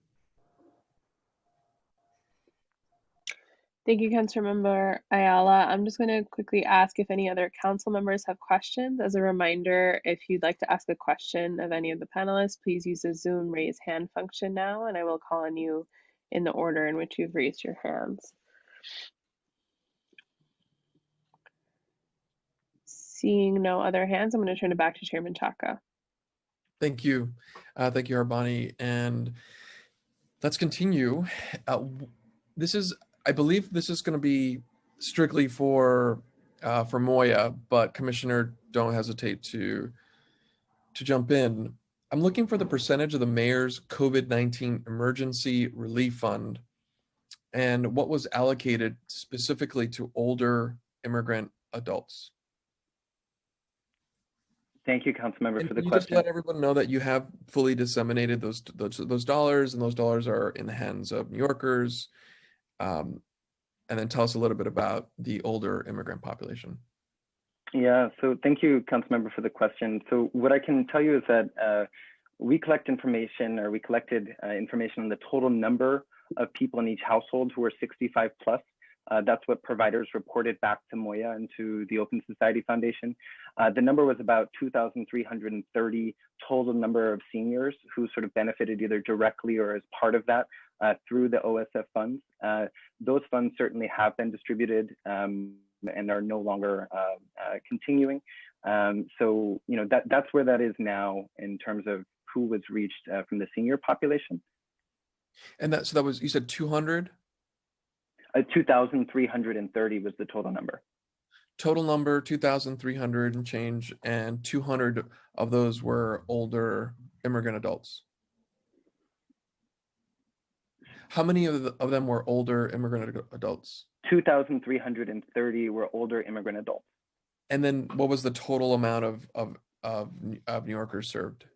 Thank you, Councilmember Ayala. I'm just going to quickly ask if any other council members have questions. As a reminder, if you'd like to ask a question of any of the panelists, please use the Zoom raise hand function now, and I will call on you in the order in which you've raised your hands. Seeing no other hands, I'm going to turn it back to Chairman Taka. Thank you. Thank you, Harbani. And let's continue. I believe this is going to be strictly for Moya, but Commissioner, don't hesitate to jump in. I'm looking for the percentage of the mayor's COVID-19 emergency relief fund. and what was allocated specifically to older immigrant adults? Thank you, Councilmember, And for the can you just question. let everyone know that you have fully disseminated those dollars, and those dollars are in the hands of New Yorkers? And then tell us a little bit about the older immigrant population. Yeah, so thank you, Councilmember, for the question. So what I can tell you is that we collected information on the total number of people in each household who are 65 plus. That's what providers reported back to Moya and to the Open Society Foundation. The number was about 2,330 total number of seniors who sort of benefited either directly or as part of that through the OSF funds. Those funds certainly have been distributed and are no longer continuing. So, you know, that's where that is now in terms of who was reached from the senior population. And that was, you said 200? 2,330 was the total number. Total number 2,300 and change, and 200 of those were older immigrant adults. How many of them were older immigrant adults? 2,330 were older immigrant adults. And then what was the total amount of New Yorkers served?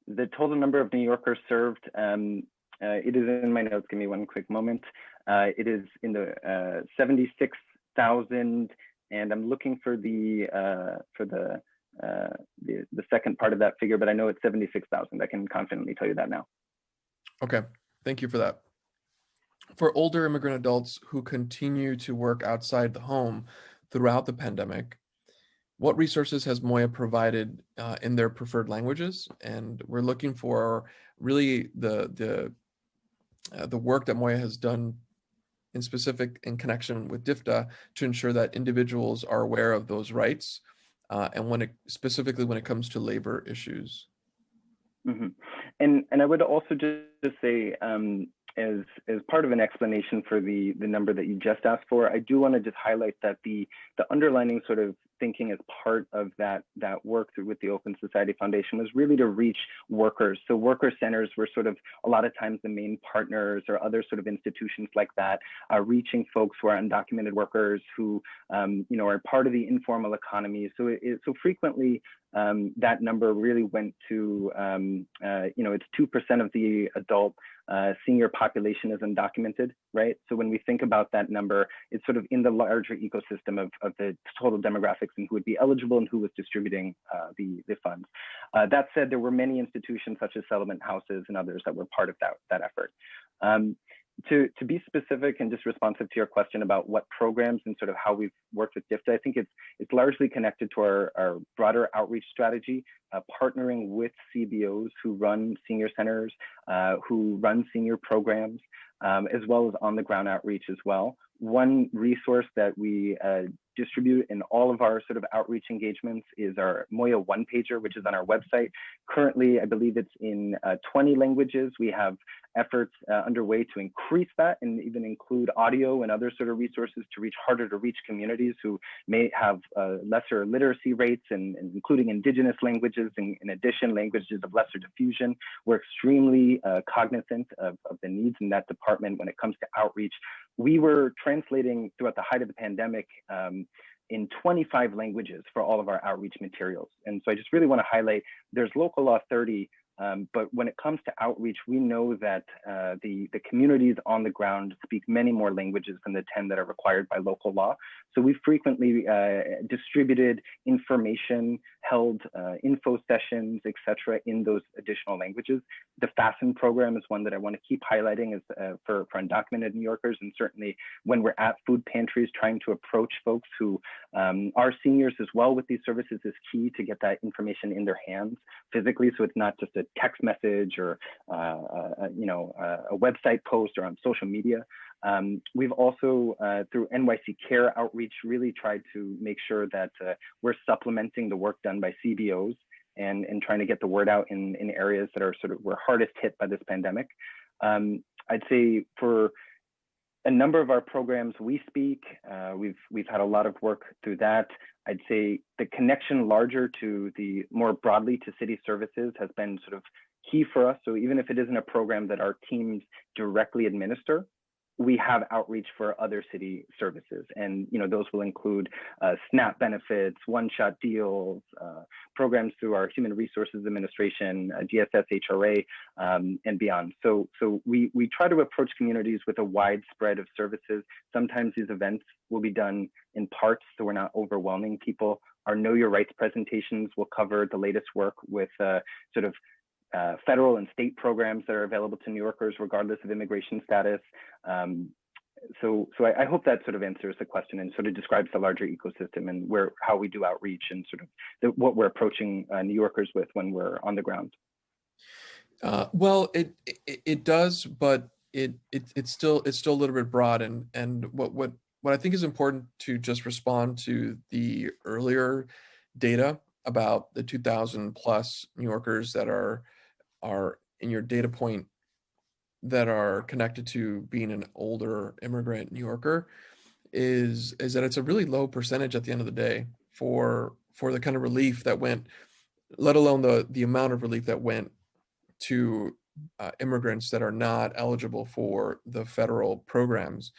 The total number of New Yorkers served, it is in my notes, give me one quick moment. It is in the 76,000, and I'm looking for the second part of that figure, but I know it's 76,000. I can confidently tell you that now. Okay, thank you for that. For older immigrant adults who continue to work outside the home throughout the pandemic, what resources has Moya provided in their preferred languages? And we're looking for really the work that Moya has done in connection with DFTA to ensure that individuals are aware of those rights, and specifically when it comes to labor issues. Mm-hmm. And I would also just say, as part of an explanation for the number that you just asked for, I do want to just highlight that the underlining sort of thinking as part of that work with the Open Society Foundation was really to reach workers. So worker centers were sort of a lot of times the main partners or other sort of institutions like that, reaching folks who are undocumented workers who you know, are part of the informal economy. So so frequently that number really went to you know, it's 2% of the adult senior population is undocumented, right? So when we think about that number, it's sort of in the larger ecosystem of the total demographics and who would be eligible and who was distributing the funds. That said, there were many institutions such as settlement houses and others that were part of that effort. To be specific and just responsive to your question about what programs and sort of how we've worked with DFTA, I think it's largely connected to our broader outreach strategy, partnering with CBOs who run senior centers, who run senior programs, as well as on the ground outreach as well. One resource that we distribute in all of our sort of outreach engagements is our Moya one pager, which is on our website. Currently, I believe it's in 20 languages. We have efforts underway to increase that and even include audio and other sort of resources to reach harder to reach communities who may have lesser literacy rates, and including indigenous languages, and in addition, languages of lesser diffusion. We're extremely cognizant of the needs in that department when it comes to outreach. We were translating throughout the height of the pandemic in 25 languages for all of our outreach materials. And so I just really want to highlight, there's Local Law 30, but when it comes to outreach, we know that the communities on the ground speak many more languages than the 10 that are required by local law. So we frequently distributed information, held info sessions, etc., in those additional languages. The FASTEN program is one that I want to keep highlighting as for undocumented New Yorkers, and certainly when we're at food pantries trying to approach folks who are seniors as well with these services is key to get that information in their hands physically, so it's not just a text message or you know, a website post or on social media. We've also, through NYC Care outreach, really tried to make sure that we're supplementing the work done by CBOs and trying to get the word out in areas that are were hardest hit by this pandemic. I'd say for a number of our programs we speak, we've had a lot of work through that. I'd say the connection larger to the more broadly to city services has been sort of key for us. So even if it isn't a program that our teams directly administer, we have outreach for other city services, and those will include SNAP benefits, one-shot deals, programs through our Human Resources Administration, DSS HRA, and beyond. So we try to approach communities with a wide spread of services. Sometimes these events will be done in parts, so we're not overwhelming people. Our Know Your Rights presentations will cover the latest work with federal and state programs that are available to New Yorkers regardless of immigration status. So I hope that sort of answers the question and sort of describes the larger ecosystem and how we do outreach and sort of what we're approaching New Yorkers with when we're on the ground. Well, it does, but it's still a little bit broad, and what I think is important to just respond to the earlier data about the 2,000 plus New Yorkers that are in your data point that are connected to being an older immigrant New Yorker is that it's a really low percentage at the end of the day for the kind of relief that went, let alone the amount of relief that went to immigrants that are not eligible for the federal programs.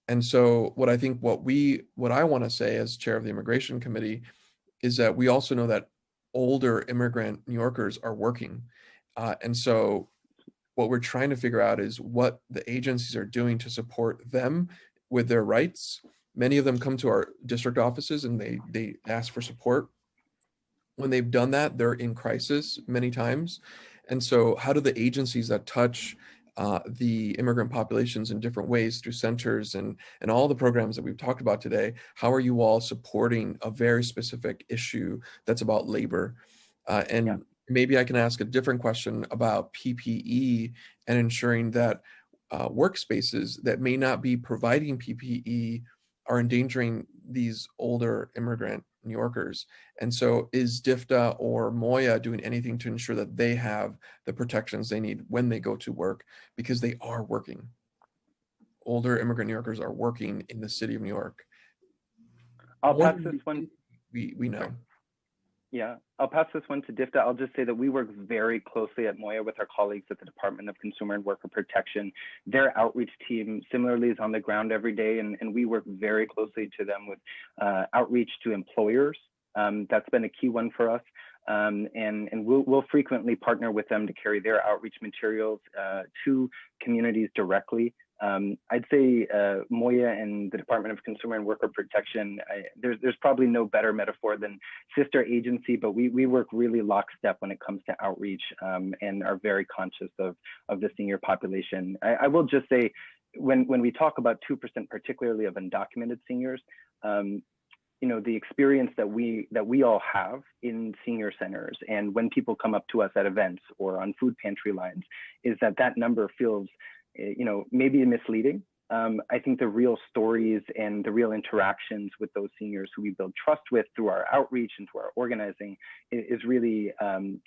And so what I want to say as chair of the immigration committee is that we also know that older immigrant New Yorkers are working. And so what we're trying to figure out is what the agencies are doing to support them with their rights. Many of them come to our district offices and they ask for support. When they've done that, they're in crisis many times. And so how do the agencies that touch the immigrant populations in different ways through centers and all the programs that we've talked about today, how are you all supporting a very specific issue that's about labor? Maybe I can ask a different question about PPE and ensuring that workspaces that may not be providing PPE are endangering these older immigrant New Yorkers. And so is DFTA or Moya doing anything to ensure that they have the protections they need when they go to work, because they are working? Older immigrant New Yorkers are working in the city of New York. I'll pass this one. We know. Yeah, I'll pass this one to DFTA. I'll just say that we work very closely at Moya with our colleagues at the Department of Consumer and Worker Protection. Their outreach team similarly is on the ground every day, and we work very closely to them with outreach to employers. That's been a key one for us. And we'll frequently partner with them to carry their outreach materials to communities directly. I'd say Moya and the Department of Consumer and Worker Protection, there's probably no better metaphor than sister agency, but we work really lockstep when it comes to outreach and are very conscious of the senior population. I will just say, when we talk about 2%, particularly of undocumented seniors, the experience that we all have in senior centers and when people come up to us at events or on food pantry lines is that number feels maybe misleading. I think the real stories and the real interactions with those seniors who we build trust with through our outreach and through our organizing is really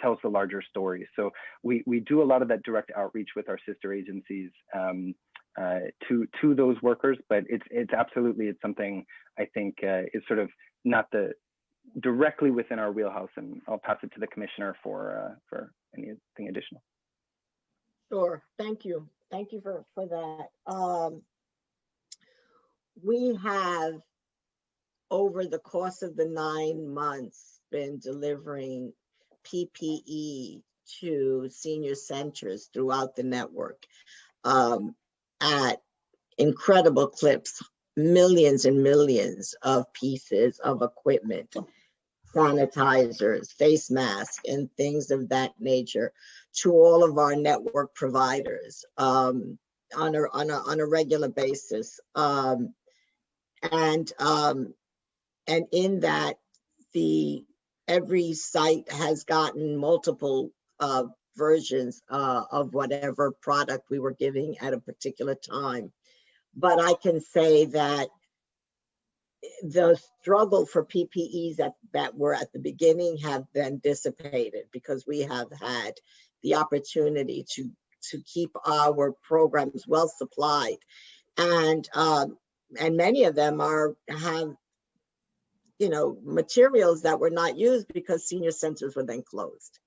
tells the larger story. So we do a lot of that direct outreach with our sister agencies to those workers, but it's absolutely something I think is sort of not directly within our wheelhouse, and I'll pass it to the commissioner for anything additional. Sure, thank you. Thank you for that. We have, over the course of the 9 months, been delivering PPE to senior centers throughout the network at incredible clips, millions and millions of pieces of equipment, sanitizers, face masks, and things of that nature to all of our network providers on a regular basis. And in that, every site has gotten multiple versions of whatever product we were giving at a particular time. But I can say that the struggle for PPEs that were at the beginning have been dissipated, because we have had the opportunity to keep our programs well supplied, and many of them have materials that were not used because senior centers were then closed.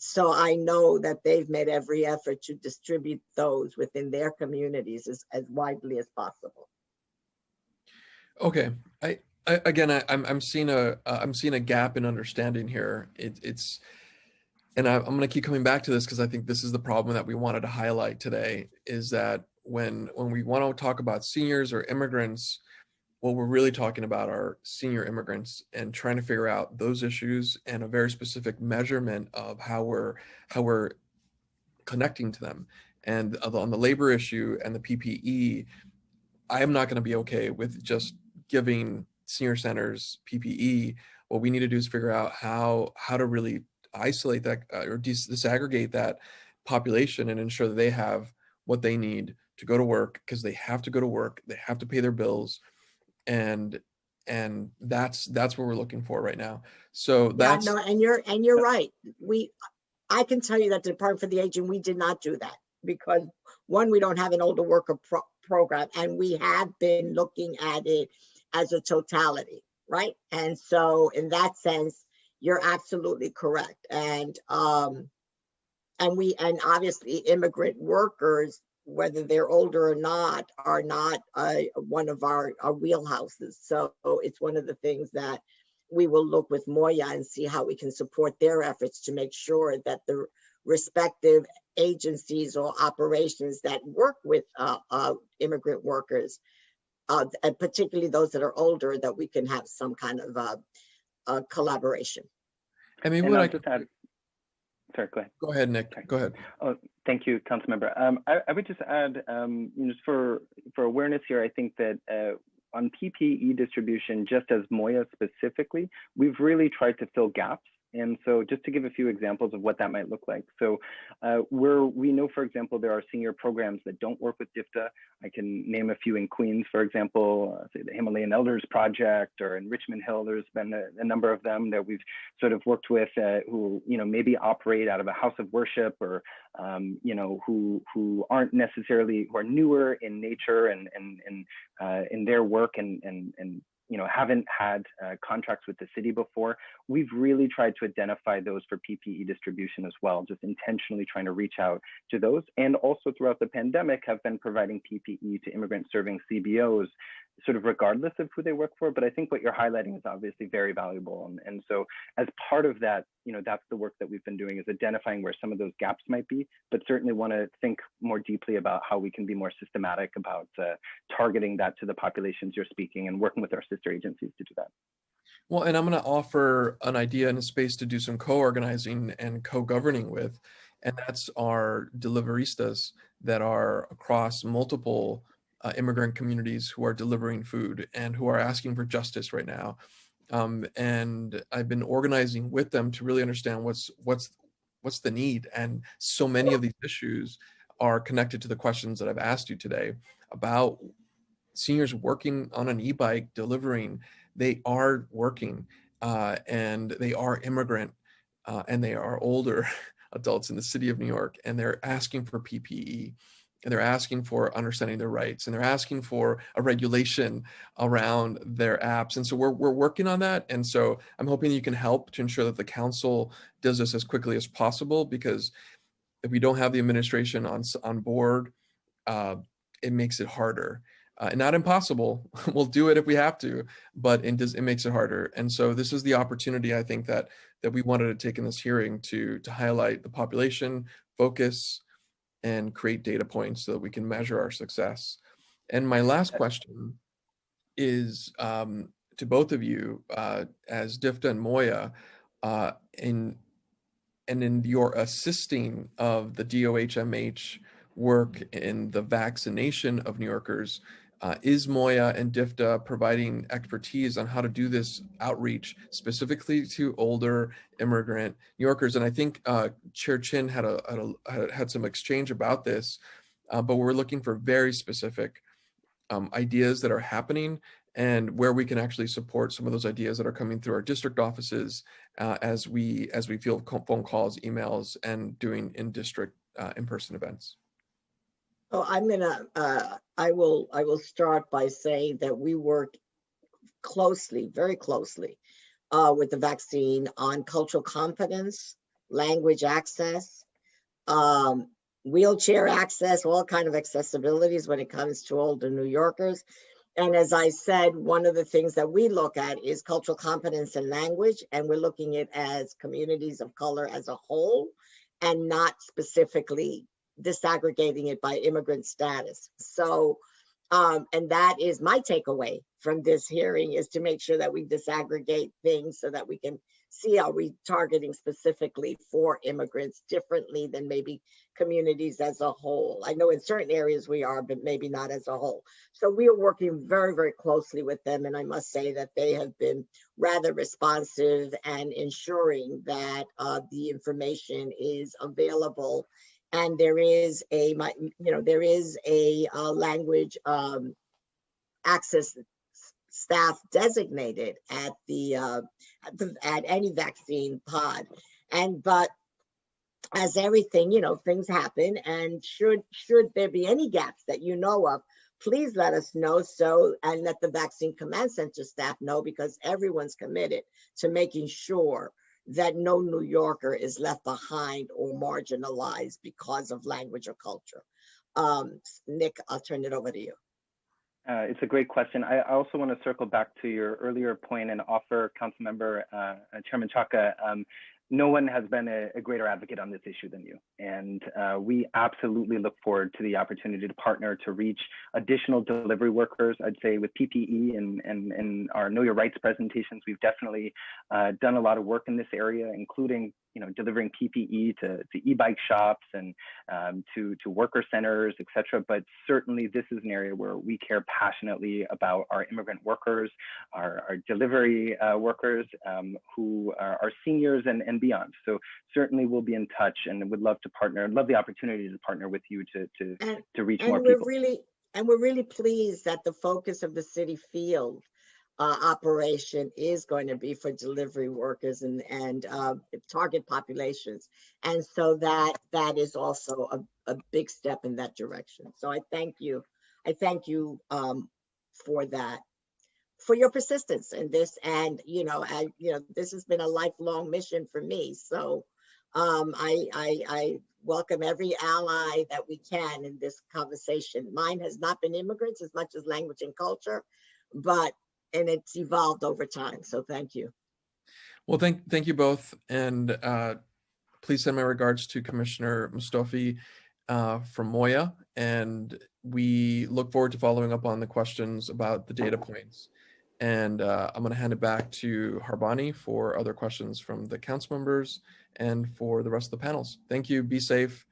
So I know that they've made every effort to distribute those within their communities as widely as possible. Okay, I'm seeing a gap in understanding here. It's and I'm going to keep coming back to this because I think this is the problem that we wanted to highlight today, is that when we want to talk about seniors or immigrants, what we're really talking about are senior immigrants and trying to figure out those issues and a very specific measurement of how we're connecting to them. And on the labor issue and the PPE, I am not going to be okay with just giving senior centers PPE. What we need to do is figure out how to really isolate that or disaggregate that population and ensure that they have what they need to go to work, because they have to go to work, they have to pay their bills, and that's what we're looking for right now. So that's no, and you're right. I can tell you that the Department for the Aging, we did not do that because, one, we don't have an older worker program, and we have been looking at it as a totality, right? And so in that sense, you're absolutely correct. And obviously immigrant workers, whether they're older or not, are not one of our wheelhouses. So it's one of the things that we will look with Moya and see how we can support their efforts to make sure that the respective agencies or operations that work with immigrant workers, and particularly those that are older, that we can have some kind of collaboration. I mean, And what I'll I just add, sorry, go ahead. Go ahead, Nick. Sorry. Go ahead. Oh, thank you, Councilmember. I would just add, just for awareness here, I think that on PPE distribution, just as Moya specifically, we've really tried to fill gaps. And so just to give a few examples of what that might look like. So we know, for example, there are senior programs that don't work with DFTA. I can name a few in Queens, for example, say the Himalayan Elders Project, or in Richmond Hill, there's been a number of them that we've sort of worked with who, maybe operate out of a house of worship, or, who aren't necessarily, who are newer in nature and in their work and haven't had contracts with the city before. We've really tried to identify those for PPE distribution as well, just intentionally trying to reach out to those. And also throughout the pandemic have been providing PPE to immigrants serving CBOs, sort of regardless of who they work for. But I think what you're highlighting is obviously very valuable. And so as part of that, that's the work that we've been doing, is identifying where some of those gaps might be, but certainly want to think more deeply about how we can be more systematic about targeting that to the populations you're speaking, and working with our sister agencies to do that. Well, and I'm going to offer an idea and a space to do some co-organizing and co-governing with, and that's our deliveristas that are across multiple immigrant communities who are delivering food and who are asking for justice right now. And I've been organizing with them to really understand what's the need. And so many of these issues are connected to the questions that I've asked you today about seniors working on an e-bike, delivering. They are working and they are immigrant and they are older adults in the city of New York, and they're asking for PPE. And they're asking for understanding their rights, and they're asking for a regulation around their apps. And so we're working on that. And so I'm hoping you can help to ensure that the council does this as quickly as possible, because if we don't have the administration on board, it makes it harder. Not impossible. We'll do it if we have to, but it makes it harder. And so this is the opportunity, I think, that we wanted to take in this hearing to highlight the population, focus, and create data points so that we can measure our success. And my last question is to both of you, as DFTA and Moya, in your assisting of the DOHMH work in the vaccination of New Yorkers, is Moya and DFTA providing expertise on how to do this outreach specifically to older immigrant New Yorkers? And I think Chair Chin had some exchange about this, but we're looking for very specific ideas that are happening, and where we can actually support some of those ideas that are coming through our district offices as we field phone calls, emails, and doing in-district in-person events. So I will start by saying that we work closely, very closely, with the vaccine on cultural competence, language access, wheelchair access, all kind of accessibilities when it comes to older New Yorkers. And as I said, one of the things that we look at is cultural competence and language, and we're looking at as communities of color as a whole, and not specifically disaggregating it by immigrant status. So, and that is my takeaway from this hearing, is to make sure that we disaggregate things so that we can see, are we targeting specifically for immigrants differently than maybe communities as a whole. I know in certain areas we are, but maybe not as a whole. So we are working very, very closely with them. And I must say that they have been rather responsive and ensuring that the information is available. And there is a, there is a language access staff designated at any vaccine pod. But as everything, things happen, and should there be any gaps that you know of, please let us know, and let the Vaccine Command Center staff know, because everyone's committed to making sure that no New Yorker is left behind or marginalized because of language or culture. Nick, I'll turn it over to you. It's a great question. I also want to circle back to your earlier point and offer Councilmember Chairman Chaka. No one has been a greater advocate on this issue than you. And we absolutely look forward to the opportunity to partner to reach additional delivery workers. I'd say with PPE and our Know Your Rights presentations, we've definitely done a lot of work in this area, including delivering PPE to e-bike shops and to worker centers, et cetera. But certainly this is an area where we care passionately about our immigrant workers, our delivery workers who are seniors and beyond. So certainly we'll be in touch, and would love to partner, and love the opportunity to partner with you to reach more people. We're really pleased that the focus of the city field operation is going to be for delivery workers and target populations. And so that is also a big step in that direction. So I thank you. I thank you for that, for your persistence in this. And, this has been a lifelong mission for me. So I welcome every ally that we can in this conversation. Mine has not been immigrants as much as language and culture, and it's evolved over time. So thank you. Well, thank you both. And please send my regards to Commissioner Mustafi from Moya. And we look forward to following up on the questions about the data points. And I'm going to hand it back to Harbani for other questions from the council members and for the rest of the panels. Thank you. Be safe.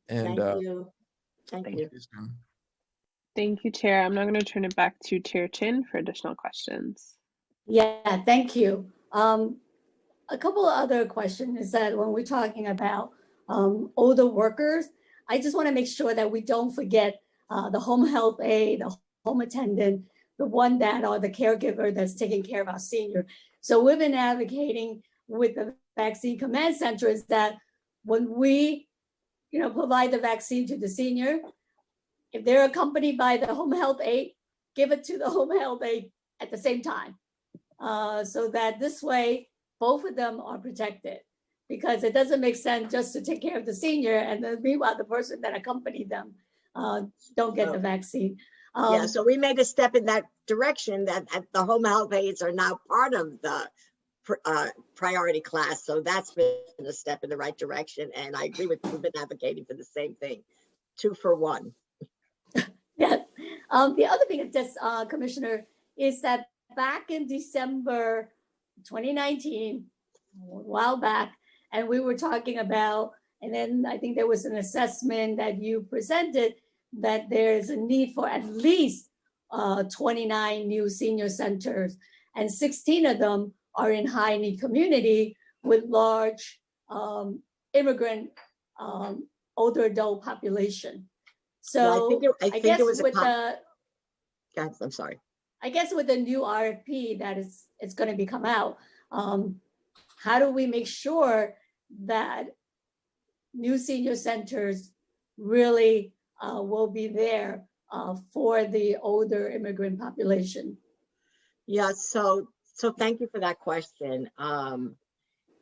And thank you. Thank you. Thank you, Chair. I'm now going to turn it back to Chair Chin for additional questions. Yeah, thank you. A couple of other questions is that when we're talking about older workers, I just want to make sure that we don't forget the home health aide, the home attendant, the one that or the caregiver that's taking care of our senior. So we've been advocating with the Vaccine Command Center is that when we, provide the vaccine to the senior, if they're accompanied by the home health aide, give it to the home health aide at the same time, so that this way both of them are protected. Because it doesn't make sense just to take care of the senior and then meanwhile the person that accompanied them don't get the vaccine. Yeah, so we made a step in that direction that the home health aides are now part of the priority class. So that's been a step in the right direction. And I agree with you, we've been advocating for the same thing, 2 for 1. Yes. The other thing is just, Commissioner, is that back in December 2019, a while back, and we were talking about, and then I think there was an assessment that you presented that there's a need for at least 29 new senior centers, and 16 of them are in high need community with large immigrant older adult population. So I guess with the, I'm sorry. I guess with the new RFP that it's going to be come out, how do we make sure that new senior centers really will be there for the older immigrant population? Yeah, so thank you for that question.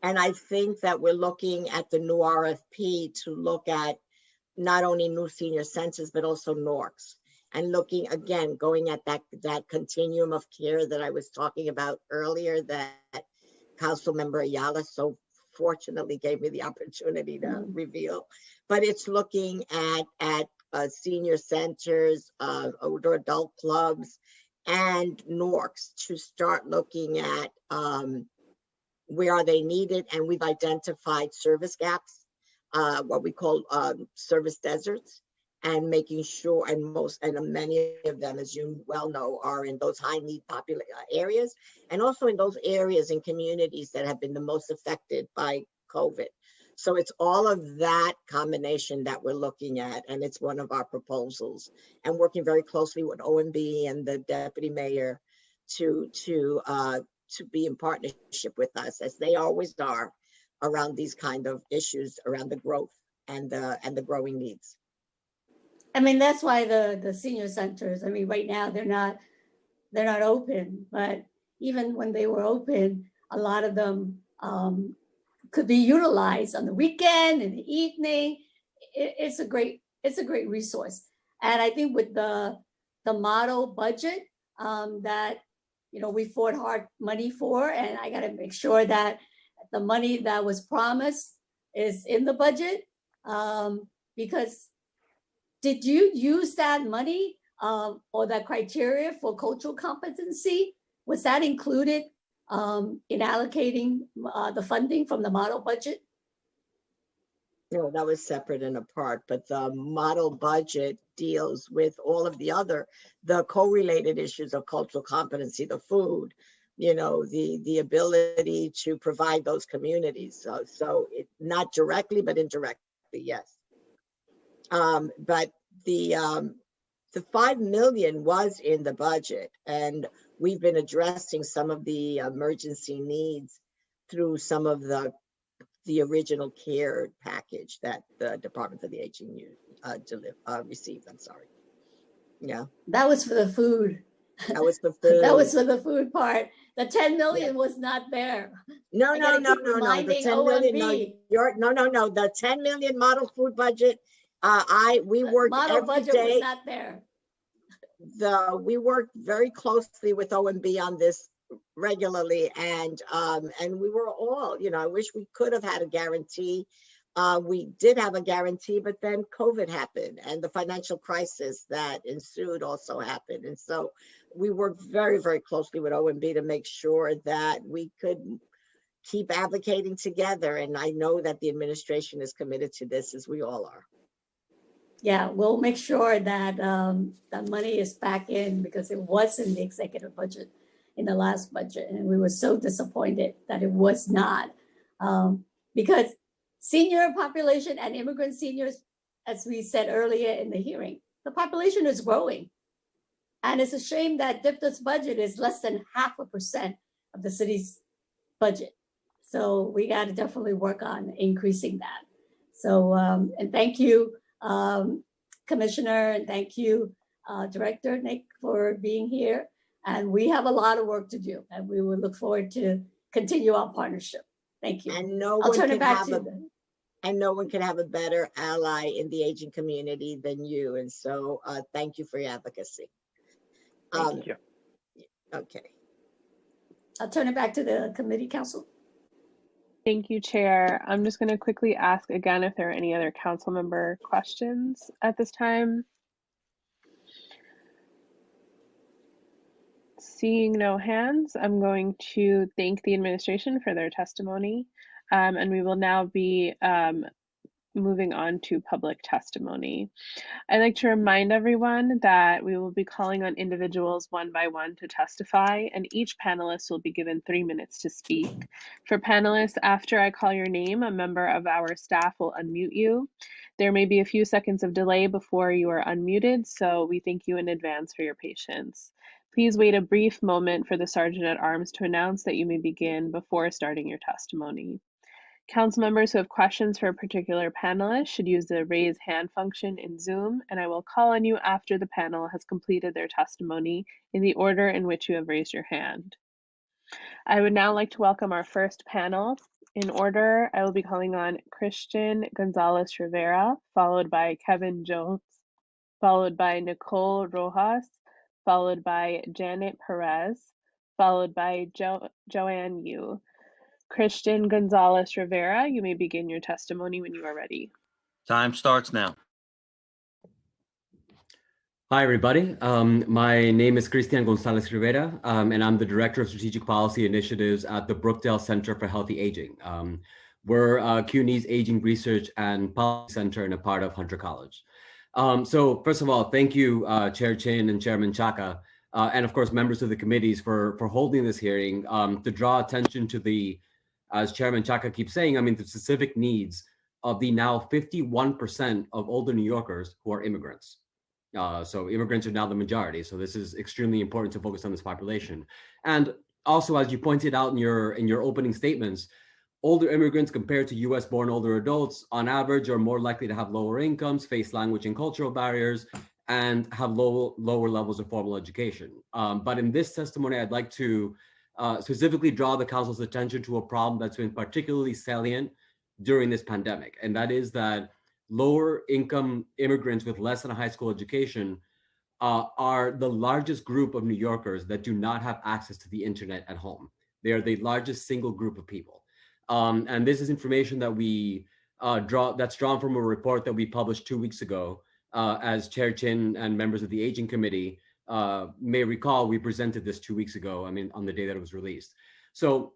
And I think that we're looking at the new RFP to look at not only new senior centers, but also NORCs. And looking again, going at that continuum of care that I was talking about earlier, that Councilmember Ayala so fortunately gave me the opportunity to reveal. But it's looking at senior centers, older adult clubs, and NORCs to start looking at where are they needed. And we've identified service gaps, what we call service deserts, and making sure, and many of them, as you well know, are in those high need areas, and also in those areas and communities that have been the most affected by COVID. So it's all of that combination that we're looking at, and it's one of our proposals, and working very closely with OMB and the deputy mayor to be in partnership with us, as they always are, around these kind of issues, around the growth and the growing needs. I mean, that's why the senior centers, I mean, right now they're not open, but even when they were open, a lot of them could be utilized on the weekend, in the evening. It's a great resource. And I think with the model budget that, you know, we fought hard money for, and I got to make sure that the money that was promised is in the budget, because did you use that money or that criteria for cultural competency? Was that included in allocating the funding from the model budget? No, that was separate and apart, but the model budget deals with all of the correlated issues of cultural competency, the food, you know, the ability to provide those communities. So it, not directly, but indirectly, yes. But the 5 million was in the budget, and we've been addressing some of the emergency needs through some of the original care package that the Department of the Aging received. I'm sorry. Yeah. That was for the food. That was for food. That was for the food part. The 10 million was not there. No. The 10 million, no. The 10 million model food budget. We worked model every budget day. was not there. We worked very closely with OMB on this regularly, and we were all, you know, I wish we could have had a guarantee. We did have a guarantee, but then COVID happened, and the financial crisis that ensued also happened. And so we worked very, very closely with OMB to make sure that we could keep advocating together. And I know that the administration is committed to this, as we all are. Yeah, we'll make sure that that money is back in, because it was in the executive budget in the last budget. And we were so disappointed that it was not, because senior population and immigrant seniors, as we said earlier in the hearing, the population is growing. And it's a shame that DFTA's budget is less than 0.5% of the city's budget. So we got to definitely work on increasing that. So, and thank you, Commissioner, and thank you, Director Nick, for being here. And we have a lot of work to do, and we will look forward to continue our partnership. Thank you. And no I'll one turn can it back have to a, you. and no one can have a better ally in the aging community than you. And so thank you for your advocacy. Thank you. Okay. I'll turn it back to the committee council. Thank you, Chair. I'm just going to quickly ask again if there are any other council member questions at this time. Seeing no hands, I'm going to thank the administration for their testimony, and we will now be moving on to public testimony. I'd like to remind everyone that we will be calling on individuals one by one to testify, and each panelist will be given 3 minutes to speak. For panelists, after I call your name, a member of our staff will unmute you. There may be a few seconds of delay before you are unmuted, so we thank you in advance for your patience. Please wait a brief moment for the Sergeant at Arms to announce that you may begin before starting your testimony. Council members who have questions for a particular panelist should use the raise hand function in Zoom, and I will call on you after the panel has completed their testimony in the order in which you have raised your hand. I would now like to welcome our first panel In order, I will be calling on Christian Gonzalez Rivera, followed by Kevin Jones, followed by Nicole Rojas, followed by Janet Perez, followed by Joanne Yu. Christian Gonzalez Rivera, you may begin your testimony when you are ready. Time starts now. Hi, everybody. My name is Christian Gonzalez Rivera, and I'm the Director of Strategic Policy Initiatives at the Brookdale Center for Healthy Aging. We're CUNY's Aging Research and Policy Center and a part of Hunter College. So first of all, thank you, Chair Chin and Chairman Chaka, and of course, members of the committees for holding this hearing to draw attention to the, as Chairman Chaka keeps saying, the specific needs of the now 51% of older New Yorkers who are immigrants. So immigrants are now the majority. So this is extremely important to focus on this population. And also, as you pointed out in your opening statements, older immigrants compared to US born older adults on average are more likely to have lower incomes, face language and cultural barriers, and have lower levels of formal education. But in this testimony, I'd like to specifically draw the council's attention to a problem that's been particularly salient during this pandemic. And that is that lower income immigrants with less than a high school education are the largest group of New Yorkers that do not have access to the internet at home. They are the largest single group of people. And this is information that that's drawn from a report that we published 2 weeks ago. As Chair Chin and members of the Aging Committee may recall, we presented this 2 weeks ago, on the day that it was released. So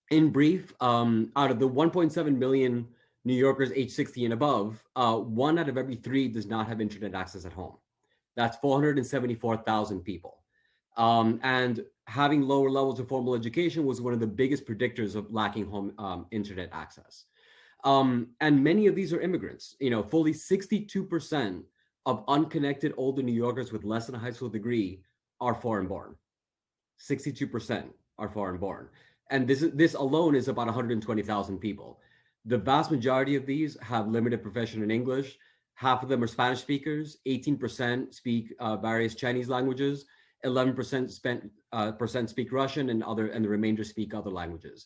in brief, out of the 1.7 million New Yorkers age 60 and above, 1 out of every 3 does not have internet access at home. That's 474,000 people. And having lower levels of formal education was one of the biggest predictors of lacking home internet access. And many of these are immigrants. Fully 62% of unconnected older New Yorkers with less than a high school degree are foreign born. 62% are foreign born. And this alone is about 120,000 people. The vast majority of these have limited proficiency in English. Half of them are Spanish speakers. 18% speak various Chinese languages. 11% speak Russian, and the remainder speak other languages.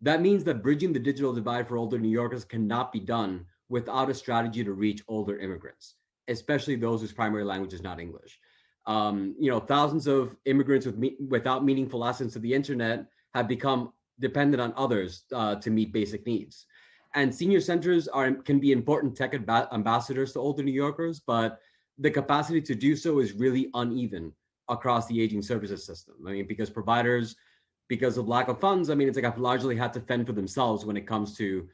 That means that bridging the digital divide for older New Yorkers cannot be done without a strategy to reach older immigrants, especially those whose primary language is not English. Thousands of immigrants without meaningful access to the internet have become dependent on others to meet basic needs. And senior centers can be important tech ambassadors to older New Yorkers, but the capacity to do so is really uneven across the aging services system. Because providers, because of lack of funds, it's like I've largely had to fend for themselves when it comes to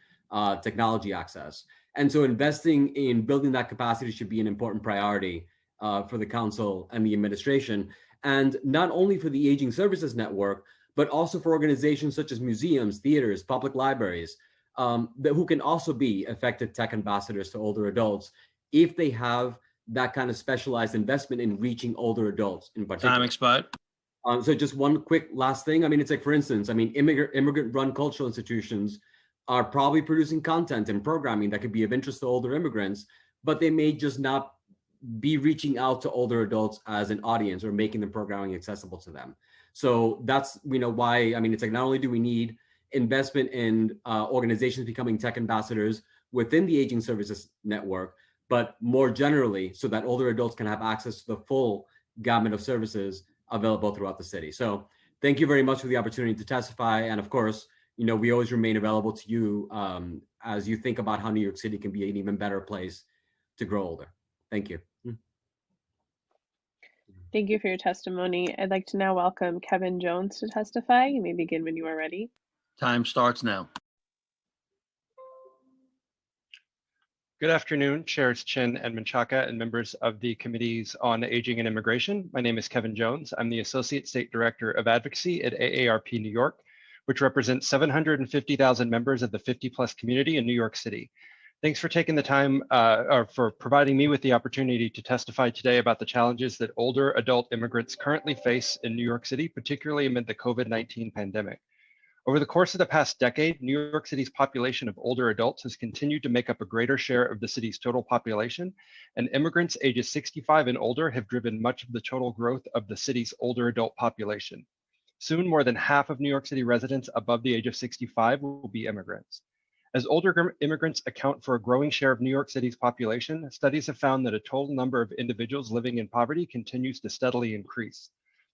technology access. And so investing in building that capacity should be an important priority for the council and the administration. And not only for the Aging Services Network, but also for organizations such as museums, theaters, public libraries, who can also be effective tech ambassadors to older adults if they have that kind of specialized investment in reaching older adults in particular. Time expired. So just one quick last thing. It's like, for instance, immigrant-run cultural institutions are probably producing content and programming that could be of interest to older immigrants, but they may just not be reaching out to older adults as an audience or making the programming accessible to them. So that's why, it's like, not only do we need investment in organizations becoming tech ambassadors within the Aging Services Network, but more generally, so that older adults can have access to the full gamut of services available throughout the city. So thank you very much for the opportunity to testify. And of course, we always remain available to you as you think about how New York City can be an even better place to grow older. Thank you. Thank you for your testimony. I'd like to now welcome Kevin Jones to testify. You may begin when you are ready. Time starts now. Good afternoon, Chairs Chin and Menchaca and members of the Committees on Aging and Immigration. My name is Kevin Jones. I'm the Associate State Director of Advocacy at AARP New York, which represents 750,000 members of the 50+ community in New York City. Thanks for taking the time or for providing me with the opportunity to testify today about the challenges that older adult immigrants currently face in New York City, particularly amid the COVID-19 pandemic. Over the course of the past decade, New York City's population of older adults has continued to make up a greater share of the city's total population, and immigrants ages 65 and older have driven much of the total growth of the city's older adult population. Soon, more than half of New York City residents above the age of 65 will be immigrants. As older immigrants account for a growing share of New York City's population, studies have found that a total number of individuals living in poverty continues to steadily increase.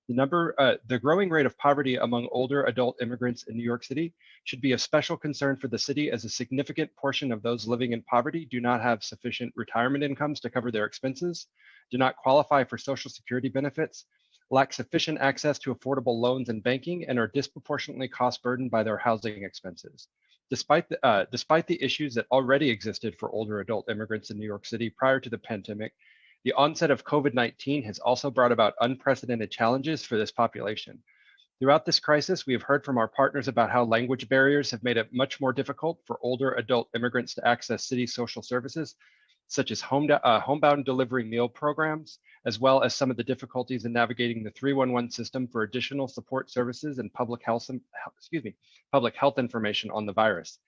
The growing rate of poverty among older adult immigrants in New York City should be of special concern for the city, as a significant portion of those living in poverty do not have sufficient retirement incomes to cover their expenses, do not qualify for Social Security benefits, lack sufficient access to affordable loans and banking, and are disproportionately cost burdened by their housing expenses. Despite the issues that already existed for older adult immigrants in New York City prior to the pandemic, the onset of COVID-19 has also brought about unprecedented challenges for this population. Throughout this crisis, we have heard from our partners about how language barriers have made it much more difficult for older adult immigrants to access city social services, such as homebound delivery meal programs, as well as some of the difficulties in navigating the 311 system for additional support services and public health information on the virus.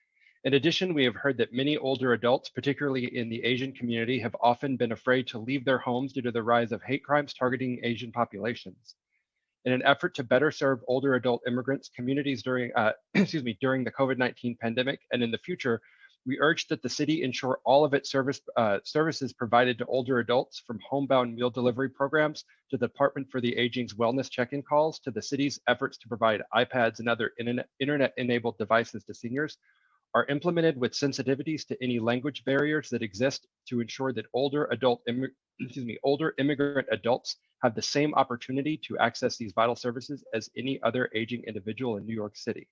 In addition, we have heard that many older adults, particularly in the Asian community, have often been afraid to leave their homes due to the rise of hate crimes targeting Asian populations. In an effort to better serve older adult immigrants communities during during the COVID-19 pandemic and in the future, we urge that the city ensure all of its services provided to older adults, from homebound meal delivery programs to the Department for the Aging's wellness check-in calls to the city's efforts to provide iPads and other internet-enabled devices to seniors, are implemented with sensitivities to any language barriers that exist to ensure that older immigrant adults have the same opportunity to access these vital services as any other aging individual in New York City.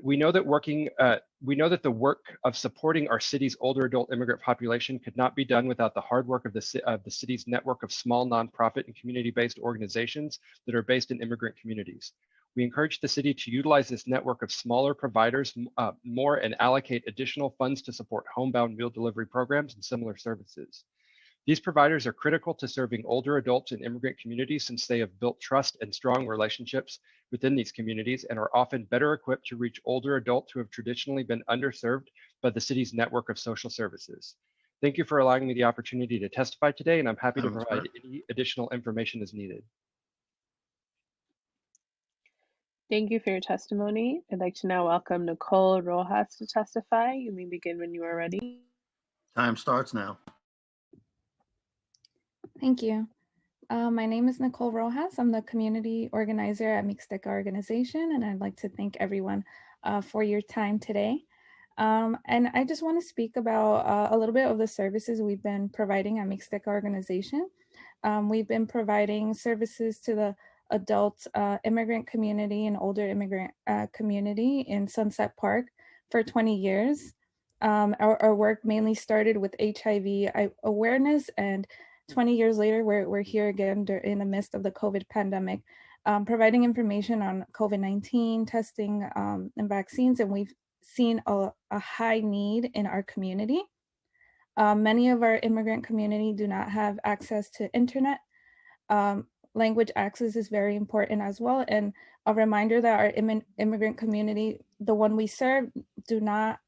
We know that the work of supporting our city's older adult immigrant population could not be done without the hard work of the city's network of small nonprofit and community-based organizations that are based in immigrant communities. We encourage the city to utilize this network of smaller providers more and allocate additional funds to support homebound meal delivery programs and similar services. These providers are critical to serving older adults in immigrant communities, since they have built trust and strong relationships within these communities and are often better equipped to reach older adults who have traditionally been underserved by the city's network of social services. Thank you for allowing me the opportunity to testify today, and I'm happy to provide any additional information as needed. Thank you for your testimony. I'd like to now welcome Nicole Rojas to testify. You may begin when you are ready. Time starts now. Thank you. My name is Nicole Rojas. I'm the community organizer at Mixteca Organization, and I'd like to thank everyone for your time today. And I just want to speak about a little bit of the services we've been providing at Mixteca Organization. We've been providing services to the adult immigrant community and older immigrant community in Sunset Park for 20 years. Our work mainly started with HIV awareness, and 20 years later, we're here again in the midst of the COVID pandemic, providing information on COVID-19 testing and vaccines, and we've seen a high need in our community. Many of our immigrant community do not have access to internet. Language access is very important as well, and a reminder that our immigrant community, the one we serve, do not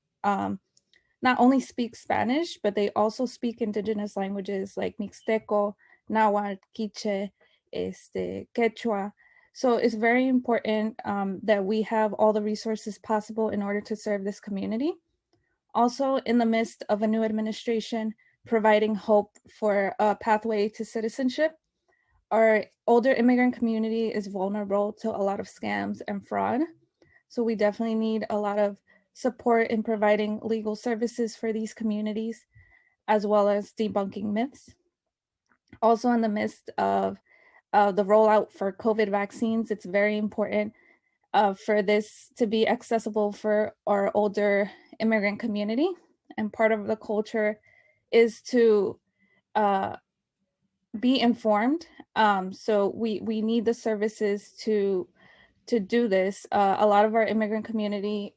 only speak Spanish, but they also speak indigenous languages like Mixteco, Nahuatl, Quiche, Quechua. So it's very important that we have all the resources possible in order to serve this community. Also, in the midst of a new administration, providing hope for a pathway to citizenship, our older immigrant community is vulnerable to a lot of scams and fraud. So we definitely need a lot of support in providing legal services for these communities, as well as debunking myths. Also, in the midst of the rollout for COVID vaccines, it's very important for this to be accessible for our older immigrant community. And part of the culture is to be informed. So we need the services to do this. A lot of our immigrant community,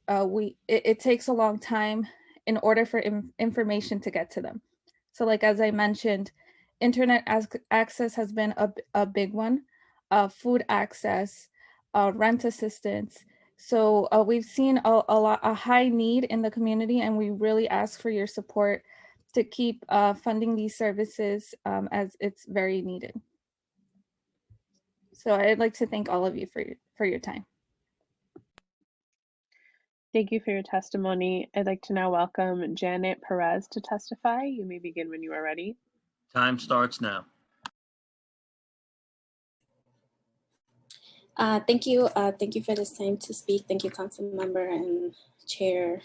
it takes a long time in order for information to get to them. So like, as I mentioned, internet access has been a big one, food access, rent assistance. So we've seen a high need in the community, and we really ask for your support to keep funding these services as it's very needed. So I'd like to thank all of you for your time. Thank you for your testimony. I'd like to now welcome Janet Perez to testify. You may begin when you are ready. Time starts now. Thank you. Thank you for this time to speak. Thank you, Council Member and Chair,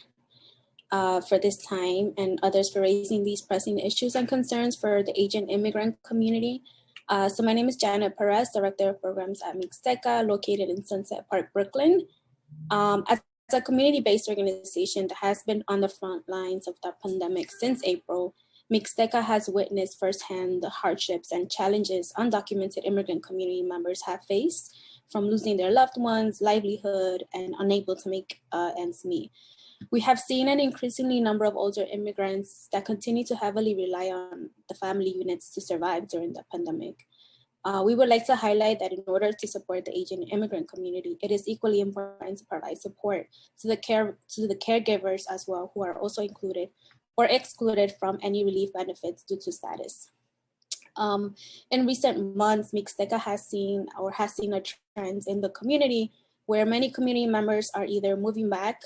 for this time, and others for raising these pressing issues and concerns for the Asian immigrant community. So my name is Janet Perez, Director of Programs at Mixteca, located in Sunset Park, Brooklyn. As a community-based organization that has been on the front lines of the pandemic since April, Mixteca has witnessed firsthand the hardships and challenges undocumented immigrant community members have faced, from losing their loved ones, livelihood, and unable to make ends meet. We have seen an increasingly number of older immigrants that continue to heavily rely on the family units to survive during the pandemic. We would like to highlight that in order to support the Asian immigrant community, it is equally important to provide support to the caregivers as well, who are also included or excluded from any relief benefits due to status. In recent months, Mixteca has seen a trend in the community where many community members are either moving back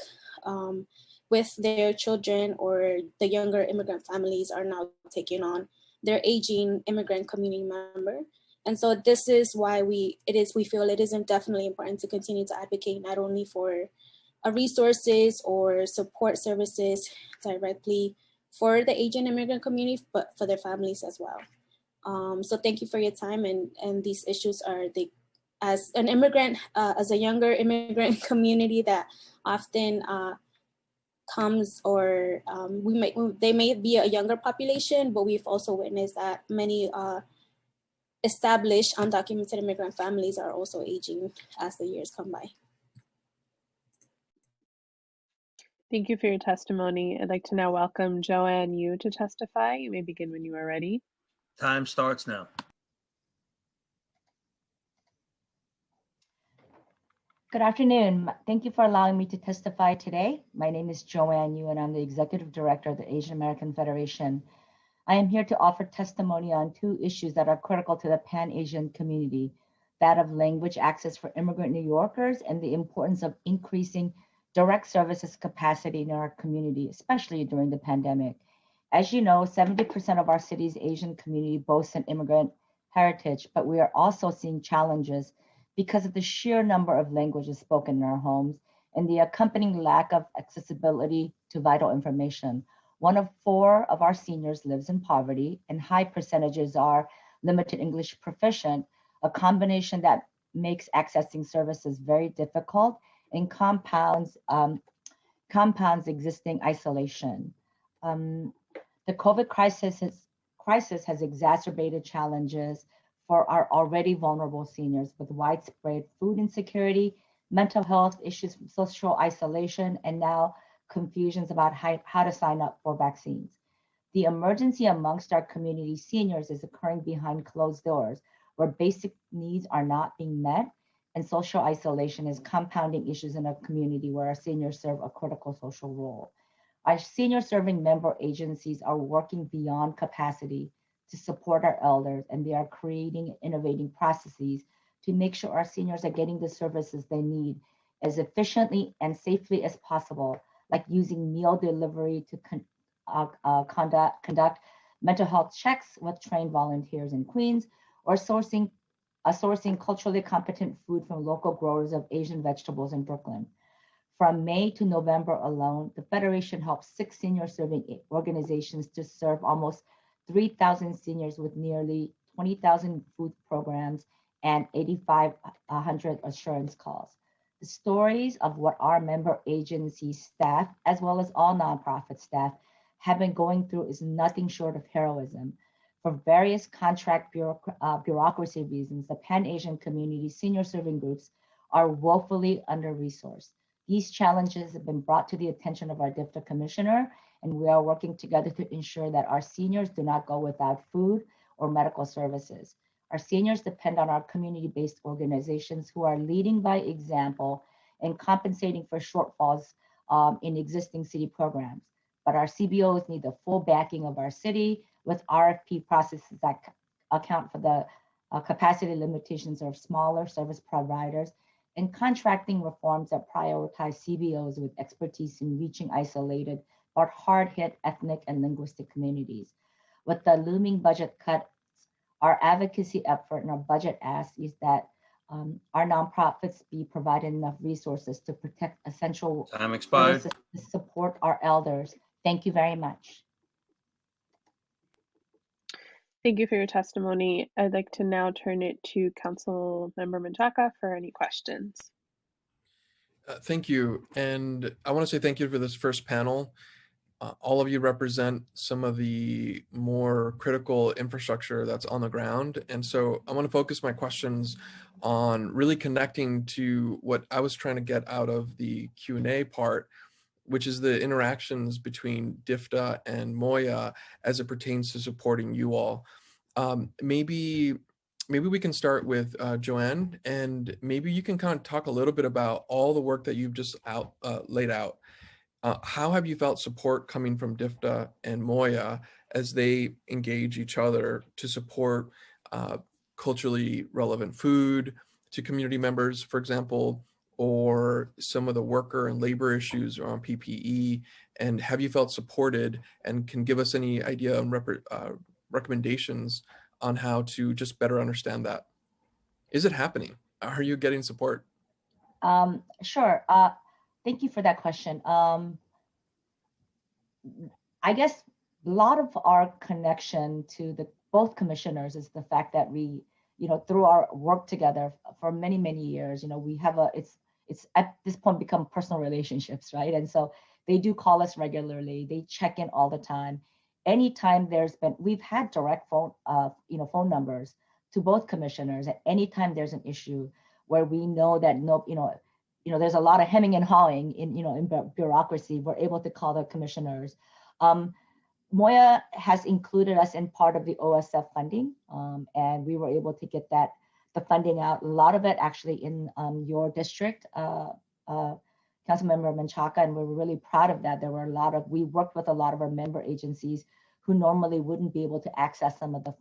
with their children, or the younger immigrant families are now taking on their aging immigrant community member. And so this is why we feel it is definitely important to continue to advocate not only for resources or support services directly for the Asian immigrant community, but for their families as well. So thank you for your time, and these issues are as an immigrant, as a younger immigrant community that often comes, or they may be a younger population, but we've also witnessed that many established undocumented immigrant families are also aging as the years come by. Thank you for your testimony. I'd like to now welcome Joanne Yu to testify. You may begin when you are ready. Time starts now. Good afternoon. Thank you for allowing me to testify today. My name is Joanne Yu, and I'm the Executive Director of the Asian American Federation. I am here to offer testimony on two issues that are critical to the Pan-Asian community, that of language access for immigrant New Yorkers and the importance of increasing direct services capacity in our community, especially during the pandemic. As you know, 70% of our city's Asian community boasts an immigrant heritage, but we are also seeing challenges because of the sheer number of languages spoken in our homes and the accompanying lack of accessibility to vital information. 1 of 4 of our seniors lives in poverty, and high percentages are limited English proficient, a combination that makes accessing services very difficult and compounds existing isolation. The COVID crisis has exacerbated challenges for our already vulnerable seniors, with widespread food insecurity, mental health issues, social isolation, and now confusions about how to sign up for vaccines. The emergency amongst our community seniors is occurring behind closed doors, where basic needs are not being met, and social isolation is compounding issues in a community where our seniors serve a critical social role. Our senior serving member agencies are working beyond capacity to support our elders, and they are creating and innovating processes to make sure our seniors are getting the services they need as efficiently and safely as possible, like using meal delivery to conduct mental health checks with trained volunteers in Queens, or sourcing culturally competent food from local growers of Asian vegetables in Brooklyn. From May to November alone, the Federation helped 6 senior serving organizations to serve almost 3,000 seniors with nearly 20,000 food programs and 8,500 assurance calls. The stories of what our member agency staff, as well as all nonprofit staff, have been going through is nothing short of heroism. For various contract bureaucracy reasons, the Pan-Asian community senior serving groups are woefully under-resourced. These challenges have been brought to the attention of our DIFTA commissioner, and we are working together to ensure that our seniors do not go without food or medical services. Our seniors depend on our community-based organizations who are leading by example and compensating for shortfalls in existing city programs. But our CBOs need the full backing of our city with RFP processes that account for the capacity limitations of smaller service providers, and contracting reforms that prioritize CBOs with expertise in reaching isolated but hard-hit ethnic and linguistic communities. With the looming budget cuts, our advocacy effort and our budget ask is that our nonprofits be provided enough resources to protect essential Time expired. services to support our elders. Thank you very much. Thank you for your testimony. I'd like to now turn it to Council Member Menchaca for any questions. Thank you. And I want to say thank you for this first panel. All of you represent some of the more critical infrastructure that's on the ground. And so I want to focus my questions on really connecting to what I was trying to get out of the Q&A part, which is the interactions between DFTA and Moya as it pertains to supporting you all. Maybe we can start with Joanne, and maybe you can kind of talk a little bit about all the work that you've just laid out. How have you felt support coming from DFTA and Moya as they engage each other to support culturally relevant food to community members, for example, or some of the worker and labor issues around PPE? And have you felt supported, and can give us any idea and recommendations on how to just better understand that? Is it happening? Are you getting support? Sure. Thank you for that question. I guess a lot of our connection to both commissioners is the fact that we, through our work together for many, many years, we have it's at this point become personal relationships, right? And so they do call us regularly. They check in all the time. Anytime we've had direct phone numbers to both commissioners at any time there's an issue where we know that there's a lot of hemming and hawing in bureaucracy. We're able to call the commissioners. Moya has included us in part of the OSF funding, and we were able to get the funding out. A lot of it actually in your district, Councilmember Menchaca, and we're really proud of that. We worked with a lot of our member agencies who normally wouldn't be able to access some of the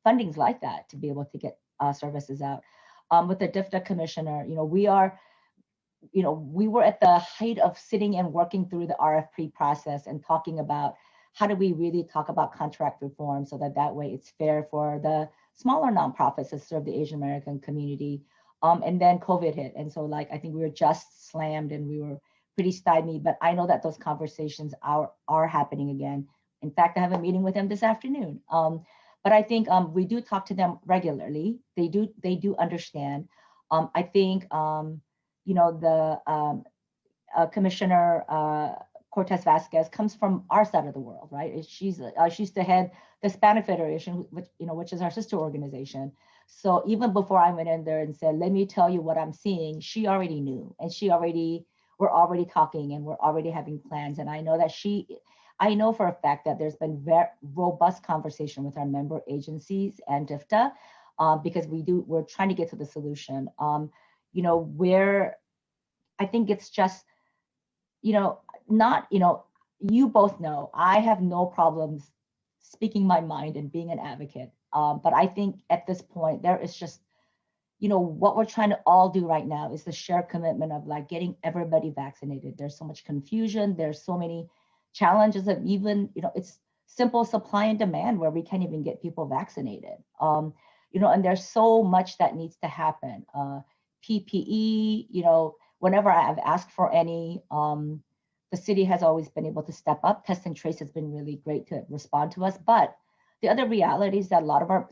fundings like that to be able to get services out. With the DFTA commissioner, we were at the height of sitting and working through the RFP process and talking about how do we really talk about contract reform so that way it's fair for the smaller nonprofits that serve the Asian American community. And then COVID hit. And so I think we were just slammed and we were pretty stymied, but I know that those conversations are happening again. In fact, I have a meeting with them this afternoon. But I think we do talk to them regularly. They do understand. I think, the Commissioner Cortez Vasquez comes from our side of the world, right? She used to head the Spanish Federation, which is our sister organization. So even before I went in there and said, let me tell you what I'm seeing, she already knew, and we're already talking and we're already having plans. And I know that I know for a fact that there's been very robust conversation with our member agencies and DFTA because we're trying to get to the solution. Where I think it's just, you both know, I have no problems speaking my mind and being an advocate. But I think at this point, there is just, what we're trying to all do right now is the shared commitment of getting everybody vaccinated. There's so much confusion. There's so many challenges of even, it's simple supply and demand where we can't even get people vaccinated. And there's so much that needs to happen. PPE, whenever I've asked for any, the city has always been able to step up. Test and Trace has been really great to respond to us. But the other reality is that a lot of our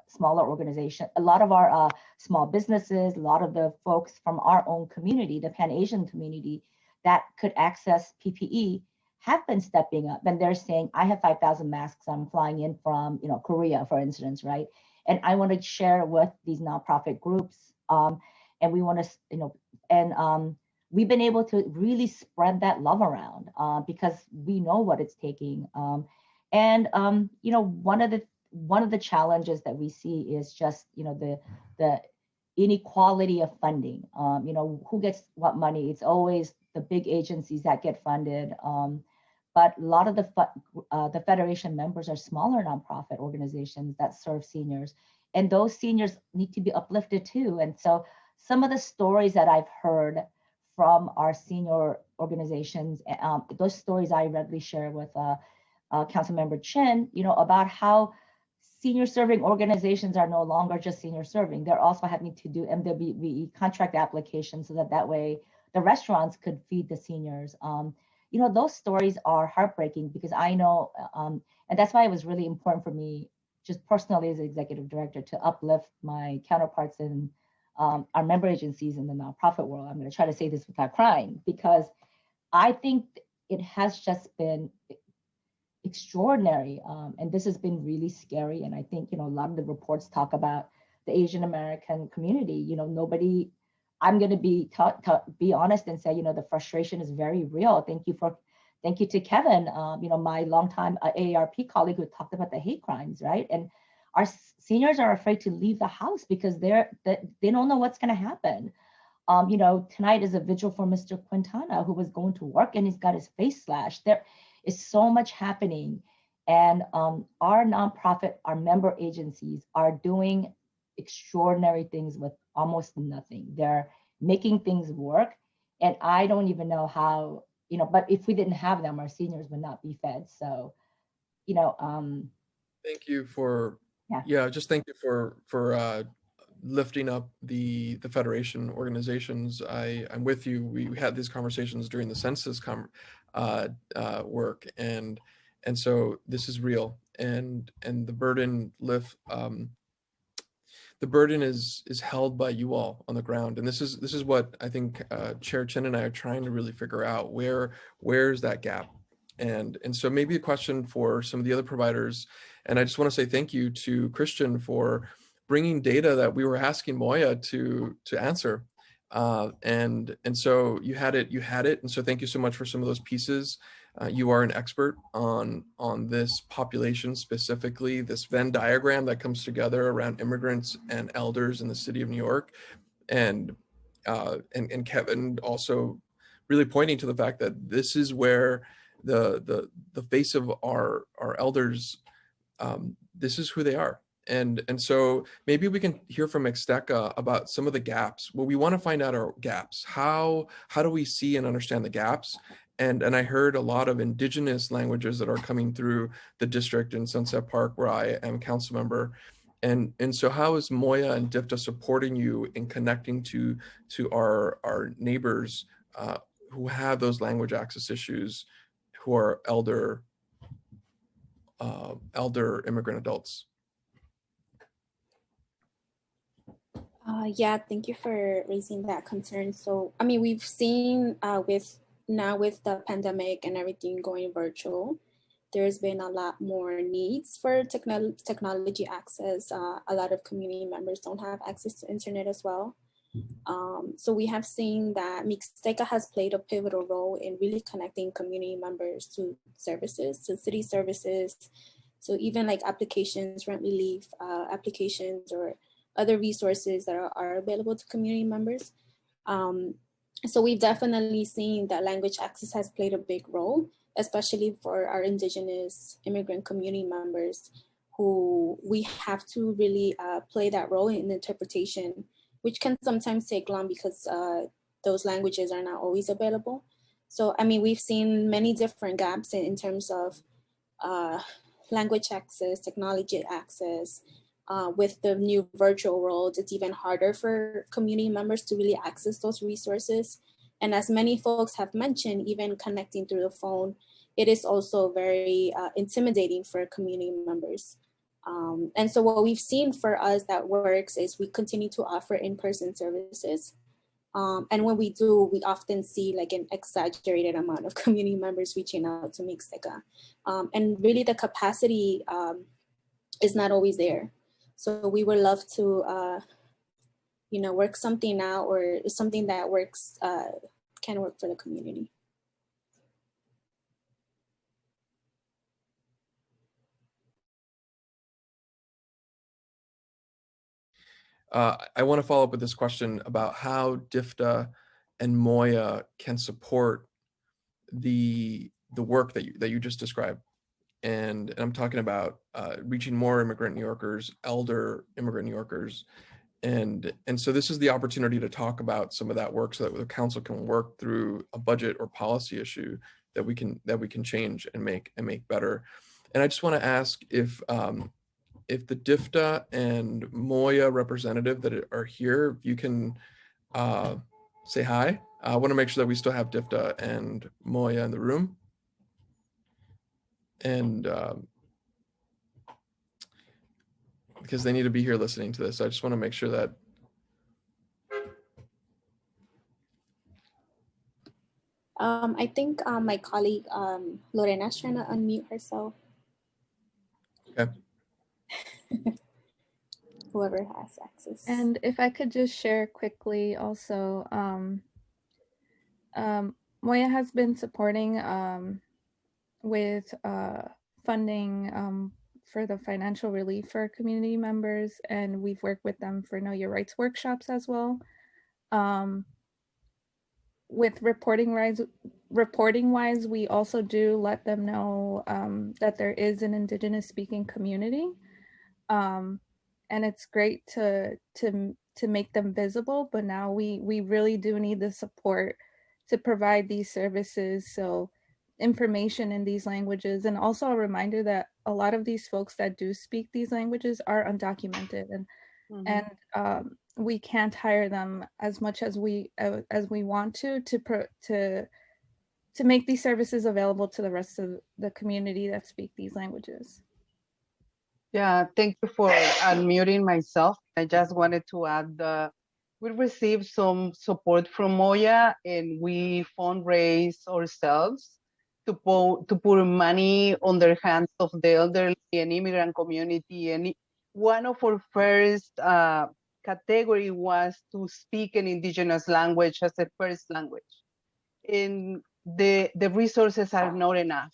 smaller organizations, a lot of our small businesses, a lot of the folks from our own community, the Pan-Asian community that could access PPE have been stepping up. And they're saying, I have 5,000 masks I'm flying in from, Korea, for instance, right? And I want to share with these nonprofit groups. And we want to, we've been able to really spread that love around because we know what it's taking. One of the challenges that we see is just, the inequality of funding. Who gets what money? It's always the big agencies that get funded. But a lot of the Federation members are smaller nonprofit organizations that serve seniors. and those seniors need to be uplifted too. And so some of the stories that I've heard from our senior organizations, those stories I readily share with Councilmember Chin, about how senior serving organizations are no longer just senior serving. They're also having to do MWBE contract applications so that way the restaurants could feed the seniors. Those stories are heartbreaking because I know, and that's why it was really important for me, just personally as executive director, to uplift my counterparts in our member agencies in the nonprofit world. I'm going to try to say this without crying, because I think it has just been extraordinary, and this has been really scary. And I think a lot of the reports talk about the Asian American community. Nobody. I'm going to be honest and say, the frustration is very real. Thank you to Kevin, my longtime AARP colleague who talked about the hate crimes, right? And our seniors are afraid to leave the house because they don't know what's going to happen. Tonight is a vigil for Mr. Quintana, who was going to work and he's got his face slashed. There is so much happening, and our nonprofit, our member agencies are doing extraordinary things with almost nothing. They're making things work, and I don't even know how, but if we didn't have them, our seniors would not be fed. So, thank you for, just thank you for lifting up the federation organizations. I'm with you. We had these conversations during the census work, and so this is real, and the burden the burden is held by you all on the ground. And this is what I think Chair Chin and I are trying to really figure out, where's that gap. And so maybe a question for some of the other providers, and I just want to say thank you to Christian for bringing data that we were asking Moya to answer. And so you had it. And so thank you so much for some of those pieces. You are an expert on this population, specifically this Venn diagram that comes together around immigrants and elders in the city of New York. And Kevin also really pointing to the fact that this is where the face of our elders, this is who they are. And so maybe we can hear from Mixteca about some of the gaps. Well, we want to find out our gaps. How do we see and understand the gaps? And I heard a lot of indigenous languages that are coming through the district in Sunset Park, where I am council member. And so how is Moya and DFTA supporting you in connecting to our neighbors who have those language access issues, who are elder immigrant adults? Yeah, thank you for raising that concern. So, I mean, we've seen with the pandemic and everything going virtual, there's been a lot more needs for technology access. A lot of community members don't have access to internet as well. So we have seen that Mixteca has played a pivotal role in really connecting community members to services, to city services. So even like applications, rent relief applications, or other resources that are available to community members. So we've definitely seen that language access has played a big role, especially for our indigenous immigrant community members, who we have to really play that role in interpretation, which can sometimes take long because those languages are not always available. So, I mean, we've seen many different gaps in terms of language access, technology access. With the new virtual world, it's even harder for community members to really access those resources. And as many folks have mentioned, even connecting through the phone, it is also very intimidating for community members. And so what we've seen for us that works is we continue to offer in-person services. And when we do, we often see like an exaggerated amount of community members reaching out to Mixteca. And really the capacity is not always there. So we would love to, work something out, or something that works, can work for the community. I want to follow up with this question about how DFTA and Moya can support the work that you just described. and I'm talking about reaching more immigrant New Yorkers, elder immigrant New Yorkers. And so this is the opportunity to talk about some of that work so that the council can work through a budget or policy issue that we can change and make better. And I just want to ask if the DIFTA and Moya representative that are here, if you can say hi. I want to make sure that we still have DIFTA and Moya in the room. And because they need to be here listening to this. I just want to make sure that. I think my colleague Lorena is trying to unmute herself. Okay. Whoever has access. And if I could just share quickly also, Moya has been supporting with funding for the financial relief for community members, and we've worked with them for Know Your Rights workshops as well. With reporting wise, we also do let them know that there is an Indigenous speaking community, and it's great to make them visible. But now we really do need the support to provide these services. So information in these languages, and also a reminder that a lot of these folks that do speak these languages are undocumented, and we can't hire them as much as we want to make these services available to the rest of the community that speak these languages. Yeah, thank you for unmuting myself. I just wanted to add we received some support from Moya, and we fundraise ourselves to put money on the hands of the elderly and immigrant community. And one of our first category was to speak an Indigenous language as a first language. And the resources are not enough.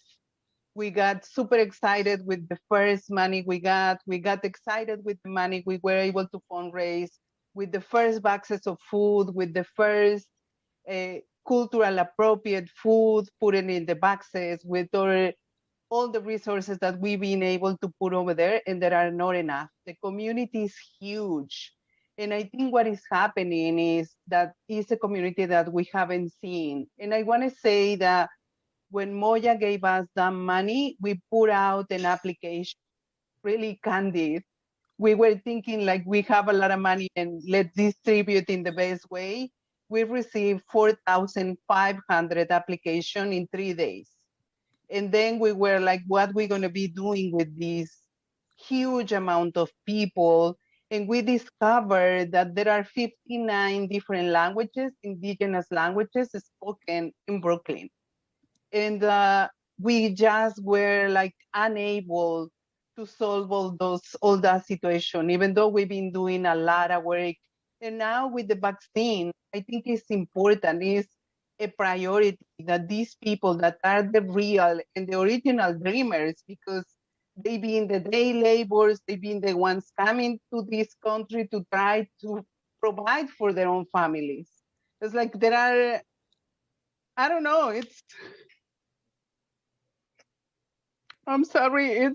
We got super excited with the first money we got. We got excited with the money we were able to fundraise, with the first boxes of food, with the first cultural appropriate food, putting in the boxes, with all the resources that we've been able to put over there, and there are not enough. The community is huge. And I think what is happening is that it's a community that we haven't seen. And I want to say that when Moya gave us that money, we put out an application, really candid. We were thinking like we have a lot of money and let's distribute in the best way. We received 4,500 applications in 3 days. And then we were like, what are we going to be doing with this huge amount of people? And we discovered that there are 59 different languages, Indigenous languages spoken in Brooklyn. And we just were like unable to solve all that situation, even though we've been doing a lot of work. And now with the vaccine, I think it's important, it's a priority that these people that are the real and the original dreamers, because they've been the day laborers, they've been the ones coming to this country to try to provide for their own families. It's like there are, I don't know, I'm sorry,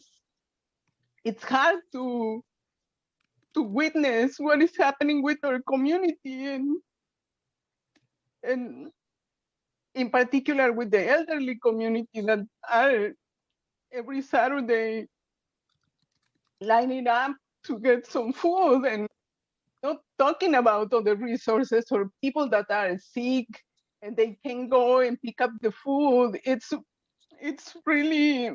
it's hard to witness what is happening with our community, and in particular with the elderly community that are every Saturday lining up to get some food, and not talking about other resources or people that are sick and they can go and pick up the food. It's really,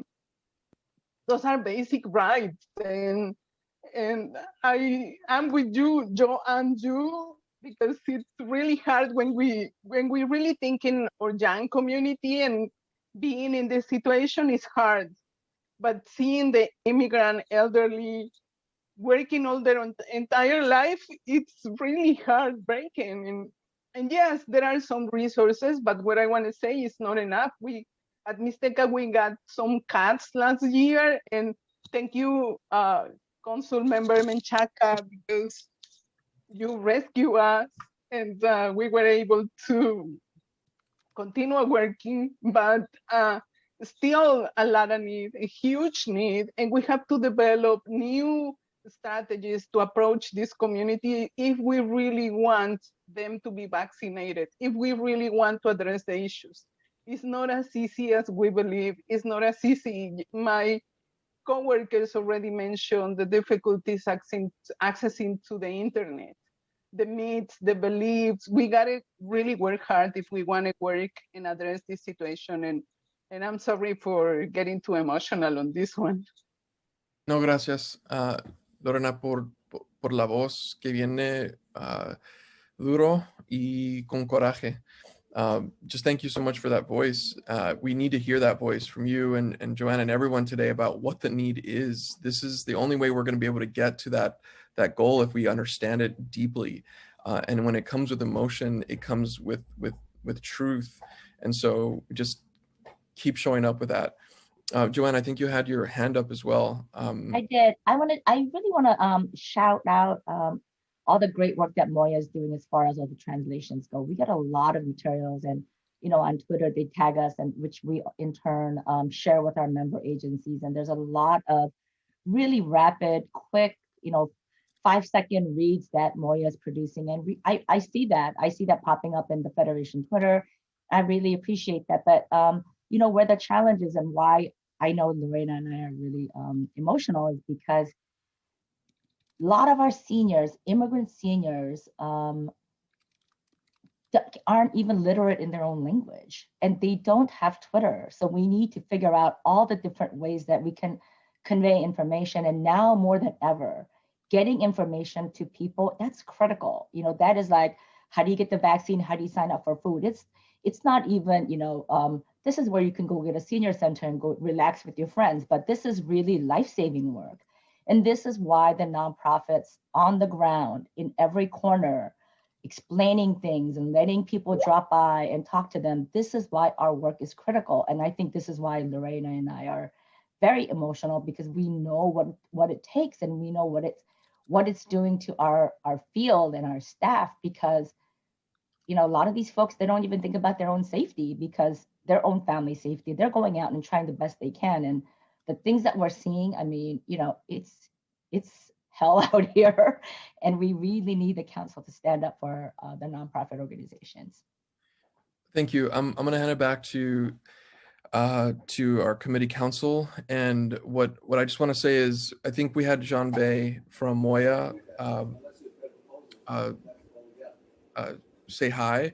those are basic rights. And I am with you, Joe and you, because it's really hard when we really think in our young community, and being in this situation is hard. But seeing the immigrant elderly working all their entire life, it's really heartbreaking. And yes, there are some resources, but what I want to say is not enough. We at Mixteca, we got some cats last year, and thank you, Council Member Menchaca, because you rescued us, and we were able to continue working. But still a lot of need, a huge need, and we have to develop new strategies to approach this community if we really want them to be vaccinated, if we really want to address the issues. It's not as easy as we believe. It's not as easy. My coworkers already mentioned the difficulties accessing to the internet, the myths, the beliefs. We gotta really work hard if we want to work and address this situation. And I'm sorry for getting too emotional on this one. No, gracias, Lorena, por la voz que viene duro y con coraje. Just thank you so much for that voice. We need to hear that voice from you and Joanna and everyone today about what the need is. This is the only way we're going to be able to get to that goal if we understand it deeply. And when it comes with emotion, it comes with truth. And so just keep showing up with that. Joanna, I think you had your hand up as well. I did. I really want to shout out all the great work that Moya is doing as far as all the translations go. We get a lot of materials, and on Twitter they tag us, and which we in turn share with our member agencies. And there's a lot of really rapid, quick, 5-second reads that Moya is producing, and I see that. I see that popping up in the Federation Twitter. I really appreciate that. But where the challenge is and why I know Lorena and I are really emotional is because a lot of our seniors, immigrant seniors, aren't even literate in their own language, and they don't have Twitter. So we need to figure out all the different ways that we can convey information. And now more than ever, getting information to people, that's critical. That is like, how do you get the vaccine? How do you sign up for food? It's not even, this is where you can go get a senior center and go relax with your friends, but this is really life-saving work. And this is why the nonprofits on the ground in every corner, explaining things and letting people drop by and talk to them, this is why our work is critical. And I think this is why Lorena and I are very emotional, because we know what it takes, and we know what it's doing to our field and our staff, because a lot of these folks, they don't even think about their own safety, because their own family safety, they're going out and trying the best they can. And the things that we're seeing, I mean, it's hell out here, and we really need the council to stand up for the nonprofit organizations. Thank you. I'm going to hand it back to our committee council. And what I just want to say is, I think we had Jean Bay from Moya say hi.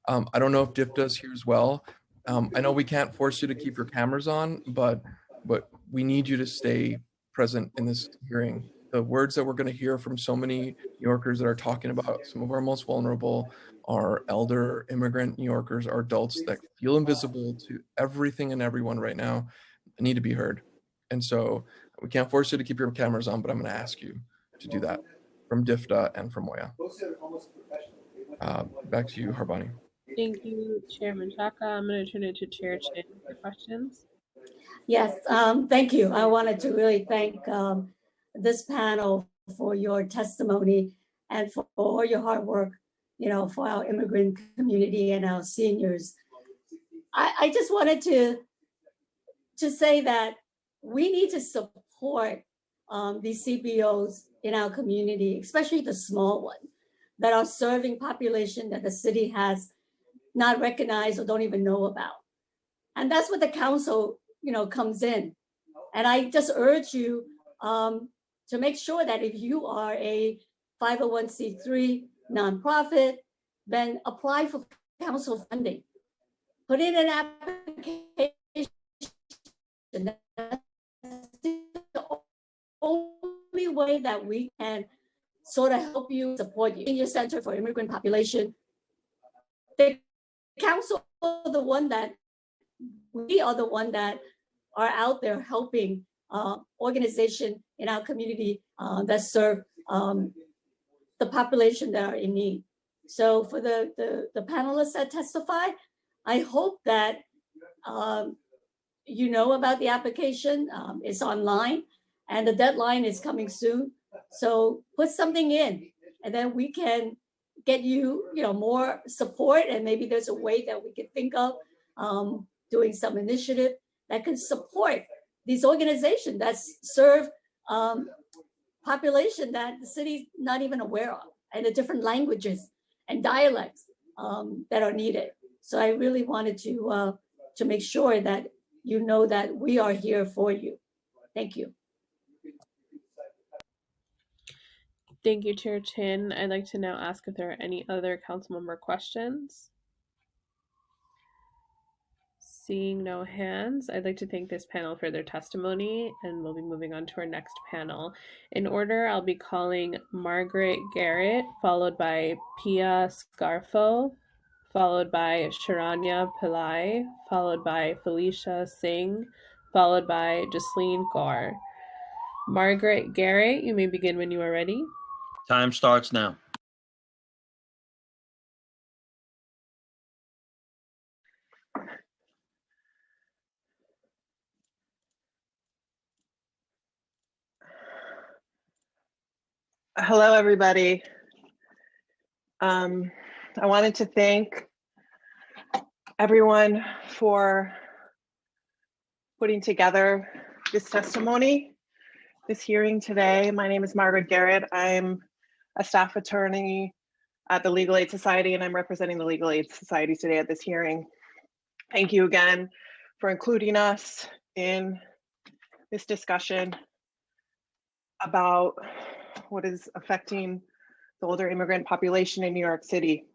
I don't know if DIFTA here as well. I know we can't force you to keep your cameras on, but we need you to stay present in this hearing. The words that we're going to hear from so many New Yorkers that are talking about some of our most vulnerable are elder immigrant New Yorkers, are adults that feel invisible to everything and everyone right now, need to be heard. And so we can't force you to keep your cameras on, but I'm going to ask you to do that from DIFTA and from Moya. Back to you, Harbani. Thank you, Chairman Chaka. I'm going to turn it to Chair Chin for questions. Yes, thank you. I wanted to really thank this panel for your testimony and for all your hard work, for our immigrant community and our seniors. I just wanted to say that we need to support these CBOs in our community, especially the small ones that are serving population that the city has not recognized or don't even know about. And that's what the council, comes in. And I just urge you to make sure that if you are a 501c3 nonprofit, then apply for council funding. Put in an application. That's the only way that we can sort of help you, support you. Senior Center for Immigrant Population. The council are the one that, we are the one that are out there helping organization in our community that serve the population that are in need. So for the panelists that testify, I hope that you know about the application. It's online and the deadline is coming soon. So put something in, and then we can get you, more support, and maybe there's a way that we could think of doing some initiative that can support these organizations that serve population that the city's not even aware of, and the different languages and dialects that are needed. So I really wanted to make sure that you know that we are here for you. Thank you. Thank you, Chair Chin. I'd like to now ask if there are any other council member questions. Seeing no hands, I'd like to thank this panel for their testimony, and we'll be moving on to our next panel. In order, I'll be calling Margaret Garrett, followed by Pia Scarfo, followed by Sharanya Pillai, followed by Felicia Singh, followed by Jasleen Gaur. Margaret Garrett, you may begin when you are ready. Time starts now. Hello, everybody. I wanted to thank everyone for putting together this testimony, this hearing today. My name is Margaret Garrett. I'm a staff attorney at the Legal Aid Society, and I'm representing the Legal Aid Society today at this hearing. Thank you again for including us in this discussion about what is affecting the older immigrant population in New York City.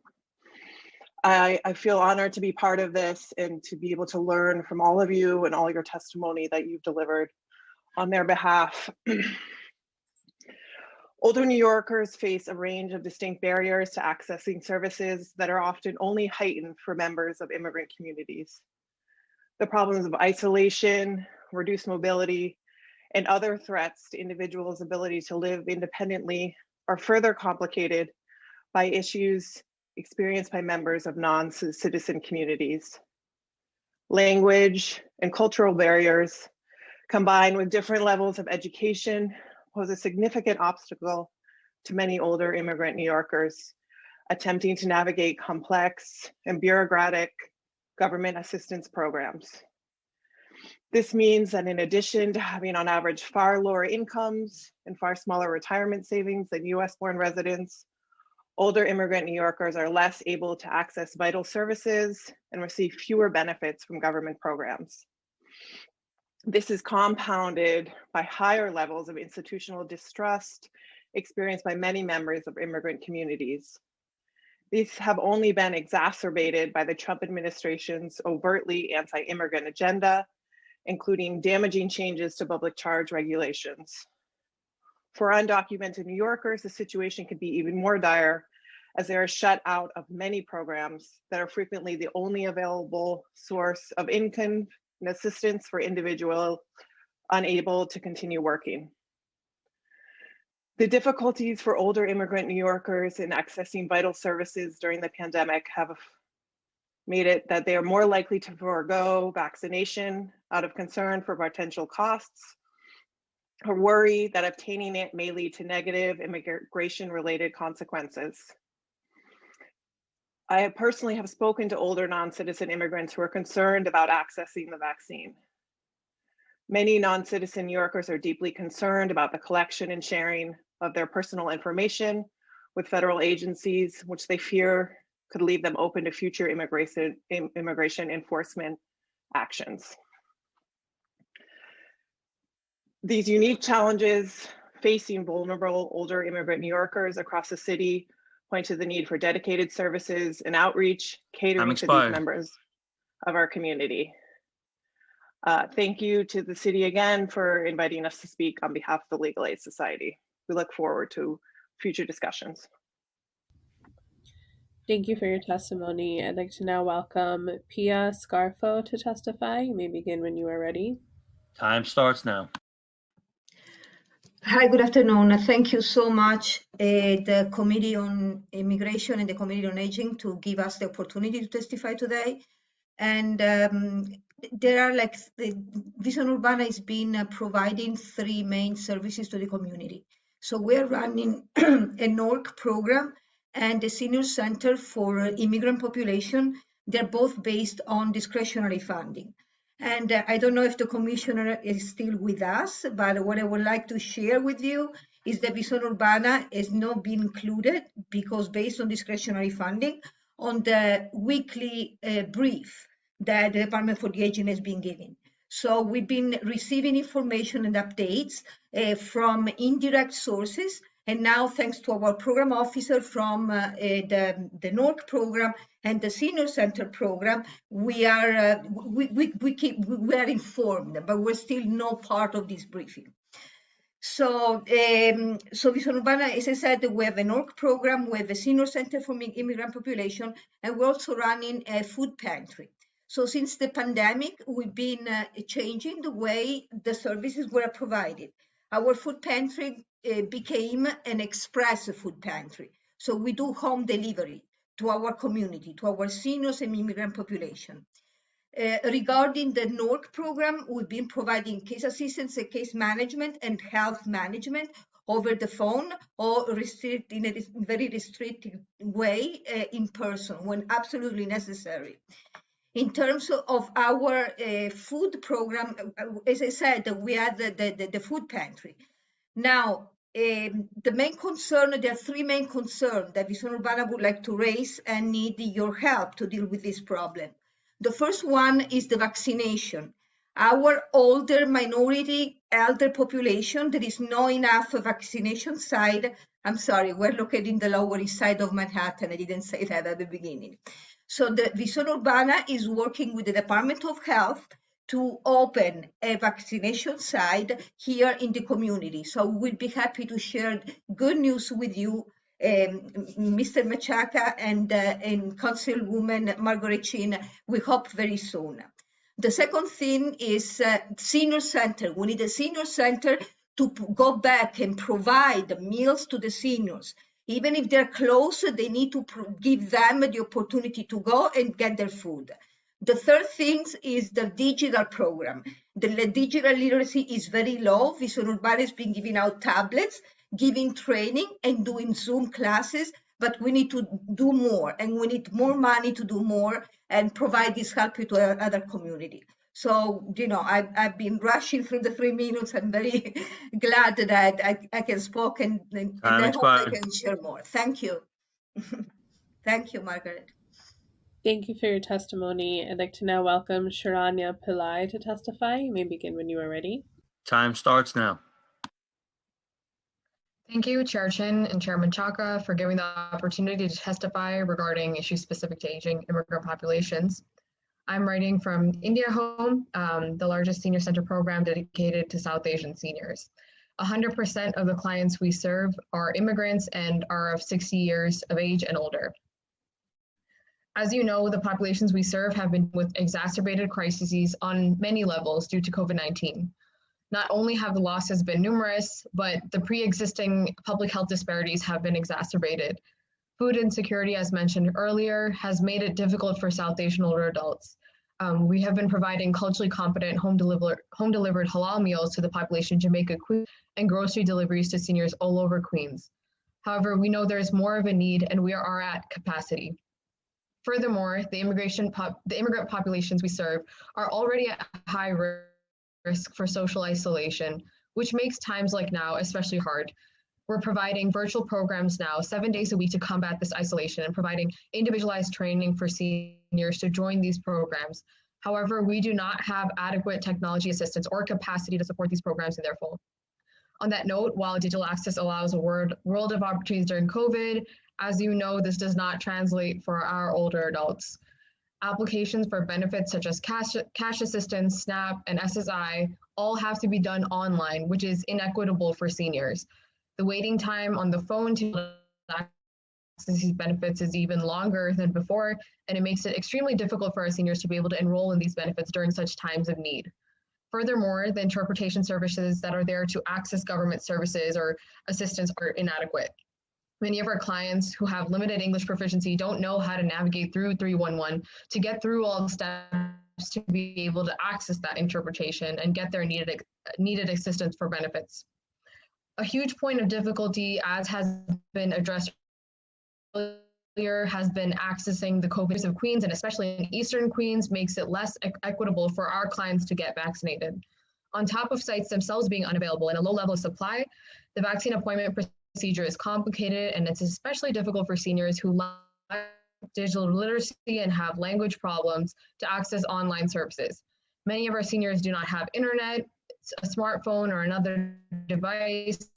I feel honored to be part of this and to be able to learn from all of you and all your testimony that you've delivered on their behalf. Older New Yorkers face a range of distinct barriers to accessing services that are often only heightened for members of immigrant communities. The problems of isolation, reduced mobility, and other threats to individuals' ability to live independently are further complicated by issues experienced by members of non-citizen communities. Language and cultural barriers, combined with different levels of education, pose a significant obstacle to many older immigrant New Yorkers attempting to navigate complex and bureaucratic government assistance programs. This means that in addition to having on average far lower incomes and far smaller retirement savings than US-born residents, older immigrant New Yorkers are less able to access vital services and receive fewer benefits from government programs. This is compounded by higher levels of institutional distrust experienced by many members of immigrant communities. These have only been exacerbated by the Trump administration's overtly anti-immigrant agenda, including damaging changes to public charge regulations. For undocumented New Yorkers, the situation could be even more dire as they are shut out of many programs that are frequently the only available source of income and assistance for individuals unable to continue working. The difficulties for older immigrant New Yorkers in accessing vital services during the pandemic have made it that they are more likely to forego vaccination out of concern for potential costs, or worry that obtaining it may lead to negative immigration-related consequences. I personally have spoken to older non-citizen immigrants who are concerned about accessing the vaccine. Many non-citizen New Yorkers are deeply concerned about the collection and sharing of their personal information with federal agencies, which they fear could leave them open to future immigration enforcement actions. These unique challenges facing vulnerable older immigrant New Yorkers across the city point to the need for dedicated services and outreach catering to these members of our community. Thank you to the city again for inviting us to speak on behalf of the Legal Aid Society. We look forward to future discussions. Thank you for your testimony. I'd like to now welcome Pia Scarfo to testify. You may begin when you are ready. Time starts now. Hi, good afternoon. Thank you so much, the Committee on Immigration and the Committee on Aging, to give us the opportunity to testify today. And there are Vision Urbana has been providing three main services to the community. So we're running a NORC program and the Senior Center for Immigrant Population. They're both based on discretionary funding. And I don't know if the commissioner is still with us, but what I would like to share with you is that Visión Urbana has not been included because based on discretionary funding on the weekly brief that the Department for the Aging has been giving. So we've been receiving information and updates from indirect sources. And now, thanks to our program officer from the NORC program and the Senior Center program, we are informed, but we're still not part of this briefing. So, Visión Urbana, as I said, we have a NORC program, we have a Senior Center for Immigrant Population, and we're also running a food pantry. So since the pandemic, we've been changing the way the services were provided. Our food pantry became an express food pantry. So we do home delivery to our community, to our seniors and immigrant population. Regarding the NORC program, we've been providing case assistance, case management, and health management over the phone or in a very restricted way in person when absolutely necessary. In terms of our food program, as I said, we had the food pantry. Now, the main concern, there are three main concerns that Visión Urbana would like to raise and need your help to deal with this problem. The first one is the vaccination. Our older minority elder population, there is not enough vaccination site. I'm sorry, we're located in the Lower East Side of Manhattan. I didn't say that at the beginning. So the Visión Urbana is working with the Department of Health to open a vaccination site here in the community. So we'll be happy to share good news with you, Mr. Menchaca and Councilwoman Margaret Chin, we hope very soon. The second thing is senior center. We need a senior center to go back and provide meals to the seniors. Even if they're close, they need to give them the opportunity to go and get their food. The third thing is the digital program. The digital literacy is very low. Visión Urbana has been giving out tablets, giving training and doing Zoom classes, but we need to do more and we need more money to do more and provide this help to other community. So, you know, I've been rushing through the 3 minutes. I'm very glad that I can speak and I hope I can share more. Thank you. Thank you, Margaret. Thank you for your testimony. I'd like to now welcome Sharanya Pillai to testify. You may begin when you are ready. Time starts now. Thank you, Chair Chin and Chairman Chaka, for giving the opportunity to testify regarding issues specific to aging immigrant populations. I'm writing from India Home, the largest senior center program dedicated to South Asian seniors. 100% of the clients we serve are immigrants and are of 60 years of age and older. As you know, the populations we serve have been with exacerbated crises on many levels due to COVID-19. Not only have the losses been numerous, but the pre-existing public health disparities have been exacerbated. Food insecurity, as mentioned earlier, has made it difficult for South Asian older adults. We have been providing culturally competent home-delivered halal meals to the population in Jamaica, Queens, and grocery deliveries to seniors all over Queens. However, we know there is more of a need and we are at capacity. Furthermore, the immigrant populations we serve are already at high risk for social isolation, which makes times like now especially hard. We're providing virtual programs now 7 days a week to combat this isolation and providing individualized training for seniors to join these programs. However, we do not have adequate technology assistance or capacity to support these programs in their full. On that note, while digital access allows a world of opportunities during COVID, as you know, this does not translate for our older adults. Applications for benefits such as cash assistance, SNAP, and SSI all have to be done online, which is inequitable for seniors. The waiting time on the phone to access these benefits is even longer than before, and it makes it extremely difficult for our seniors to be able to enroll in these benefits during such times of need. Furthermore, the interpretation services that are there to access government services or assistance are inadequate. Many of our clients who have limited English proficiency don't know how to navigate through 311 to get through all the steps to be able to access that interpretation and get their needed assistance for benefits. A huge point of difficulty, as has been addressed has been accessing the COVID of Queens, and especially in Eastern Queens, makes it less equitable for our clients to get vaccinated. On top of sites themselves being unavailable and a low level of supply, the vaccine appointment procedure is complicated, and it's especially difficult for seniors who lack digital literacy and have language problems to access online services. Many of our seniors do not have internet, a smartphone, or another device,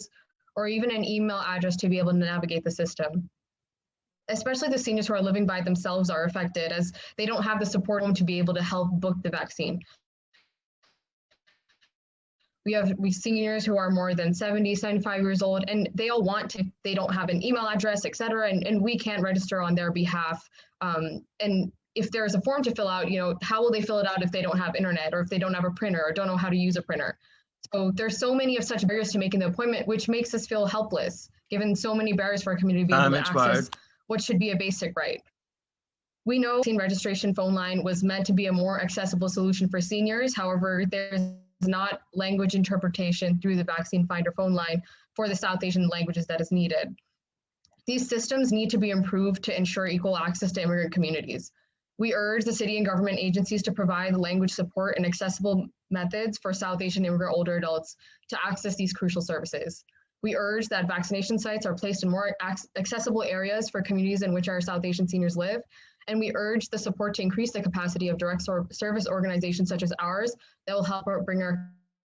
or even an email address to be able to navigate the system. Especially the seniors who are living by themselves are affected, as they don't have the support home to be able to help book the vaccine. We seniors who are more than 70, 75 years old, and they all want to, they don't have an email address, et cetera, and we can't register on their behalf. And if there's a form to fill out, how will they fill it out if they don't have internet, or if they don't have a printer, or don't know how to use a printer? So there's so many of such barriers to making the appointment, which makes us feel helpless, given so many barriers for our community to be able to access what should be a basic right. We know the vaccine registration phone line was meant to be a more accessible solution for seniors. However, there's not language interpretation through the Vaccine Finder phone line for the South Asian languages that is needed. These systems need to be improved to ensure equal access to immigrant communities. We urge the city and government agencies to provide language support and accessible methods for South Asian immigrant older adults to access these crucial services. We urge that vaccination sites are placed in more accessible areas for communities in which our South Asian seniors live. And we urge the support to increase the capacity of direct service organizations such as ours that will help bring our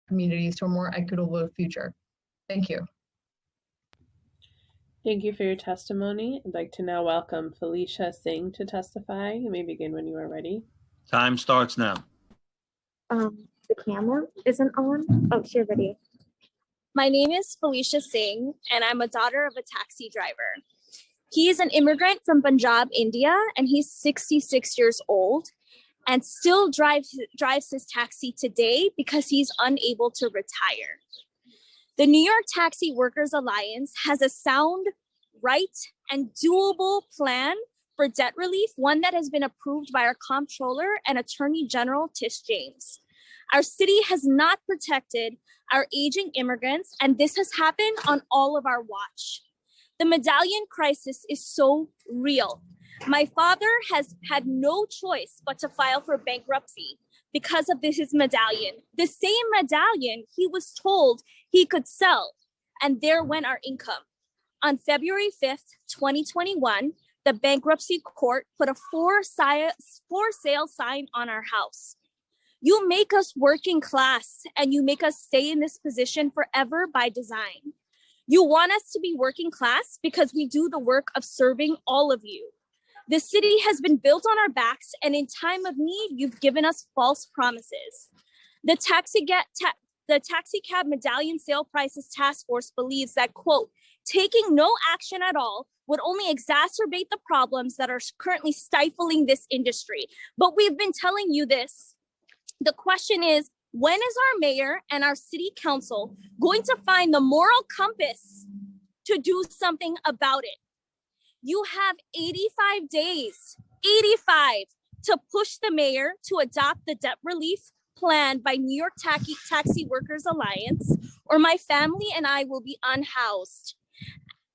communities to a more equitable future. Thank you. Thank you for your testimony. I'd like to now welcome Felicia Singh to testify. You may begin when you are ready. Time starts now. The camera isn't on. Oh, she's ready. My name is Felicia Singh, and I'm a daughter of a taxi driver. He is an immigrant from Punjab, India, and he's 66 years old and still drives his taxi today because he's unable to retire. The New York Taxi Workers Alliance has a sound, right, and doable plan for debt relief, one that has been approved by our comptroller and Attorney General Tish James. Our city has not protected our aging immigrants, and this has happened on all of our watch. The medallion crisis is so real. My father has had no choice but to file for bankruptcy because of his medallion. The same medallion he was told he could sell, and there went our income. On February 5th, 2021, the bankruptcy court put a for sale sign on our house. You make us working class, and you make us stay in this position forever by design. You want us to be working class because we do the work of serving all of you. The city has been built on our backs, and in time of need, you've given us false promises. The taxi cab medallion sale prices task force believes that, quote, taking no action at all would only exacerbate the problems that are currently stifling this industry. But we've been telling you this. The question is, when is our mayor and our city council going to find the moral compass to do something about it? You have 85 days, 85, to push the mayor to adopt the debt relief plan by New York Taxi Workers Alliance, or my family and I will be unhoused.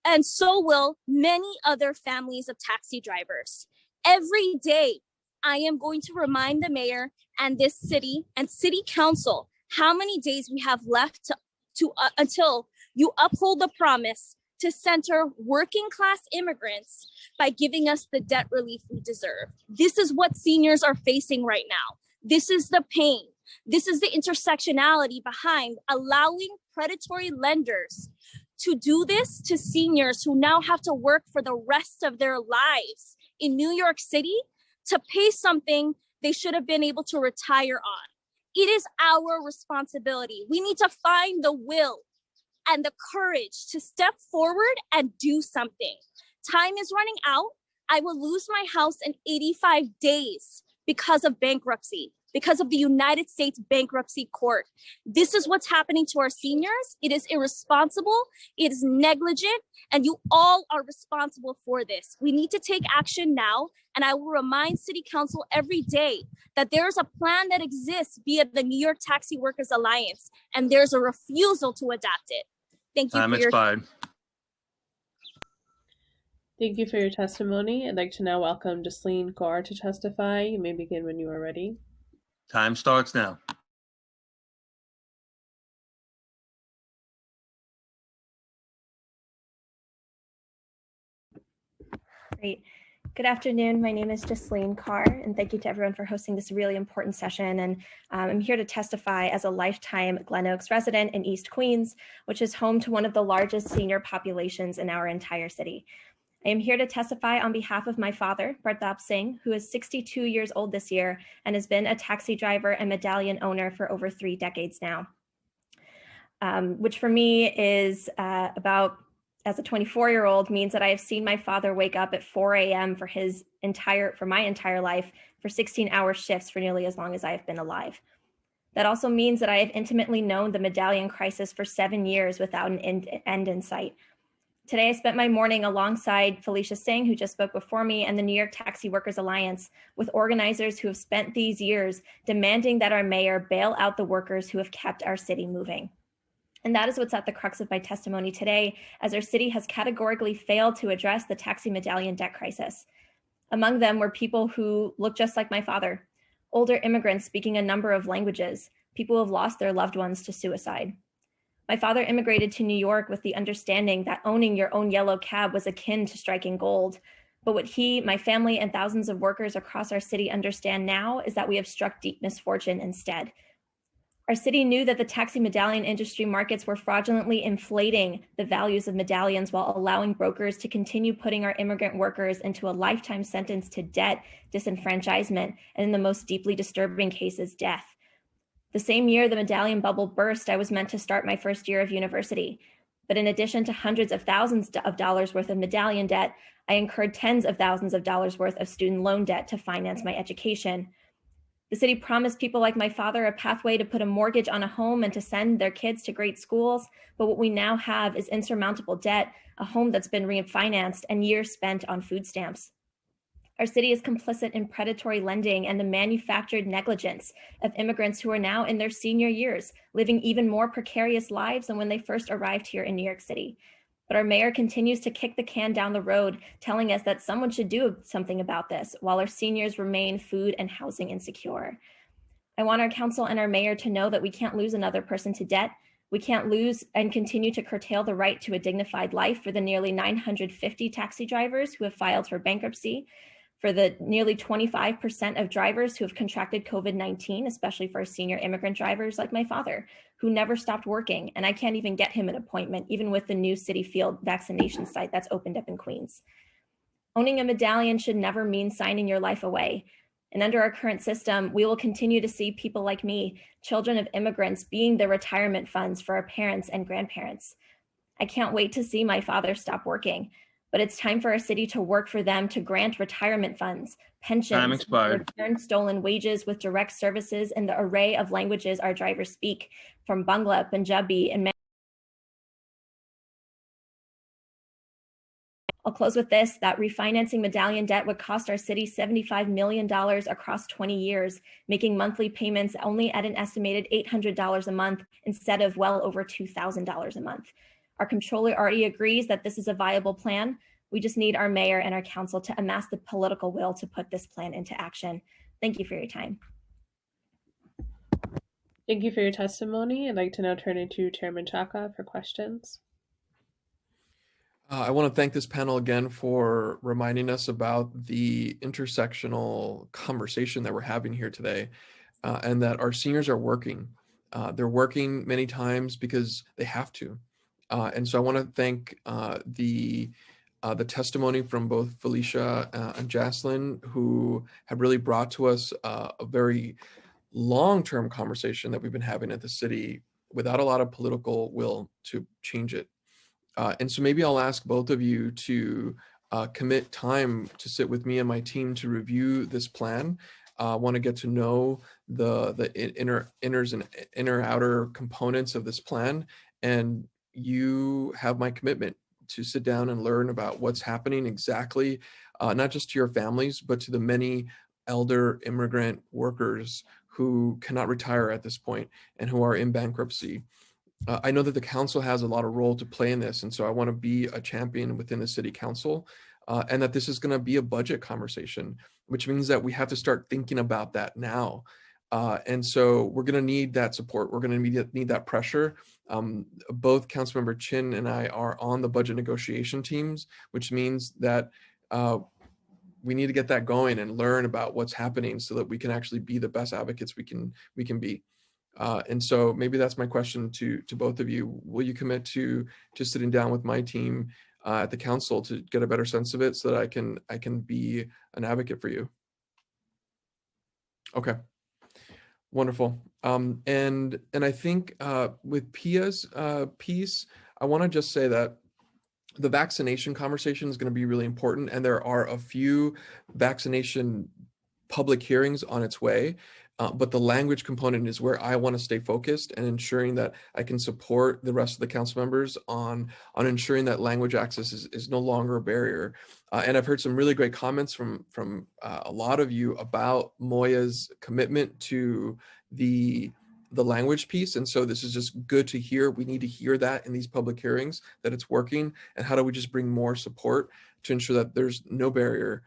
And so will many other families of taxi drivers. Every day, I am going to remind the mayor and this city and city council how many days we have left until you uphold the promise to center working class immigrants by giving us the debt relief we deserve. This is what seniors are facing right now. This is the pain. This is the intersectionality behind allowing predatory lenders to do this to seniors who now have to work for the rest of their lives in New York City to pay something they should have been able to retire on. It is our responsibility. We need to find the will and the courage to step forward and do something. Time is running out. I will lose my house in 85 days because of bankruptcy, because of the United States Bankruptcy Court. This is what's happening to our seniors. It is irresponsible, it is negligent, and you all are responsible for this. We need to take action now, and I will remind City Council every day that there's a plan that exists via the New York Taxi Workers Alliance, and there's a refusal to adopt it. Thank you. Time expired. Thank you for your testimony. I'd like to now welcome Jasleen Kaur to testify. You may begin when you are ready. Time starts now. Great. Good afternoon. My name is Jasleen Kaur, and thank you to everyone for hosting this really important session. And I'm here to testify as a lifetime Glen Oaks resident in East Queens, which is home to one of the largest senior populations in our entire city. I am here to testify on behalf of my father, Pratap Singh, who is 62 years old this year and has been a taxi driver and medallion owner for over 3 decades now, which for me is as a 24-year-old means that I have seen my father wake up at 4 a.m. for my entire life for 16-hour shifts for nearly as long as I have been alive. That also means that I have intimately known the medallion crisis for 7 years without an end in sight. Today, I spent my morning alongside Felicia Singh, who just spoke before me, and the New York Taxi Workers Alliance, with organizers who have spent these years demanding that our mayor bail out the workers who have kept our city moving. And that is what's at the crux of my testimony today, as our city has categorically failed to address the taxi medallion debt crisis. Among them were people who look just like my father, older immigrants speaking a number of languages, people who have lost their loved ones to suicide. My father immigrated to New York with the understanding that owning your own yellow cab was akin to striking gold. But what he, my family, and thousands of workers across our city understand now is that we have struck deep misfortune instead. Our city knew that the taxi medallion industry markets were fraudulently inflating the values of medallions while allowing brokers to continue putting our immigrant workers into a lifetime sentence to debt, disenfranchisement, and in the most deeply disturbing cases, death. The same year the medallion bubble burst, I was meant to start my first year of university. But in addition to hundreds of thousands of dollars worth of medallion debt, I incurred tens of thousands of dollars worth of student loan debt to finance my education. The city promised people like my father a pathway to put a mortgage on a home and to send their kids to great schools. But what we now have is insurmountable debt, a home that's been refinanced, and years spent on food stamps. Our city is complicit in predatory lending and the manufactured negligence of immigrants who are now in their senior years, living even more precarious lives than when they first arrived here in New York City. But our mayor continues to kick the can down the road, telling us that someone should do something about this, while our seniors remain food and housing insecure. I want our council and our mayor to know that we can't lose another person to debt. We can't lose and continue to curtail the right to a dignified life for the nearly 950 taxi drivers who have filed for bankruptcy, for the nearly 25% of drivers who have contracted COVID-19, especially for senior immigrant drivers like my father, who never stopped working, and I can't even get him an appointment, even with the new Citi Field vaccination site that's opened up in Queens. Owning a medallion should never mean signing your life away. And under our current system, we will continue to see people like me, children of immigrants, being the retirement funds for our parents and grandparents. I can't wait to see my father stop working. But it's time for our city to work for them to grant retirement funds, pensions, return stolen wages with direct services in the array of languages our drivers speak, from Bangla, Punjabi, and many. I'll close with this, that refinancing medallion debt would cost our city $75 million across 20 years, making monthly payments only at an estimated $800 a month instead of well over $2,000 a month. Our comptroller already agrees that this is a viable plan. We just need our mayor and our council to amass the political will to put this plan into action. Thank you for your time. Thank you for your testimony. I'd like to now turn it to Chairman Chaka for questions. I want to thank this panel again for reminding us about the intersectional conversation that we're having here today, and that our seniors are working. They're working many times because they have to. And so I want to thank the testimony from both Felicia and Jasleen, who have really brought to us a very long-term conversation that we've been having at the city without a lot of political will to change it. And so maybe I'll ask both of you to commit time to sit with me and my team to review this plan. I want to get to know the inners and outer components of this plan, and you have my commitment to sit down and learn about what's happening exactly, not just to your families, but to the many elder immigrant workers who cannot retire at this point and who are in bankruptcy. I know that the council has a lot of role to play in this, and so I want to be a champion within the city council and that this is going to be a budget conversation, which means that we have to start thinking about that now. And so we're going to need that support. We're going to need that pressure. Both Councilmember Chin and I are on the budget negotiation teams, which means that we need to get that going and learn about what's happening so that we can actually be the best advocates we can be. And so maybe that's my question to both of you. Will you commit to sitting down with my team at the council to get a better sense of it so that I can be an advocate for you? Okay. Wonderful. And I think with Pia's piece, I want to just say that the vaccination conversation is going to be really important, and there are a few vaccination public hearings on its way. But the language component is where I want to stay focused and ensuring that I can support the rest of the council members on ensuring that language access is no longer a barrier. And I've heard some really great comments from a lot of you about Moya's commitment to the language piece. And so this is just good to hear. We need to hear that in these public hearings, that it's working. And how do we just bring more support to ensure that there's no barrier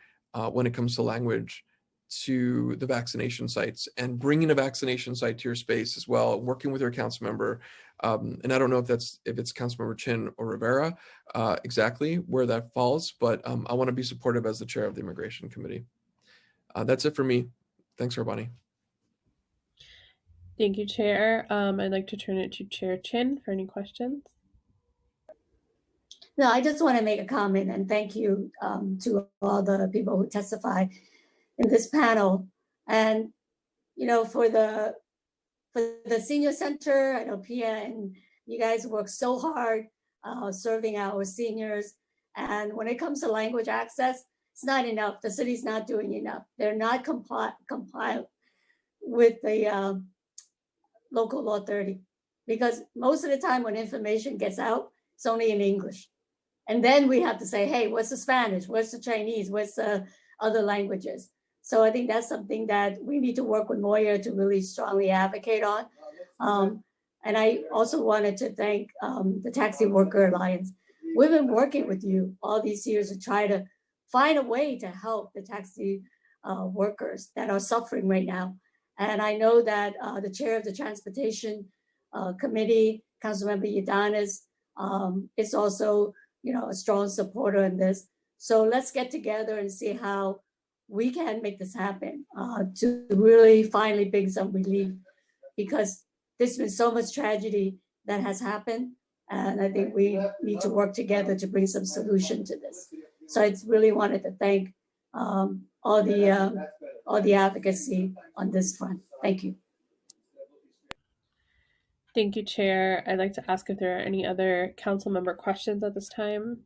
when it comes to language to the vaccination sites, and bringing a vaccination site to your space as well, working with your council member. And I don't know if it's Councilmember Chin or Rivera exactly where that falls, but I want to be supportive as the chair of the Immigration Committee. That's it for me. Thanks, Rabani. Thank you, Chair. I'd like to turn it to Chair Chin for any questions. No, I just want to make a comment and thank you to all the people who testified in this panel. And, you know, for the senior center, I know Pia and you guys work so hard serving our seniors. And when it comes to language access, it's not enough. The city's not doing enough. They're not compliant with the local law 30, because most of the time when information gets out, it's only in English. And then we have to say, hey, what's the Spanish? What's the Chinese? What's the other languages? So I think that's something that we need to work with Moya to really strongly advocate on. And I also wanted to thank the Taxi Worker Alliance. We've been working with you all these years to try to find a way to help the taxi workers that are suffering right now. And I know that the chair of the Transportation Committee, Councilmember Ydanis, is also, you know, a strong supporter in this. So let's get together and see how we can make this happen to really finally bring some relief, because there's been so much tragedy that has happened. And I think we need to work together to bring some solution to this. So I really wanted to thank all the advocacy on this front. Thank you. Thank you, Chair. I'd like to ask if there are any other council member questions at this time.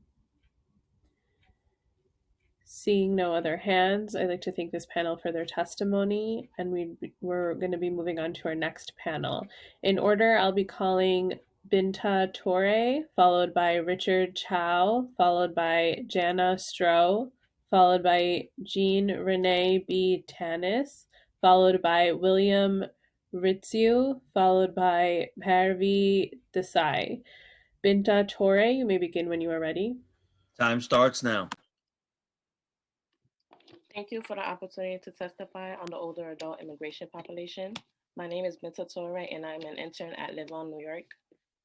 Seeing no other hands, I'd like to thank this panel for their testimony, and we're going to be moving on to our next panel. In order, I'll be calling Binta Torre, followed by Richard Chow, followed by Jana Stroh, followed by Jean Renee B. Tanis, followed by William Ritziu, followed by Parvi Desai. Binta Torre, you may begin when you are ready. Time starts now. Thank you for the opportunity to testify on the older adult immigration population. My name is Binta Torre and I'm an intern at Live On New York.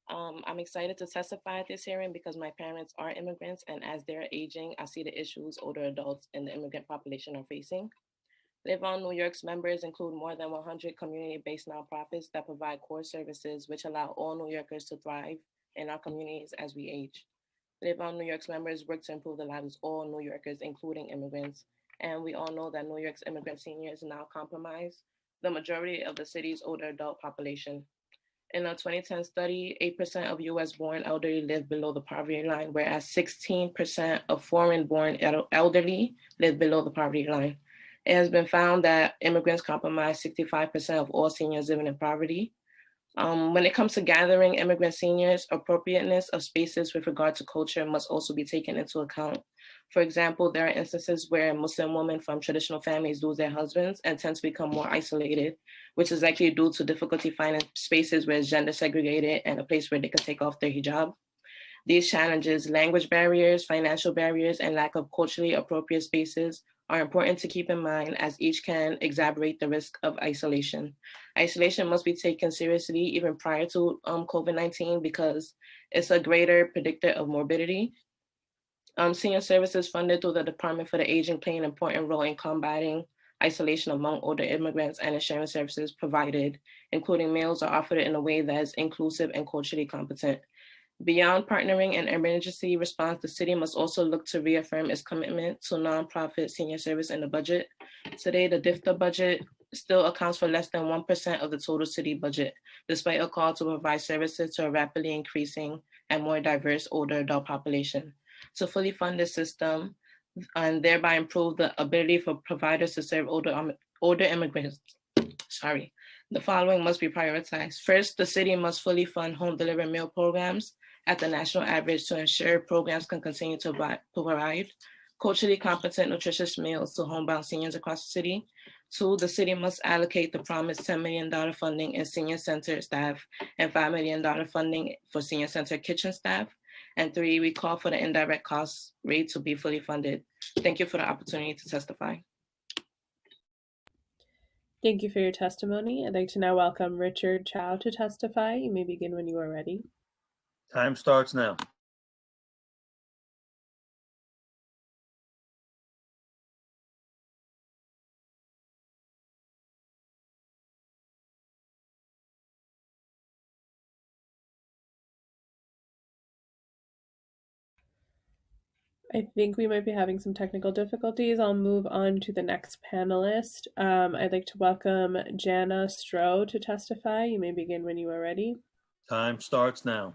I'm excited to testify at this hearing because my parents are immigrants, and as they're aging, I see the issues older adults in the immigrant population are facing. Live On New York's members include more than 100 community-based nonprofits that provide core services which allow all New Yorkers to thrive in our communities as we age. Live On New York's members work to improve the lives of all New Yorkers, including immigrants. And we all know that New York's immigrant seniors now comprise the majority of the city's older adult population. In a 2010 study, 8% of US-born elderly live below the poverty line, whereas 16% of foreign-born elderly live below the poverty line. It has been found that immigrants comprise 65% of all seniors living in poverty. When it comes to gathering immigrant seniors, appropriateness of spaces with regard to culture must also be taken into account. For example, there are instances where Muslim women from traditional families lose their husbands and tend to become more isolated, which is likely due to difficulty finding spaces where it's gender segregated and a place where they can take off their hijab. These challenges, language barriers, financial barriers, and lack of culturally appropriate spaces are important to keep in mind as each can exacerbate the risk of isolation. Isolation must be taken seriously even prior to COVID-19 because it's a greater predictor of morbidity. Senior services funded through the Department for the Aging play an important role in combating isolation among older immigrants, and insurance services provided, including meals, are offered in a way that is inclusive and culturally competent. Beyond partnering and emergency response, the city must also look to reaffirm its commitment to nonprofit senior service in the budget. Today, the DFTA budget still accounts for less than 1% of the total city budget, despite a call to provide services to a rapidly increasing and more diverse older adult population. To fully fund this system and thereby improve the ability for providers to serve older immigrants, the following must be prioritized. First, the city must fully fund home delivery meal programs at the national average to ensure programs can continue to provide culturally competent, nutritious meals to homebound seniors across the city. Two, the city must allocate the promised $10 million funding in senior center staff and $5 million funding for senior center kitchen staff. And three, we call for the indirect cost rate to be fully funded. Thank you for the opportunity to testify. Thank you for your testimony. I'd like to now welcome Richard Chow to testify. You may begin when you are ready. Time starts now. I think we might be having some technical difficulties. I'll move on to the next panelist. I'd like to welcome Jana Stroh to testify. You may begin when you are ready. Time starts now.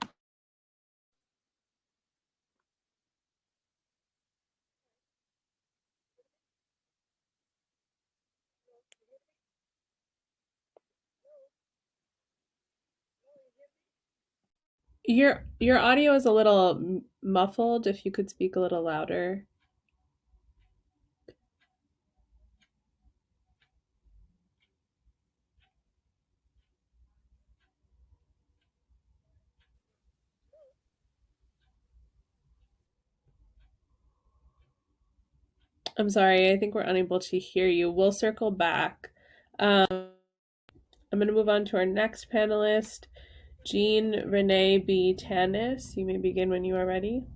Your audio is a little muffled. If you could speak a little louder. I'm sorry, I think we're unable to hear you. We'll circle back. I'm going to move on to our next panelist, Jean Renee B. Tanis. You may begin when you are ready.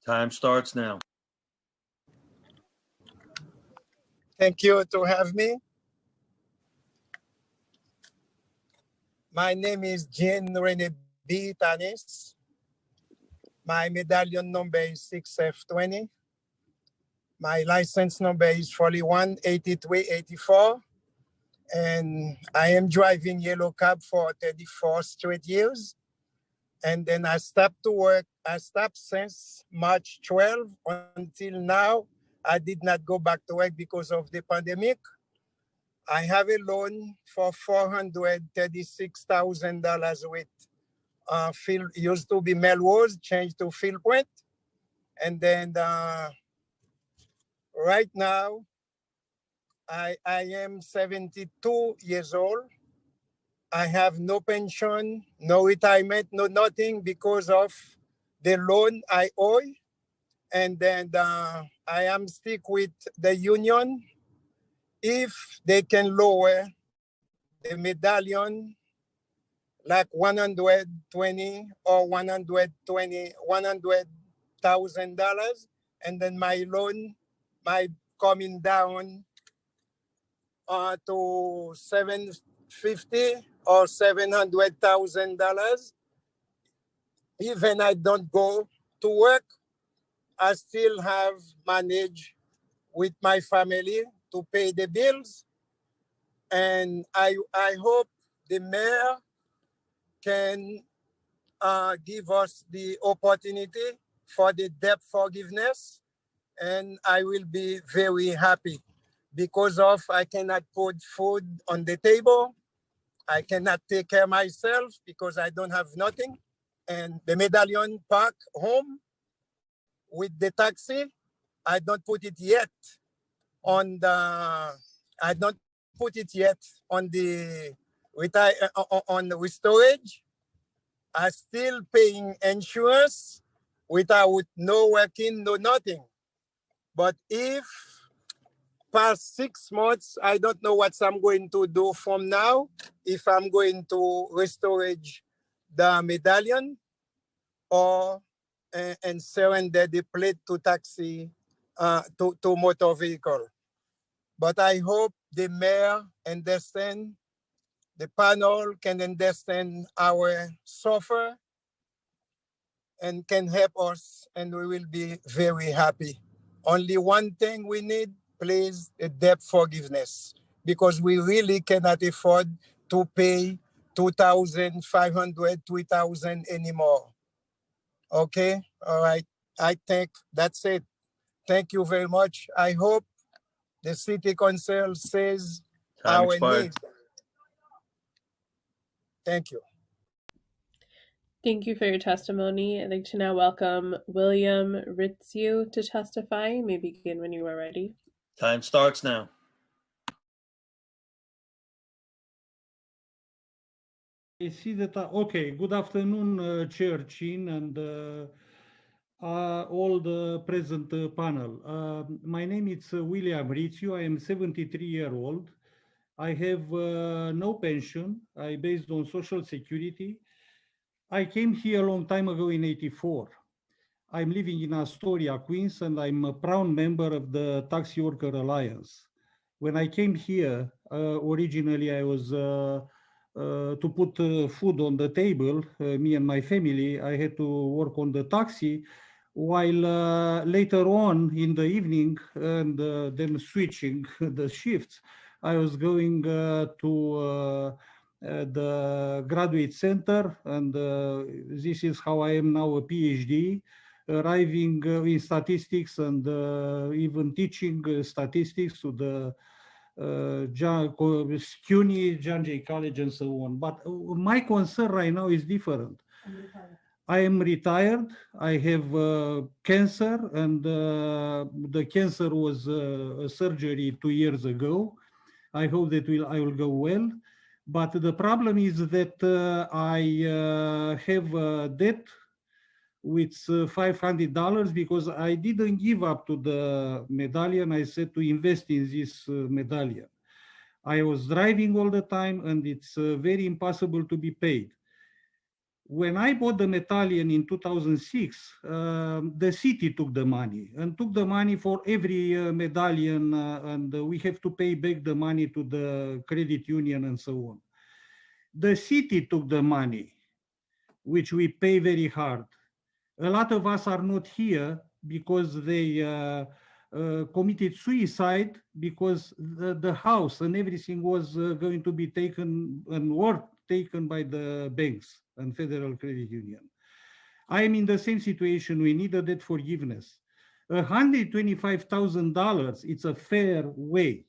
Time starts now. Thank you to have me. My name is Jean Renee B. Tanis. My medallion number is 6F20. My license number is 418384. And I am driving yellow cab for 34 straight years. And then I stopped to work. I stopped since March 12 until now. I did not go back to work because of the pandemic. I have a loan for $436,000 with used to be Melrose, changed to Field Point. And then right now, I am 72 years old. I have no pension, no retirement, no nothing because of the loan I owe. And then I am stick with the union. If they can lower the medallion like $120 or $100,000, and then my loan might coming down to $750,000 or $700,000. Even I don't go to work, I still have managed with my family to pay the bills. And I hope the mayor can give us the opportunity for the debt forgiveness. And I will be very happy because of I cannot put food on the table. I cannot take care of myself because I don't have nothing. And the medallion park home with the taxi, I don't put it yet on the on the storage. I'm still paying insurance without no working, no nothing. But if past 6 months, I don't know what I'm going to do from now, if I'm going to restore the medallion or and surrender the plate to taxi, to motor vehicle. But I hope the mayor understand, the panel can understand our suffer and can help us, and we will be very happy. Only one thing we need, please, a debt forgiveness, because we really cannot afford to pay 2,500, 3,000 anymore. Okay, all right. I think that's it. Thank you very much. I hope the city council says Time our expired. needs. Thank you. Thank you for your testimony. I'd like to now welcome William Ritziu to testify. You may begin when you are ready. Time starts now. I see that, okay, good afternoon, Chair Chin and all the present panel. My name is William Ritziu. I am 73-year-old. I have no pension. I based on Social Security. I came here a long time ago in '84. I'm living in Astoria, Queens, and I'm a proud member of the Taxi Worker Alliance. When I came here, originally I was to put food on the table, me and my family. I had to work on the taxi, while later on in the evening, and then switching the shifts, I was going to the graduate center, and this is how I am now a PhD, arriving in statistics and even teaching statistics to the CUNY, John Jay College, and so on. But my concern right now is different. I am retired. I have cancer, and the cancer was a surgery 2 years ago. I hope that I will go well. But the problem is that I have a debt with $500 because I didn't give up to the medallion. I said to invest in this medallion. I was driving all the time, and it's very impossible to be paid. When I bought the medallion in 2006, the city took the money and took the money for every medallion, and we have to pay back the money to the credit union and so on. The city took the money, which we pay very hard. A lot of us are not here because they committed suicide because the house and everything was going to be taken and were taken by the banks and Federal Credit Union. I am in the same situation. We need a debt forgiveness. $125,000, it's a fair way.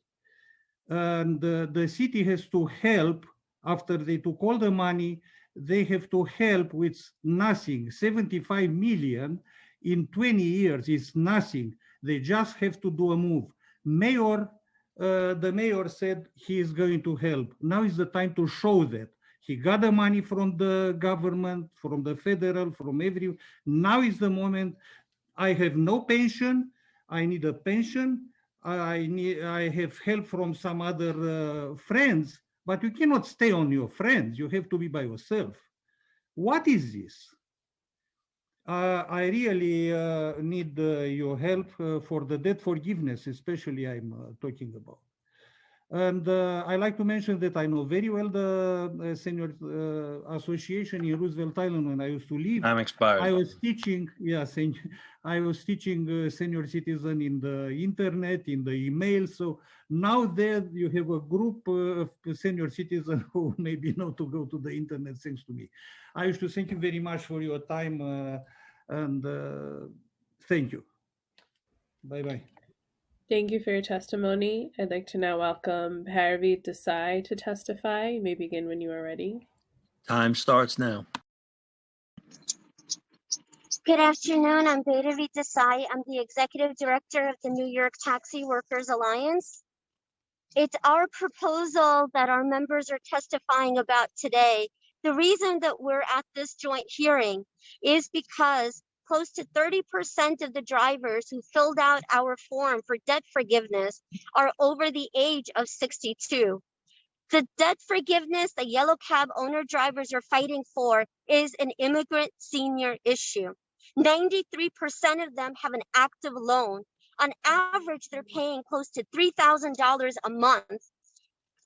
And the city has to help. After they took all the money, they have to help with nothing. 75 million in 20 years is nothing. They just have to do a move. The mayor said he is going to help. Now is the time to show that. He got the money from the government, from the federal, from every. Now is the moment. I have no pension. I need a pension. I have help from some other friends, but you cannot stay on your friends. You have to be by yourself. What is this? I really need your help for the debt forgiveness, especially I'm talking about. And I like to mention that I know very well the senior association in Roosevelt Island when I used to live. Time expired. I was teaching, I was teaching senior citizen in the internet, in the email. So now there you have a group of senior citizens who maybe know to go to the internet thanks to me. I wish to thank you very much for your time and thank you. Bye-bye. Thank you for your testimony. I'd like to now welcome Bhairavi Desai to testify. You may begin when you are ready. Time starts now. Good afternoon. I'm Bhairavi Desai. I'm the Executive Director of the New York Taxi Workers Alliance. It's our proposal that our members are testifying about today. The reason that we're at this joint hearing is because close to 30% of the drivers who filled out our form for debt forgiveness are over the age of 62. The debt forgiveness the yellow cab owner drivers are fighting for is an immigrant senior issue. 93% of them have an active loan. On average, they're paying close to $3,000 a month.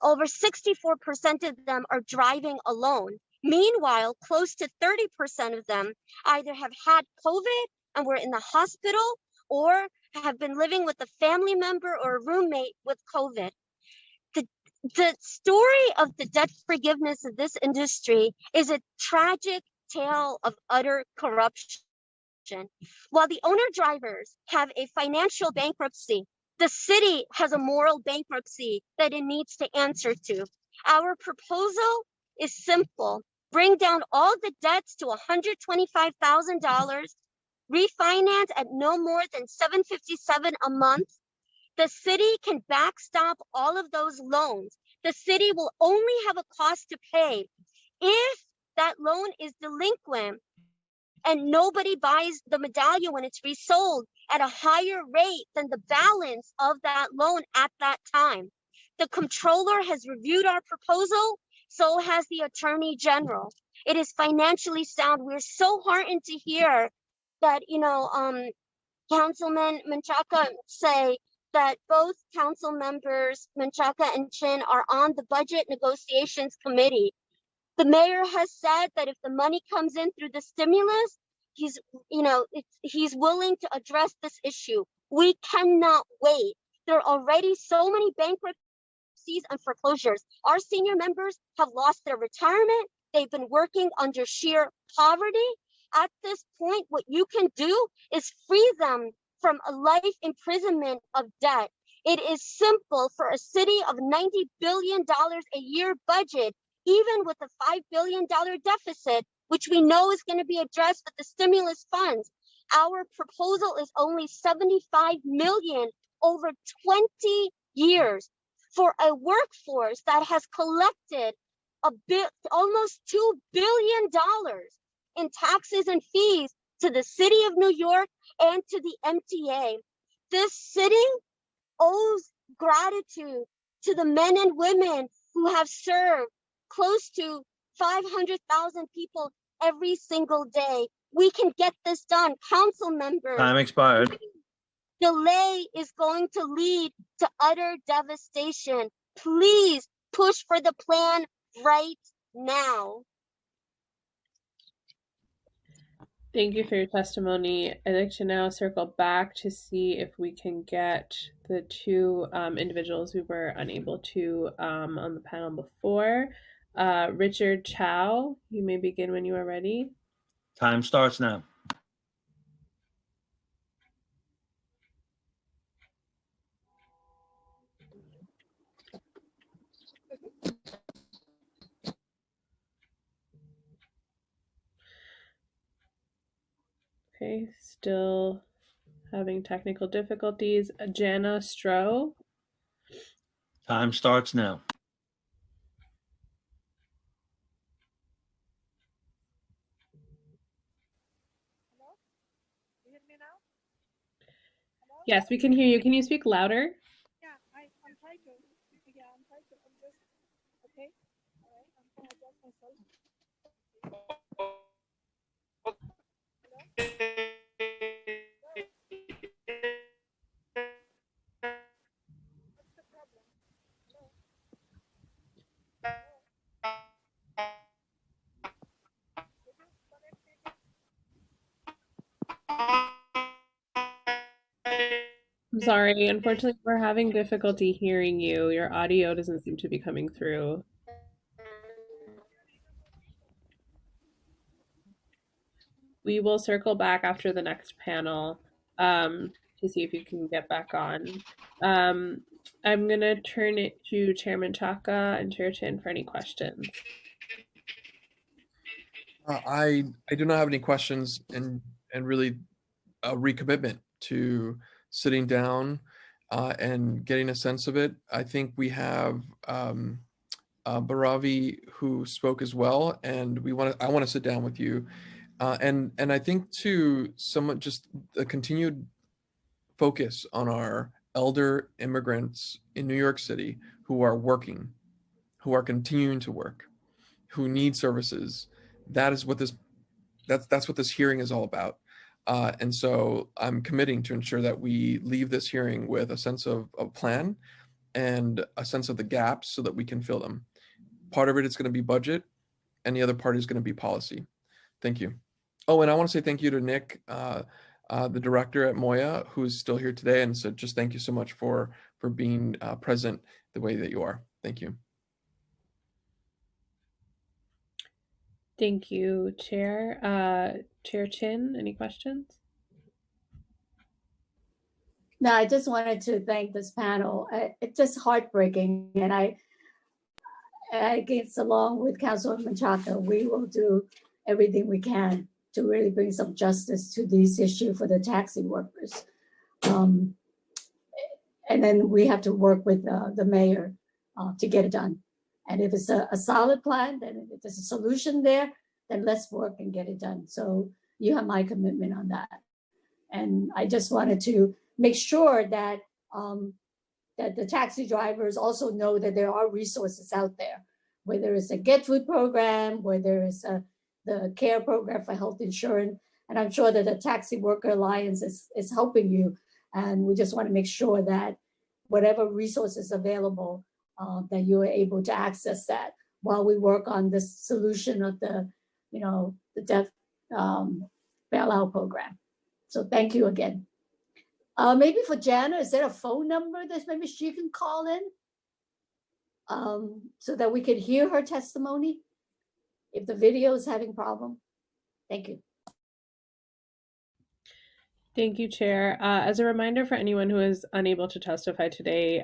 Over 64% of them are driving alone. Meanwhile, close to 30% of them either have had COVID and were in the hospital or have been living with a family member or a roommate with COVID. The story of the debt forgiveness of this industry is a tragic tale of utter corruption. While the owner drivers have a financial bankruptcy, the city has a moral bankruptcy that it needs to answer to. Our proposal is simple. Bring down all the debts to $125,000, refinance at no more than $757 a month. The city can backstop all of those loans. The city will only have a cost to pay if that loan is delinquent and nobody buys the medallion when it's resold at a higher rate than the balance of that loan at that time. The comptroller has reviewed our proposal, so has the attorney general. It is financially sound. We're so heartened to hear that, Councilman Menchaca say that both council members, Menchaca and Chin, are on the budget negotiations committee. The mayor has said that if the money comes in through the stimulus, he's willing to address this issue. We cannot wait. There are already so many bankruptcies and foreclosures. Our senior members have lost their retirement. They've been working under sheer poverty. At this point, what you can do is free them from a life imprisonment of debt. It is simple for a city of $90 billion a year budget, even with a $5 billion deficit, which we know is going to be addressed with the stimulus funds. Our proposal is only $75 million over 20 years for a workforce that has collected almost $2 billion in taxes and fees to the city of New York and to the MTA. This city owes gratitude to the men and women who have served close to 500,000 people every single day. We can get this done. Council members. Time expired. Delay is going to lead to utter devastation. Please push for the plan right now. Thank you for your testimony. I'd like to now circle back to see if we can get the two individuals who were unable to on the panel before. Richard Chow, you may begin when you are ready. Time starts now. Okay, still having technical difficulties. Jana Stroh. Time starts now. Yes, we can hear you. Can you speak louder? Yeah, I'm trying to. Yeah, I'm trying to. I'm just okay. All right, I'm gonna adjust myself. What's the problem? I'm sorry. Unfortunately, we're having difficulty hearing you. Your audio doesn't seem to be coming through. We will circle back after the next panel to see if you can get back on. I'm going to turn it to Chairman Chaka and Chair Chin for any questions. I do not have any questions, and really a recommitment to sitting down and getting a sense of it. I think we have Baravi who spoke as well, and I want to sit down with you And I think too, just a continued focus on our elder immigrants in New York City who are working, who are continuing to work, who need services. That's what this hearing is all about. And so I'm committing to ensure that we leave this hearing with a sense of plan and a sense of the gaps so that we can fill them. Part of it is going to be budget, and the other part is going to be policy. Thank you. Oh, and I want to say thank you to Nick, the director at Moya, who's still here today, and so just thank you so much for being present the way that you are. Thank you. Thank you, Chair. Chair Chin, any questions? No, I just wanted to thank this panel. It's just heartbreaking, and I guess along with Councilman Menchaca, we will do everything we can to really bring some justice to this issue for the taxi workers. And then we have to work with the mayor to get it done. And if it's a solid plan, then if there's a solution there, then let's work and get it done. So you have my commitment on that. And I just wanted to make sure that that the taxi drivers also know that there are resources out there, whether it's a Get Food program, whether it's the CARE program for health insurance. And I'm sure that the Taxi Worker Alliance is helping you. And we just want to make sure that whatever resources available, that you are able to access that while we work on this solution of the death bailout program. So thank you again. Maybe for Jana, is there a phone number that maybe she can call in so that we can hear her testimony if the video is having problem? Thank you. Thank you, Chair. As a reminder for anyone who is unable to testify today,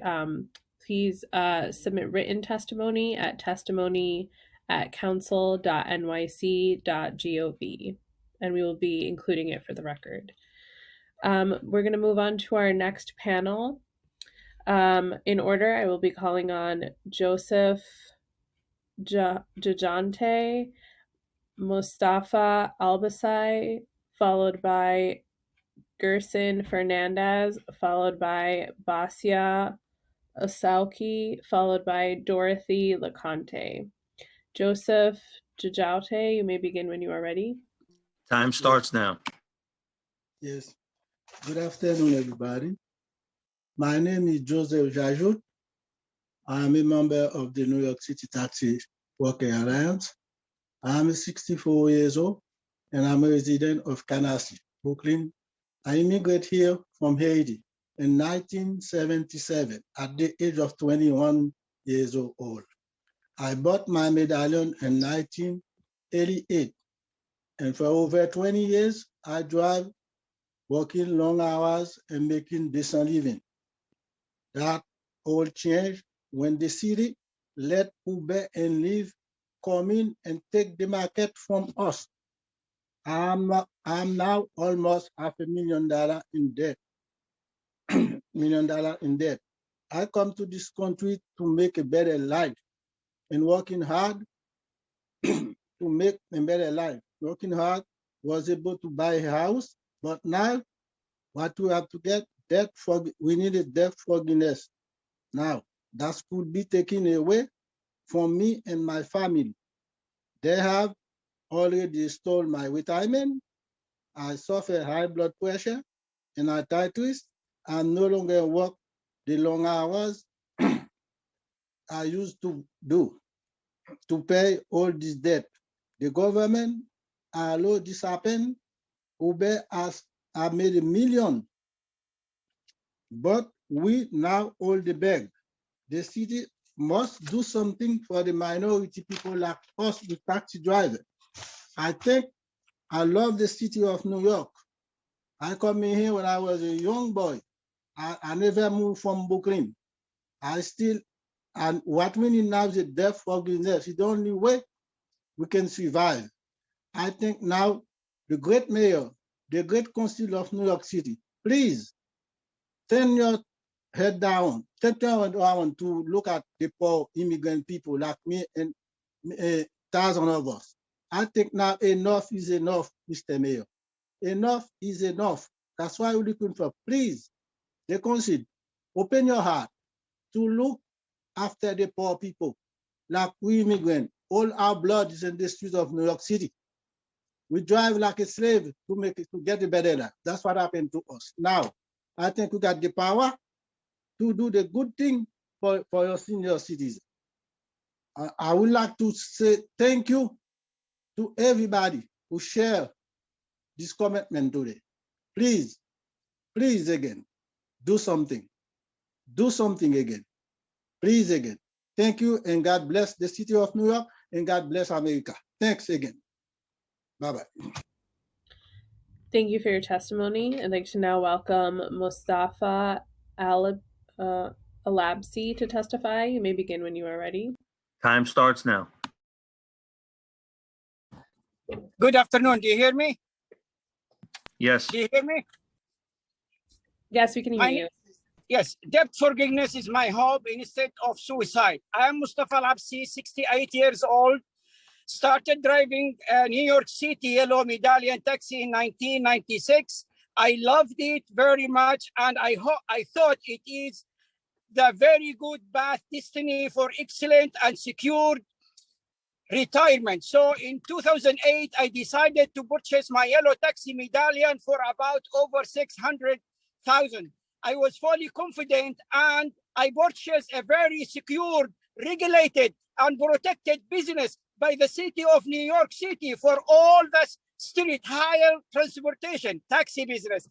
please submit written testimony at testimony@council.nyc.gov, and we will be including it for the record. We're going to move on to our next panel. In order, I will be calling on Joseph Jajante, Mustafa Albasai, followed by Gerson Fernandez, followed by Basia Osauki, followed by Dorothy LeConte. Joseph Jajante, you may begin when you are ready. Time starts now. Yes. Good afternoon, everybody. My name is Joseph Jajut. I am a member of the New York City Taxi Worker Alliance. I am 64 years old, and I'm a resident of Canarsie, Brooklyn. I immigrated here from Haiti in 1977 at the age of 21 years old. I bought my medallion in 1988, and for over 20 years, I drive, working long hours and making decent living. That all changed when the city let Uber and Lyft come in and take the market from us. I'm now almost $500,000 in debt. $1 million in debt. I come to this country to make a better life and working hard to make a better life. Working hard, was able to buy a house, but now what we have to get, we needed debt forgiveness. Now, that could be taken away from me and my family. They have already stole my retirement. I suffer high blood pressure and arthritis. I no longer work the long hours I used to do to pay all this debt. The government allowed this happen. Uber has made $1 million, but we now hold the bag. The city must do something for the minority people like us, the taxi driver. I love the city of New York. I come in here when I was a young boy. I never moved from Brooklyn. And what we need now is a debt forgiveness. It's the only way we can survive. I think now the great mayor, the great council of New York City, please turn your head down, turn around to look at the poor immigrant people like me and thousands of us. I think now enough is enough, Mr. Mayor. Enough is enough. That's why we're looking for, please, the council, open your heart to look after the poor people, like we immigrants. All our blood is in the streets of New York City. We drive like a slave to get a better life. That's what happened to us. Now, I think we got the power to do the good thing for your senior citizens. I would like to say thank you to everybody who share this commitment today. Please, please again, do something. Do something again. Please again. Thank you, and God bless the city of New York, and God bless America. Thanks again. Bye-bye. Thank you for your testimony. I'd like to now welcome Mustafa Alabsi to testify. You may begin when you are ready. Time starts now. Good afternoon. Do you hear me? Yes. Do you hear me? Yes, we can hear you. Yes, debt forgiveness is my hope instead of suicide. I am Mustafa Alabsi, 68 years old. Started driving a New York City yellow medallion taxi in 1996. I loved it very much, and I thought it is the very good path destiny for excellent and secure retirement. So in 2008, I decided to purchase my yellow taxi medallion for about over $600,000. I was fully confident, and I purchased a very secure, regulated, and protected business by the city of New York City for all the street hire transportation, taxi business.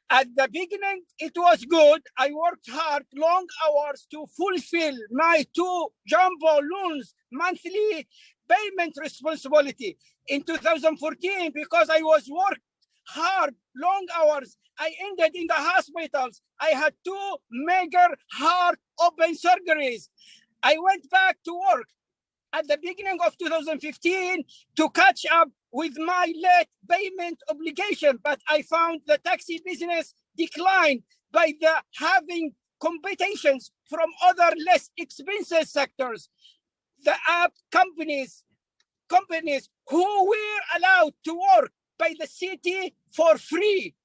At the beginning, it was good. I worked hard, long hours to fulfill my 2 jumbo loans monthly payment responsibility. In 2014, because I was worked hard, long hours, I ended in the hospitals. I had 2 major heart open surgeries. I went back to work at the beginning of 2015 to catch up with my late payment obligation, but I found the taxi business declined by the having competitions from other less expensive sectors. The app companies who were allowed to work by the city for free.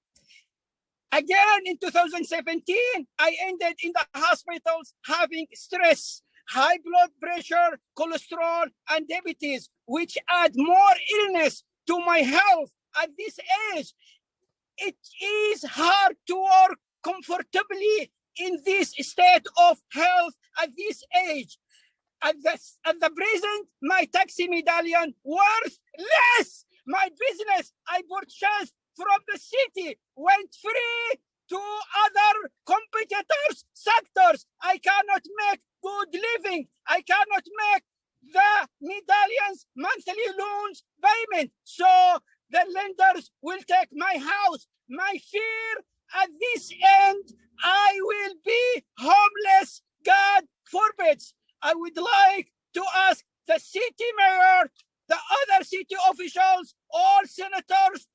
Again, in 2017, I ended in the hospitals having stress, high blood pressure, cholesterol, and diabetes, which add more illness to my health at this age. It is hard to work comfortably in this state of health at this age. At the present, my taxi medallion worth less. My business I purchased from the city went free to other competitors' sectors. I cannot make good living. I cannot make the medallions monthly loans payment. So the lenders will take my house. My fear at this end, I will be homeless. God forbid. I would like to ask the city mayor, the other city officials, all senators,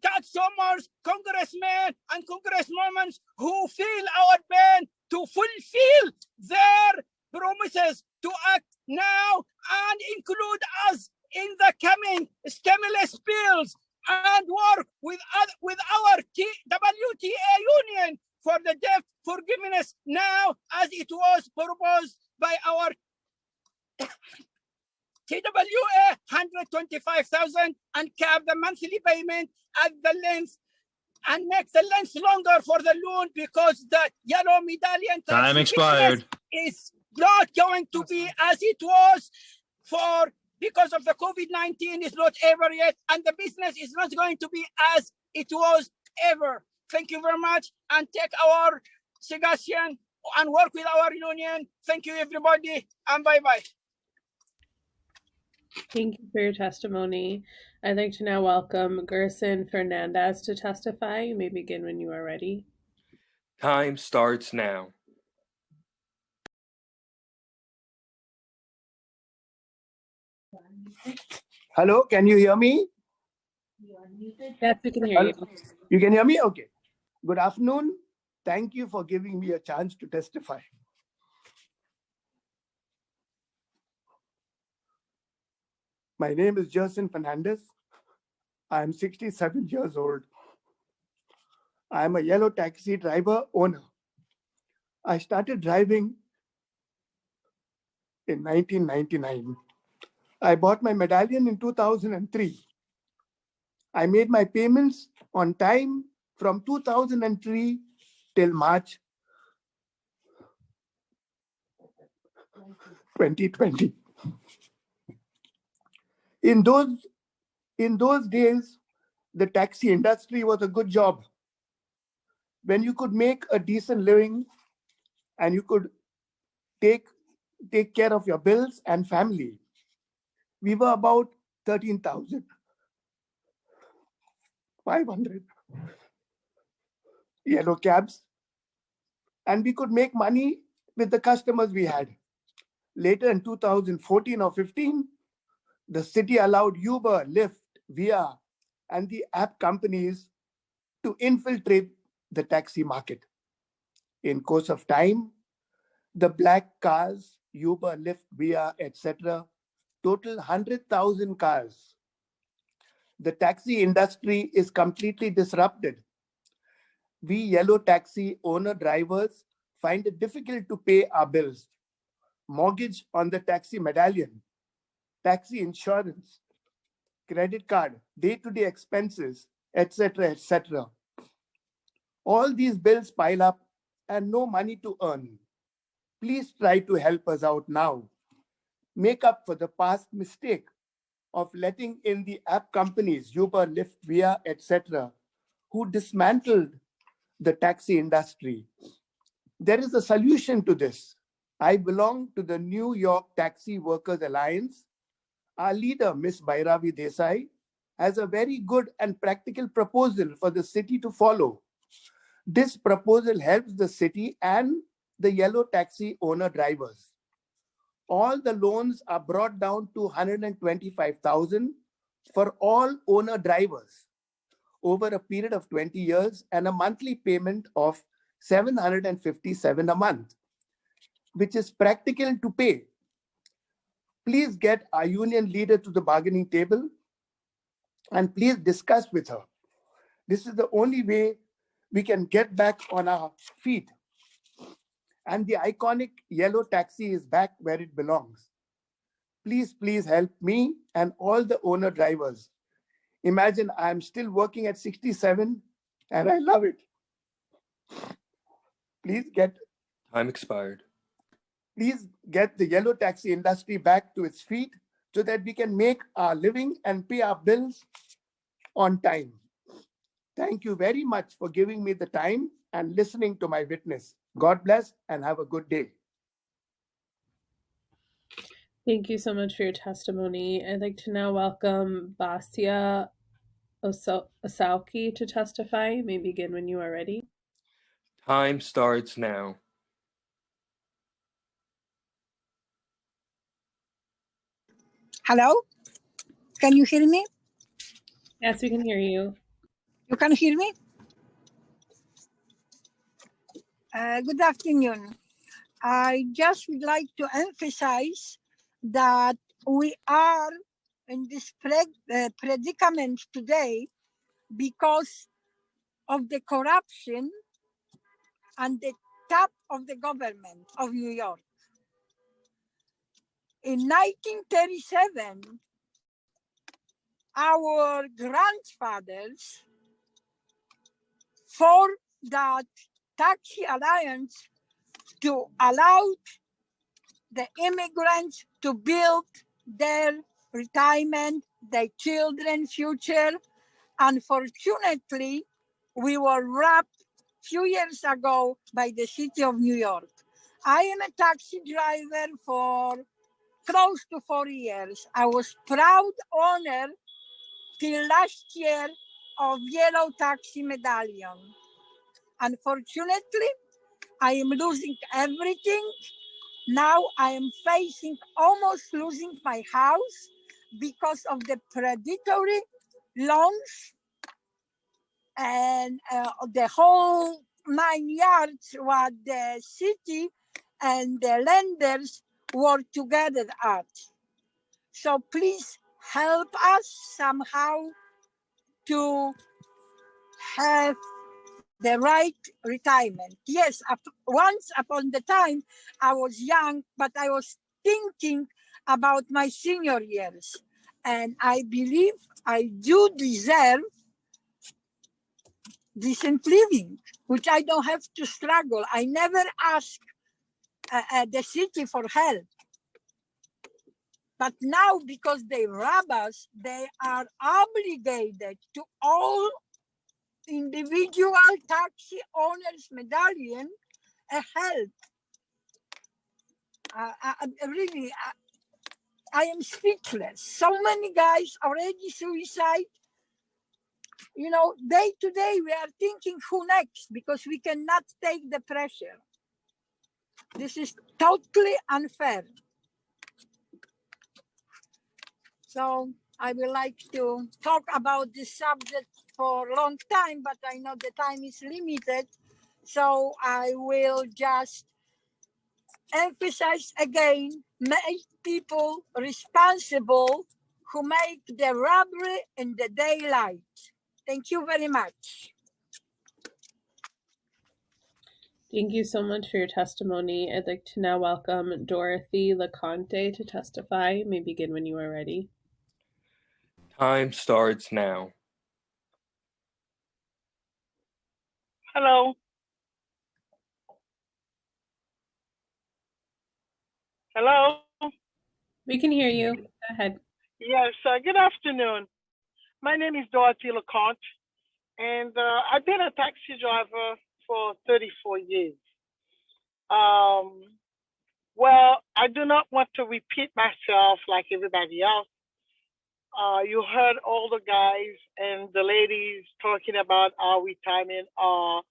councilors, congressmen, and congresswomen who feel our pain to fulfill their promises to act now and include us in the coming stimulus bills and work with our WTA union for the debt forgiveness now as it was proposed by our TWA 125,000 and cap the monthly payment at the length and make the length longer for the loan because the yellow medallion Time expired. is not going to be as it was because of the COVID-19 is not ever yet, and the business is not going to be as it was ever. Thank you very much, and take our suggestion and work with our union. Thank you, everybody, and bye-bye. Thank you for your testimony. I'd like to now welcome Gerson Fernandez to testify. You may begin when you are ready. Time starts now. Hello, can you hear me? Yes, we can hear you. You can hear me? Okay. Good afternoon. Thank you for giving me a chance to testify. My name is Jerson Fernandez. I'm 67 years old. I'm a yellow taxi driver owner. I started driving in 1999. I bought my medallion in 2003. I made my payments on time from 2003 till March 2020. In those days, the taxi industry was a good job. When you could make a decent living and you could take care of your bills and family. We were about 13,500 yellow cabs, and we could make money with the customers we had. Later in 2014 or 15, the city allowed Uber, Lyft, Via, and the app companies to infiltrate the taxi market. In course of time, the black cars, Uber, Lyft, Via, etc., total 100,000 cars. The taxi industry is completely disrupted. We yellow taxi owner drivers find it difficult to pay our bills. Mortgage on the taxi medallion, taxi insurance, credit card, day-to-day expenses, etc., etc. All these bills pile up and no money to earn. Please try to help us out now. Make up for the past mistake of letting in the app companies, Uber, Lyft, Via, etc., who dismantled the taxi industry. There is a solution to this. I belong to the New York Taxi Workers Alliance. Our leader, Ms. Bhairavi Desai, has a very good and practical proposal for the city to follow. This proposal helps the city and the yellow taxi owner drivers. All the loans are brought down to 125,000 for all owner drivers over a period of 20 years and a monthly payment of 757 a month, which is practical to pay. Please get our union leader to the bargaining table and please discuss with her. This is the only way we can get back on our feet. And the iconic yellow taxi is back where it belongs. Please, please help me and all the owner drivers. Imagine I'm still working at 67 and I love it. Please get Time expired. Please get the yellow taxi industry back to its feet so that we can make our living and pay our bills on time. Thank you very much for giving me the time and listening to my witness. God bless and have a good day. Thank you so much for your testimony. I'd like to now welcome Basia Osauki to testify. You may begin when you are ready. Time starts now. Hello? Can you hear me? Yes, we can hear you. You can hear me? Good afternoon. I just would like to emphasize that we are in this predicament today because of the corruption and the top of the government of New York. In 1937, our grandfathers formed that Taxi Alliance to allow the immigrants to build their retirement, their children's future. Unfortunately, we were robbed a few years ago by the city of New York. I am a taxi driver for close to 4 years. I was proud owner till last year of yellow taxi medallion. Unfortunately, I am losing everything. Now I am facing almost losing my house because of the predatory loans and the whole 9 yards what the city and the lenders work together at. So please help us somehow to have the right retirement. Yes, once upon the time I was young, but I was thinking about my senior years. And I believe I do deserve decent living, which I don't have to struggle. I never ask the city for help. But now, because they rob us, they are obligated to all individual taxi owners medallion a help. Really, I am speechless. So many guys already suicide. You know, day to day, we are thinking who next because we cannot take the pressure. This is totally unfair. So I would like to talk about this subject for a long time, but I know the time is limited. So I will just emphasize again, make people responsible who make the robbery in the daylight. Thank you very much. Thank you so much for your testimony. I'd like to now welcome Dorothy LeConte to testify. You may begin when you are ready. Time starts now. Hello. Hello. We can hear you. Go ahead. Yes, good afternoon. My name is Dorothy LeConte, and I've been a taxi driver for 34 years. Well, I do not want to repeat myself like everybody else. You heard all the guys and the ladies talking about our retirement, our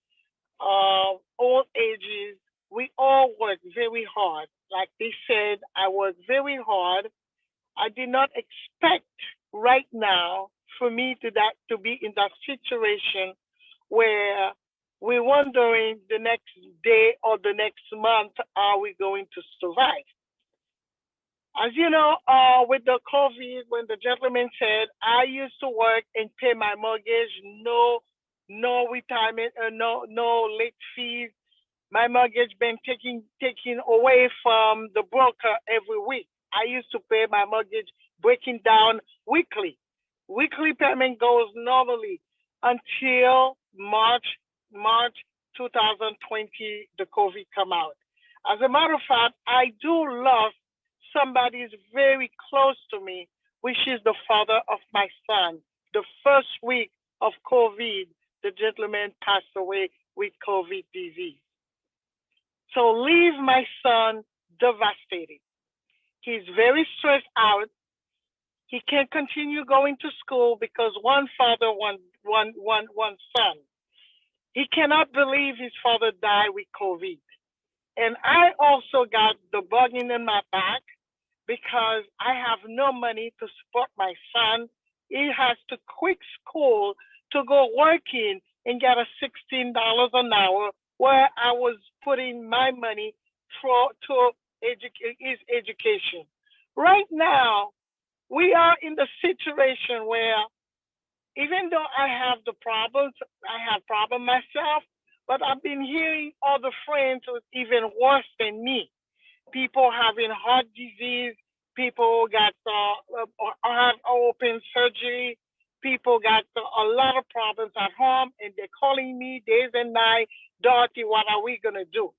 old ages. We all work very hard. Like they said, I work very hard. I did not expect right now for me to be in that situation where we're wondering the next day or the next month, are we going to survive? As you know, with the COVID, when the gentleman said, I used to work and pay my mortgage, no retirement, no late fees. My mortgage been taken away from the broker every week. I used to pay my mortgage breaking down weekly. Weekly payment goes normally until March 2020, the COVID come out. As a matter of fact, I do lost somebody is very close to me, which is the father of my son. The first week of COVID, the gentleman passed away with COVID disease. So leave my son devastated. He's very stressed out. He can't continue going to school because one father, one son. He cannot believe his father died with COVID. And I also got the bugging in my back because I have no money to support my son. He has to quit school to go working and get a $16 an hour where I was putting my money to his education. Right now, we are in the situation where even though I have the problems, I have problems myself, but I've been hearing other friends who's even worse than me. People having heart disease, people got have open surgery, people got a lot of problems at home, and they're calling me days and night, Dorothy, what are we gonna do?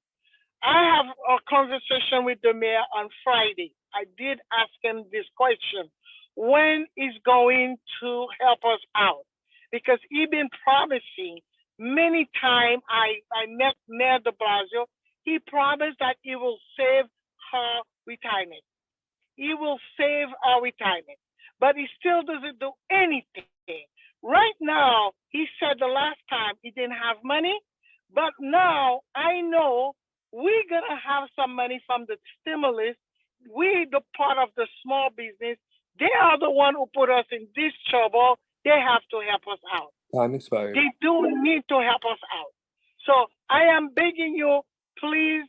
I have a conversation with the mayor on Friday. I did ask him this question. When is going to help us out? Because he's been promising many times. I met Mayor de Blasio. He promised that he will save her retirement. He will save our retirement, but he still doesn't do anything. Right now, he said the last time he didn't have money, but now I know we're gonna have some money from the stimulus. We, the part of the small business, they are the one who put us in this trouble. They have to help us out. Time expired. They do need to help us out. So I am begging you, please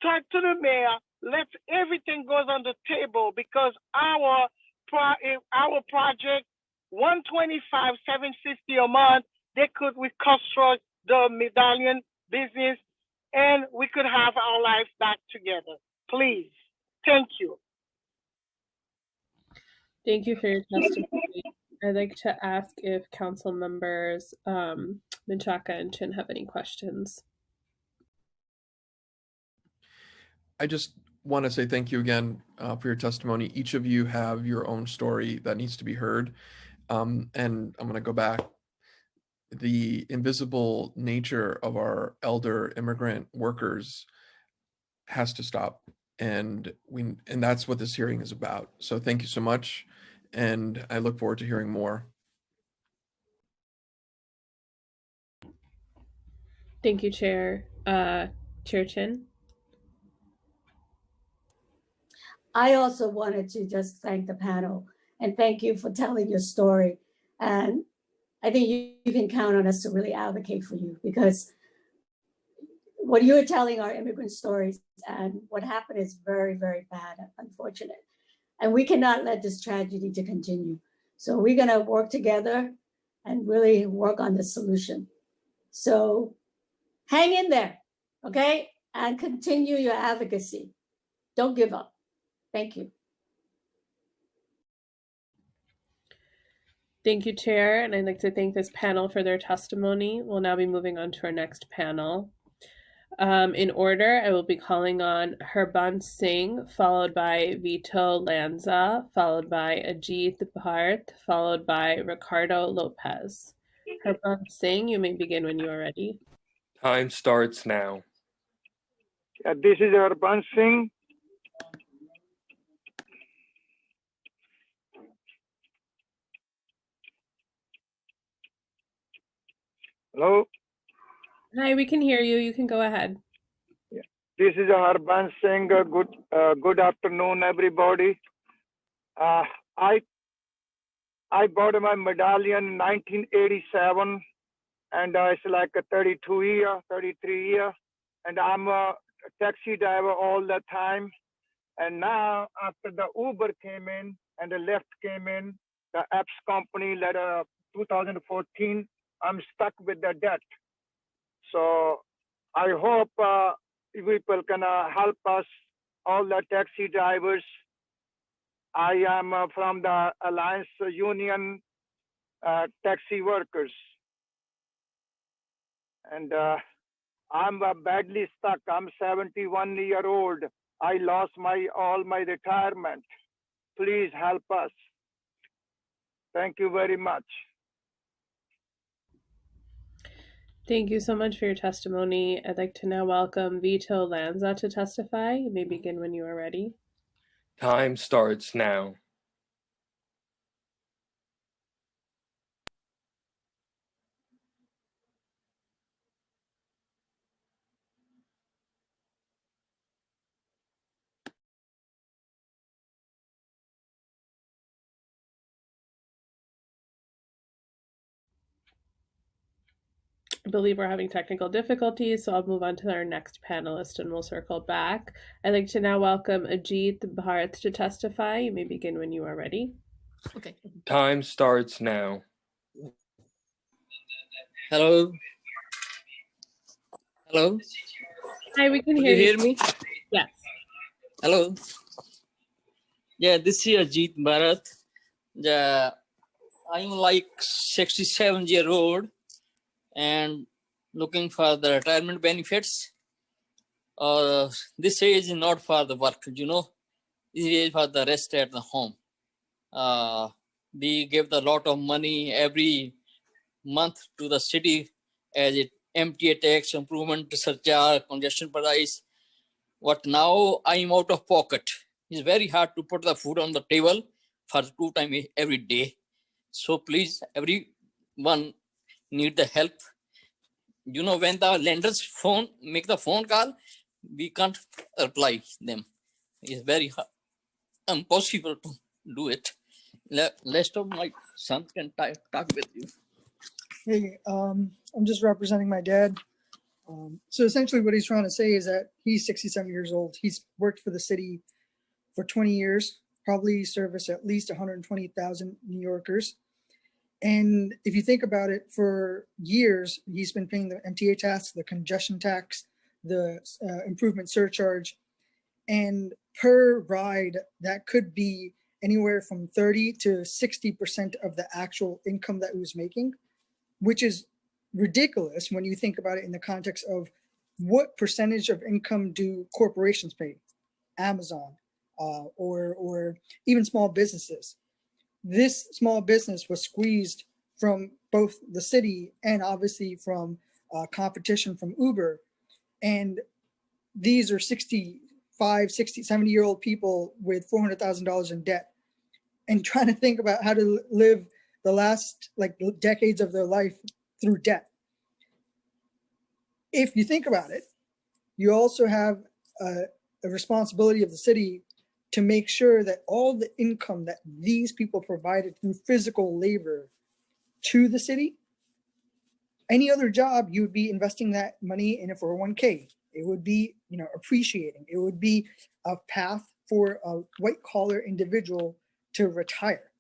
talk to the mayor. Let everything goes on the table because our our project, 125, 750 a month, they could reconstruct the medallion business and we could have our lives back together. Please. Thank you. Thank you for your testimony. I'd like to ask if council members Menchaca and Chin have any questions. I just want to say thank you again for your testimony. Each of you have your own story that needs to be heard. And I'm going to go back. The invisible nature of our elder immigrant workers has to stop. And that's what this hearing is about. So thank you so much. And I look forward to hearing more. Thank you, Chair. Chair Chin. I also wanted to just thank the panel and thank you for telling your story. And I think you can count on us to really advocate for you, because what you're telling are immigrant stories, and what happened is very, very bad, unfortunate. And we cannot let this tragedy to continue. So we're gonna work together and really work on the solution. So hang in there, okay? And continue your advocacy. Don't give up. Thank you. Thank you, Chair, and I'd like to thank this panel for their testimony. We'll now be moving on to our next panel. In order, I will be calling on Harbans Singh, followed by Vito Lanza, followed by Ajit Bharat, followed by Ricardo Lopez. Harbans Singh, you may begin when you are ready. Time starts now. This is Harbans Singh. Hello. Hi, we can hear you. You can go ahead. Yeah. This is Harbans Singh. Good afternoon, everybody. I bought my medallion in 1987, and it's like a 33 year, and I'm a taxi driver all the time. And now, after the Uber came in and the Lyft came in, the apps company letter 2014, I'm stuck with the debt. So I hope people can help us, all the taxi drivers. I am from the Alliance Union Taxi Workers. And I'm badly stuck. I'm 71 years old. I lost all my retirement. Please help us. Thank you very much. Thank you so much for your testimony. I'd like to now welcome Vito Lanza to testify. You may begin when you are ready. Time starts now. I believe we're having technical difficulties, so I'll move on to our next panelist and we'll circle back. I'd like to now welcome Ajit Bharat to testify. You may begin when you are ready. Okay. Time starts now. Hello. Hello. Hi, we can Can hear you hear me? Yes. Hello. Yeah, this is Ajit Bharat. I'm like 67-year-old and looking for the retirement benefits. This age is not for the work, This is for the rest at the home. We give a lot of money every month to the city as it MTA tax, improvement surcharge, congestion price. But now I'm out of pocket. It's very hard to put the food on the table for 2 times every day. So please, everyone need the help. When the lenders make the phone call, we can't reply them. It's very hard, impossible to do it. Rest of my son can talk with you. Hey, I'm just representing my dad. So essentially what he's trying to say is that he's 67 years old. He's worked for the city for 20 years, probably service at least 120,000 New Yorkers. And if you think about it, for years, he's been paying the MTA tax, the congestion tax, the improvement surcharge, and per ride, that could be anywhere from 30 to 60% of the actual income that he was making, which is ridiculous when you think about it in the context of what percentage of income do corporations pay, Amazon, or even small businesses. This small business was squeezed from both the city and obviously from competition from Uber. And these are 65, 60, 70-year-old people with $400,000 in debt and trying to think about how to live the last decades of their life through debt. If you think about it, you also have a responsibility of the city to make sure that all the income that these people provided through physical labor to the city, any other job, you would be investing that money in a 401k. It would be, appreciating. It would be a path for a white collar individual to retire.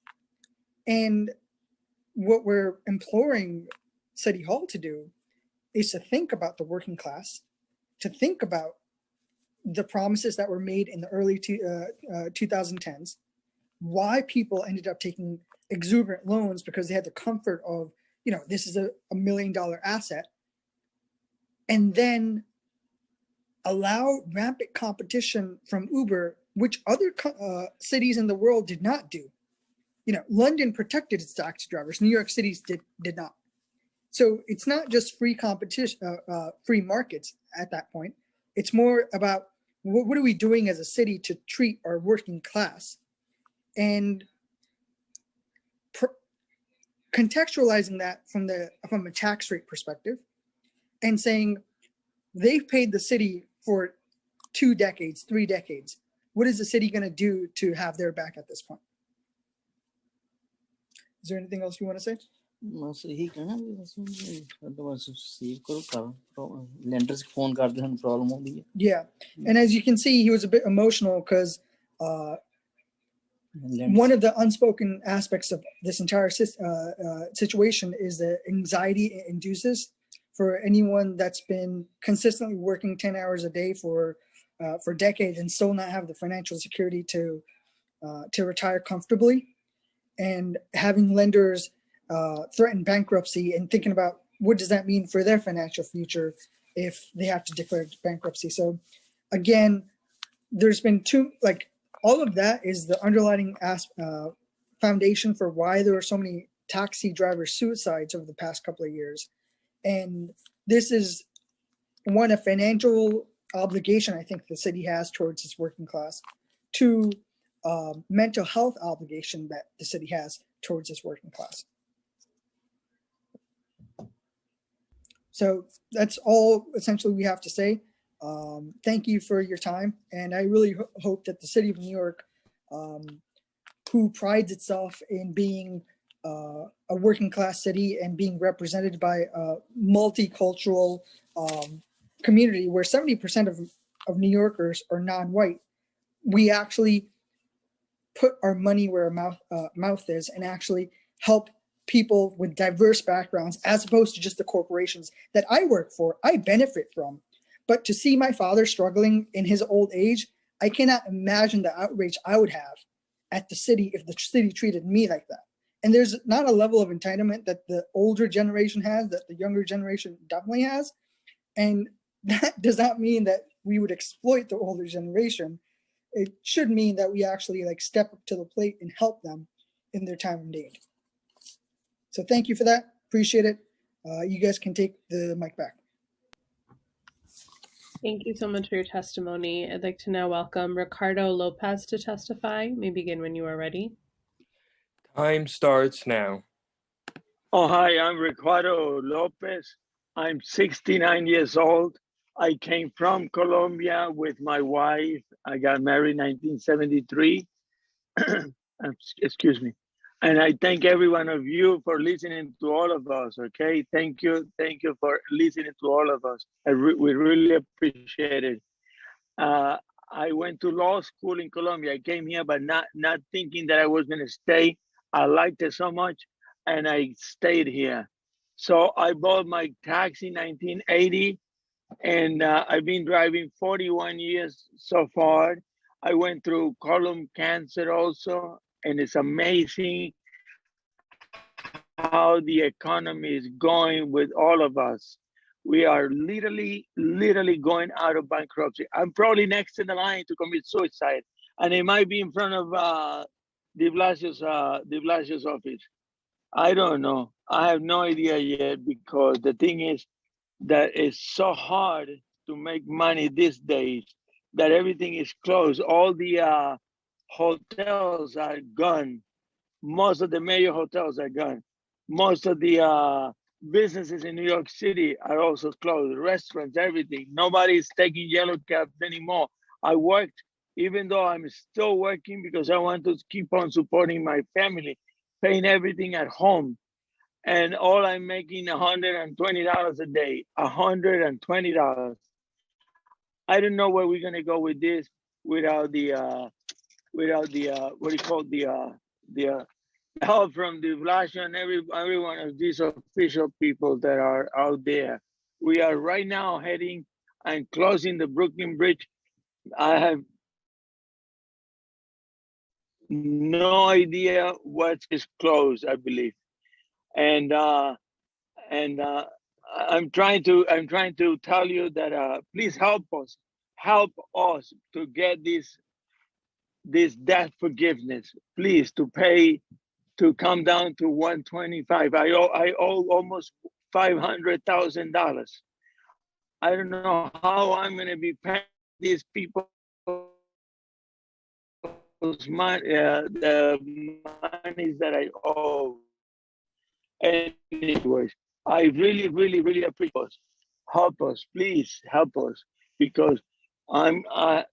And what we're imploring City Hall to do is to think about the working class, to think about the promises that were made in the early 2010s, why people ended up taking exuberant loans because they had the comfort of, this is a $1 million asset, and then allow rampant competition from Uber, which other cities in the world did not do. London protected its taxi drivers. New York City did not. So it's not just free competition, free markets at that point. It's more about what are we doing as a city to treat our working class, and contextualizing that from a tax rate perspective, and saying they've paid the city for 2 decades, 3 decades. What is the city going to do to have their back at this point? Is there anything else you want to say? Yeah, and as you can see, he was a bit emotional because one of the unspoken aspects of this entire situation is the anxiety it induces for anyone that's been consistently working 10 hours a day for decades and still not have the financial security to retire comfortably, and having lenders threaten bankruptcy and thinking about what does that mean for their financial future if they have to declare bankruptcy. So again, there's been all of that is the underlying foundation for why there are so many taxi driver suicides over the past couple of years. And this is a financial obligation I think the city has towards its working class, to mental health obligation that the city has towards its working class. So that's all essentially we have to say. Thank you for your time. And I really hope that the city of New York, who prides itself in being a working class city and being represented by a multicultural community where 70% of New Yorkers are non-white, we actually put our money where our mouth is and actually help people with diverse backgrounds, as opposed to just the corporations that I work for, I benefit from. But to see my father struggling in his old age, I cannot imagine the outrage I would have at the city if the city treated me like that. And there's not a level of entitlement that the older generation has, that the younger generation definitely has. And that does not mean that we would exploit the older generation. It should mean that we actually step up to the plate and help them in their time of need. So thank you for that. Appreciate it. You guys can take the mic back. Thank you so much for your testimony. I'd like to now welcome Ricardo Lopez to testify. You may begin when you are ready. Time starts now. Oh, hi, I'm Ricardo Lopez. I'm 69 years old. I came from Colombia with my wife. I got married in 1973. Excuse me. And I thank every one of you for listening to all of us, okay? Thank you for listening to all of us. We really appreciate it. I went to law school in Colombia. I came here, but not thinking that I was going to stay. I liked it so much, and I stayed here. So I bought my taxi in 1980, and I've been driving 41 years so far. I went through colon cancer also, and it's amazing how the economy is going with all of us. We are literally going out of bankruptcy. I'm probably next in the line to commit suicide, and it might be in front of de Blasio's office. I don't know. I have no idea yet, because the thing is that it's so hard to make money these days that everything is closed. All the hotels are gone. Most of the major hotels are gone. Most of the businesses in New York City are also closed. Restaurants, everything. Nobody's taking yellow cabs anymore. I worked, even though I'm still working, because I want to keep on supporting my family, paying everything at home. And all I'm making $120 a day, $120. I don't know where we're gonna go with this without the what do you call the help from de Blasio and every one of these official people that are out there. We are right now heading and closing the Brooklyn Bridge. I have no idea what is closed, I believe. And I'm trying to tell you that please help us to get this debt forgiveness, please, to come down to 125. I owe almost $500,000. I don't know how I'm going to be paying these people the monies that I owe. Anyways, I really appreciate us. Help us, please help us, because I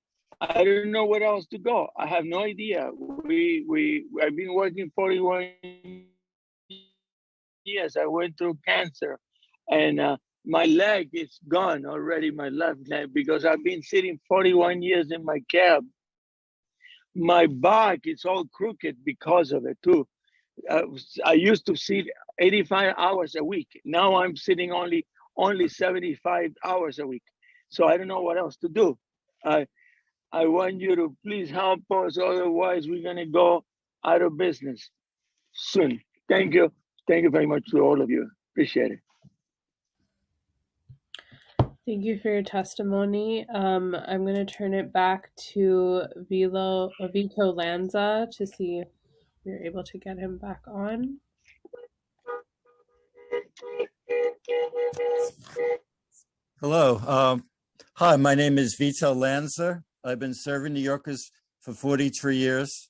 don't know where else to go. I have no idea. I've been working 41 years. I went through cancer, and my leg is gone already, my left leg, because I've been sitting 41 years in my cab. My back is all crooked because of it too. I used to sit 85 hours a week. Now I'm sitting only 75 hours a week. So I don't know what else to do. I want you to please help us, otherwise we're gonna go out of business soon. Thank you. Thank you very much to all of you. Appreciate it. Thank you for your testimony. I'm going to turn it back to Vito Lanza to see if we're able to get him back on. Hello. Hi, my name is Vito Lanza. I've been serving New Yorkers for 43 years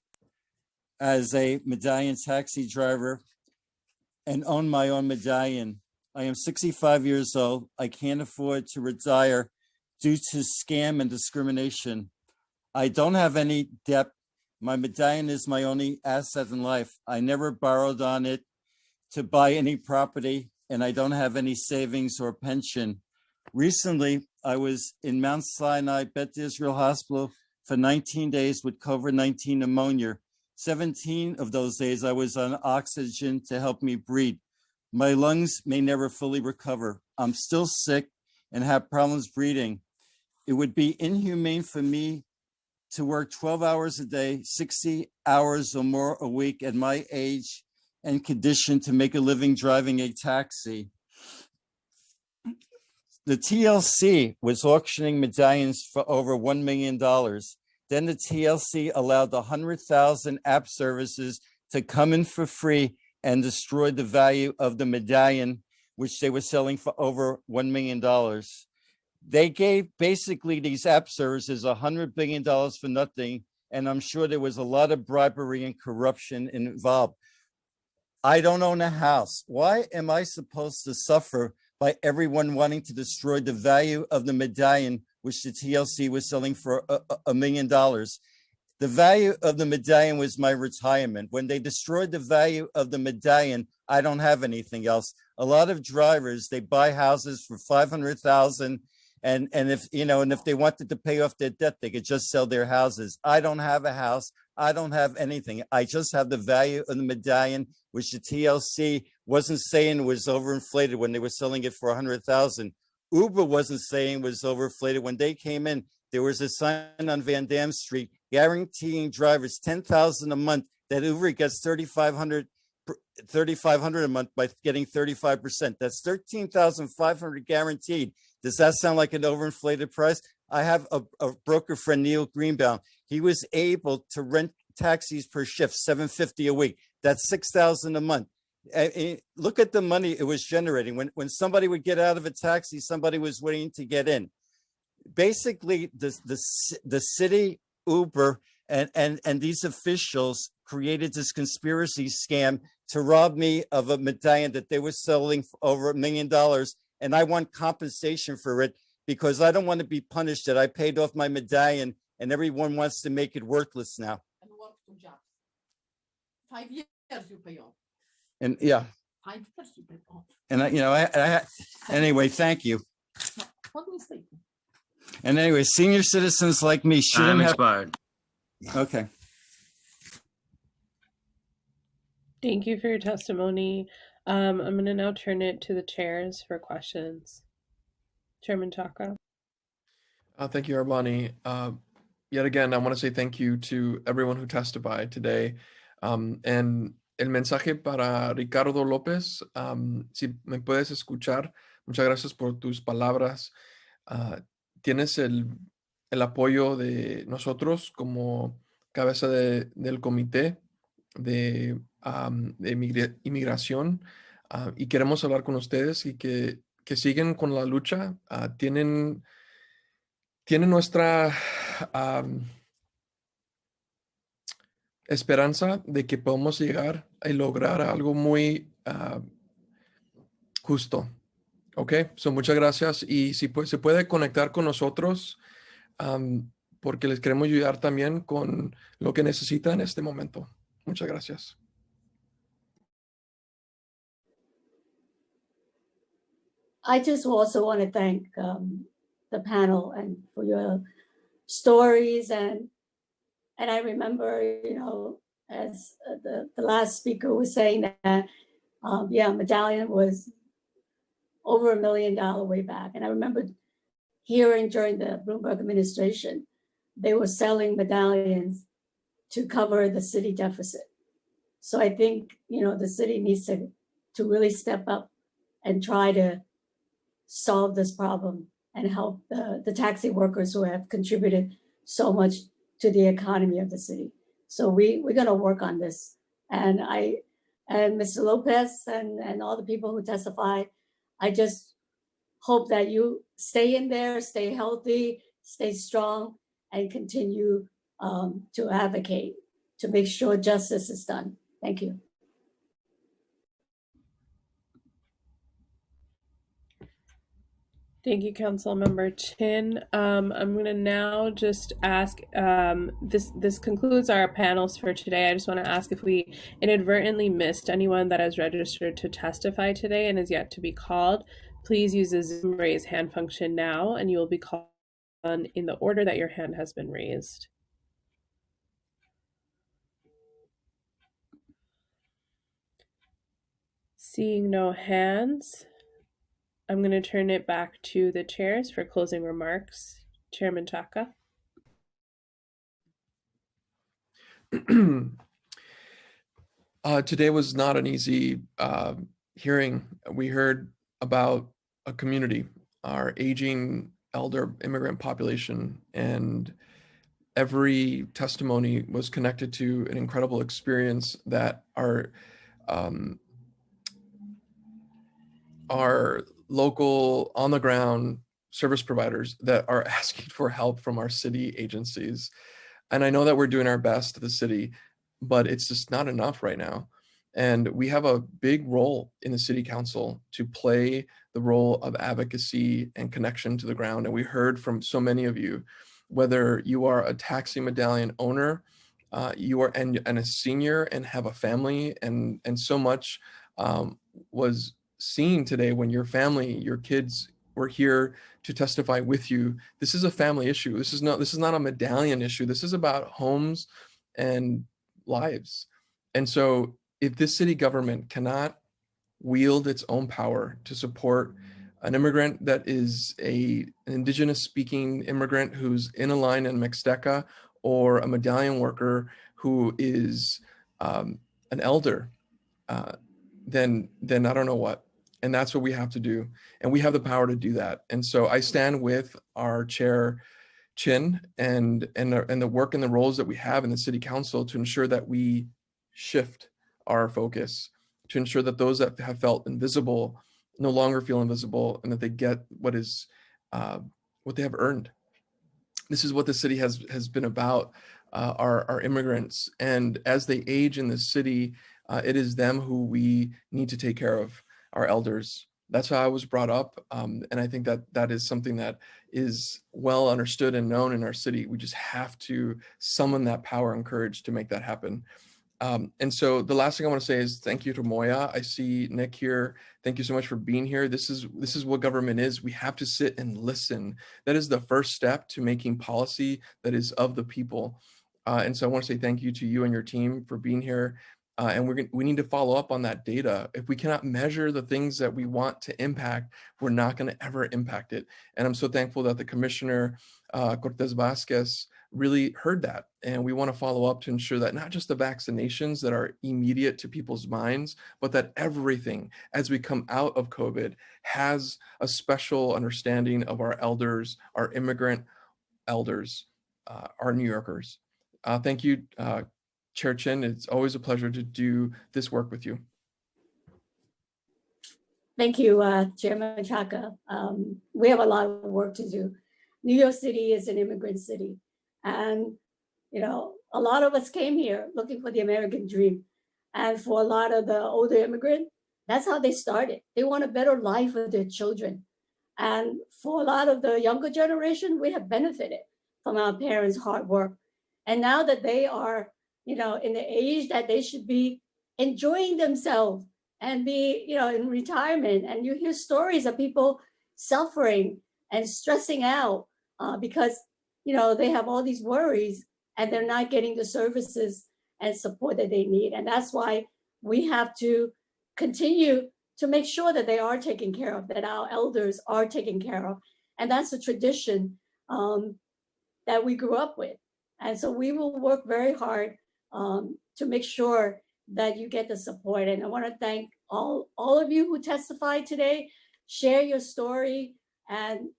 as a medallion taxi driver and own my own medallion. I am 65 years old. I can't afford to retire due to scam and discrimination. I don't have any debt. My medallion is my only asset in life. I never borrowed on it to buy any property, and I don't have any savings or pension. Recently, I was in Mount Sinai Beth Israel Hospital for 19 days with COVID-19 pneumonia. 17 of those days, I was on oxygen to help me breathe. My lungs may never fully recover. I'm still sick and have problems breathing. It would be inhumane for me to work 12 hours a day, 60 hours or more a week at my age and condition to make a living driving a taxi. The TLC was auctioning medallions for over $1 million. Then the TLC allowed 100,000 app services to come in for free and destroy the value of the medallion, which they were selling for over $1 million. They gave basically these app services $100 billion for nothing, and I'm sure there was a lot of bribery and corruption involved. I don't own a house. Why am I supposed to suffer by everyone wanting to destroy the value of the medallion, which the TLC was selling for $1 million? The value of the medallion was my retirement. When they destroyed the value of the medallion, I don't have anything else. A lot of drivers, they buy houses for $500,000 And if, you know, and if they wanted to pay off their debt, they could just sell their houses. I don't have a house. I don't have anything. I just have the value of the medallion, which the TLC wasn't saying was overinflated when they were selling it for 100,000. Uber wasn't saying was overinflated. When they came in, there was a sign on Van Dam Street guaranteeing drivers $10,000 a month, that Uber gets $3,500 a month by getting 35%. That's $13,500 guaranteed. Does that sound like an overinflated price? I have a broker friend, Neil Greenbaum. He was able to rent taxis per shift, $750 a week. That's $6,000 a month. Look at the money it was generating. When somebody would get out of a taxi, somebody was waiting to get in. Basically, the city, Uber, and these officials created this conspiracy scam to rob me of a medallion that they were selling for over $1 million. And I want compensation for it, because I don't want to be punished that I paid off my medallion and everyone wants to make it worthless now. And work 2 jobs. 5 years you pay off. And yeah. 5 years you pay off. And anyway, thank you. What mistake? And anyway, senior citizens like me shouldn't Time have. expired. Okay. Thank you for your testimony. I'm going to now turn it to the chairs for questions. Chairman Chaka. Thank you, Arbani. Yet again, I want to say thank you to everyone who testified today. And el mensaje para Ricardo López, si me puedes escuchar, muchas gracias por tus palabras. Tienes el apoyo de nosotros como cabeza del comité de inmigración, y queremos hablar con ustedes y que siguen con la lucha. Tienen nuestra esperanza de que podemos llegar y lograr algo muy justo. Ok, so muchas gracias, y si se puede conectar con nosotros, porque les queremos ayudar también con lo que necesitan en este momento. Muchas gracias. I just also want to thank the panel and for your stories, and I remember, you know, as the last speaker was saying that medallion was over $1 million way back, and I remember hearing during the Bloomberg administration they were selling medallions to cover the city deficit. So I think, you know, the city needs to really step up and try to solve this problem and help the taxi workers who have contributed so much to the economy of the city. So we're going to work on this. And Mr. Lopez and all the people who testified, I just hope that you stay in there, stay healthy, stay strong, and continue to advocate to make sure justice is done. Thank you. Thank you, Councilmember Chin. I'm going to now just ask, this concludes our panels for today. I just want to ask if we inadvertently missed anyone that has registered to testify today and is yet to be called. Please use the Zoom raise hand function now, and you will be called on in the order that your hand has been raised. Seeing no hands, I'm going to turn it back to the chairs for closing remarks. Chairman Chaka. Today was not an easy hearing. We heard about a community, our aging elder immigrant population, and every testimony was connected to an incredible experience that our local on-the-ground service providers that are asking for help from our city agencies. And I know that we're doing our best to the city, but it's just not enough right now. And we have a big role in the city council to play the role of advocacy and connection to the ground. And we heard from so many of you, whether you are a taxi medallion owner, you are and a senior and have a family, and so much was seen today when your family, your kids we're here to testify with you. This is a family issue. This is not a medallion issue. This is about homes and lives. And so if this city government cannot wield its own power to support an immigrant that is an indigenous speaking immigrant who's in a line in Mixteca, or a medallion worker who is an elder, then I don't know what. And that's what we have to do. And we have the power to do that. And so I stand with our chair, Chin, and the work and the roles that we have in the city council to ensure that we shift our focus, to ensure that those that have felt invisible no longer feel invisible, and that they get what they have earned. This is what the city has been about, our immigrants. And as they age in the city, it is them who we need to take care of, our elders. That's how I was brought up. And I think that is something that is well understood and known in our city. We just have to summon that power and courage to make that happen. And so the last thing I want to say is thank you to Moya. I see Nick here. Thank you so much for being here. This is what government is. We have to sit and listen. That is the first step to making policy that is of the people. And so I want to say thank you to you and your team for being here. And we need to follow up on that data. If we cannot measure the things that we want to impact, we're not going to ever impact it. And I'm so thankful that the Commissioner Cortez Vasquez really heard that. And we want to follow up to ensure that not just the vaccinations that are immediate to people's minds, but that everything as we come out of COVID has a special understanding of our elders, our immigrant elders, our New Yorkers. Thank you, Chair Chin. It's always a pleasure to do this work with you. Thank you, Chairman Chaka. We have a lot of work to do. New York City is an immigrant city. And, you know, a lot of us came here looking for the American dream. And for a lot of the older immigrants, that's how they started. They want a better life for their children. And for a lot of the younger generation, we have benefited from our parents' hard work. And now that they are, you know, in the age that they should be enjoying themselves and be, you know, in retirement, and you hear stories of people suffering and stressing out because, you know, they have all these worries and they're not getting the services and support that they need. And that's why we have to continue to make sure that they are taken care of, that our elders are taken care of. And that's a tradition that we grew up with. And so we will work very hard to make sure that you get the support. And I want to thank all of you who testified today. Share your story, and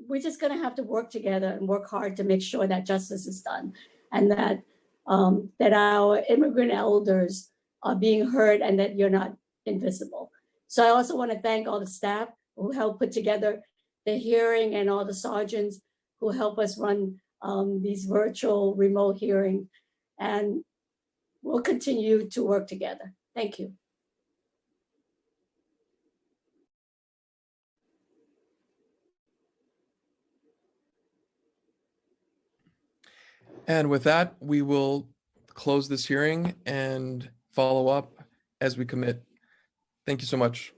we're just going to have to work together and work hard to make sure that justice is done, and that that our immigrant elders are being heard, and that you're not invisible. So I also want to thank all the staff who helped put together the hearing, and all the sergeants who help us run these virtual remote hearings. And we'll continue to work together. Thank you. And with that, we will close this hearing and follow up as we commit. Thank you so much.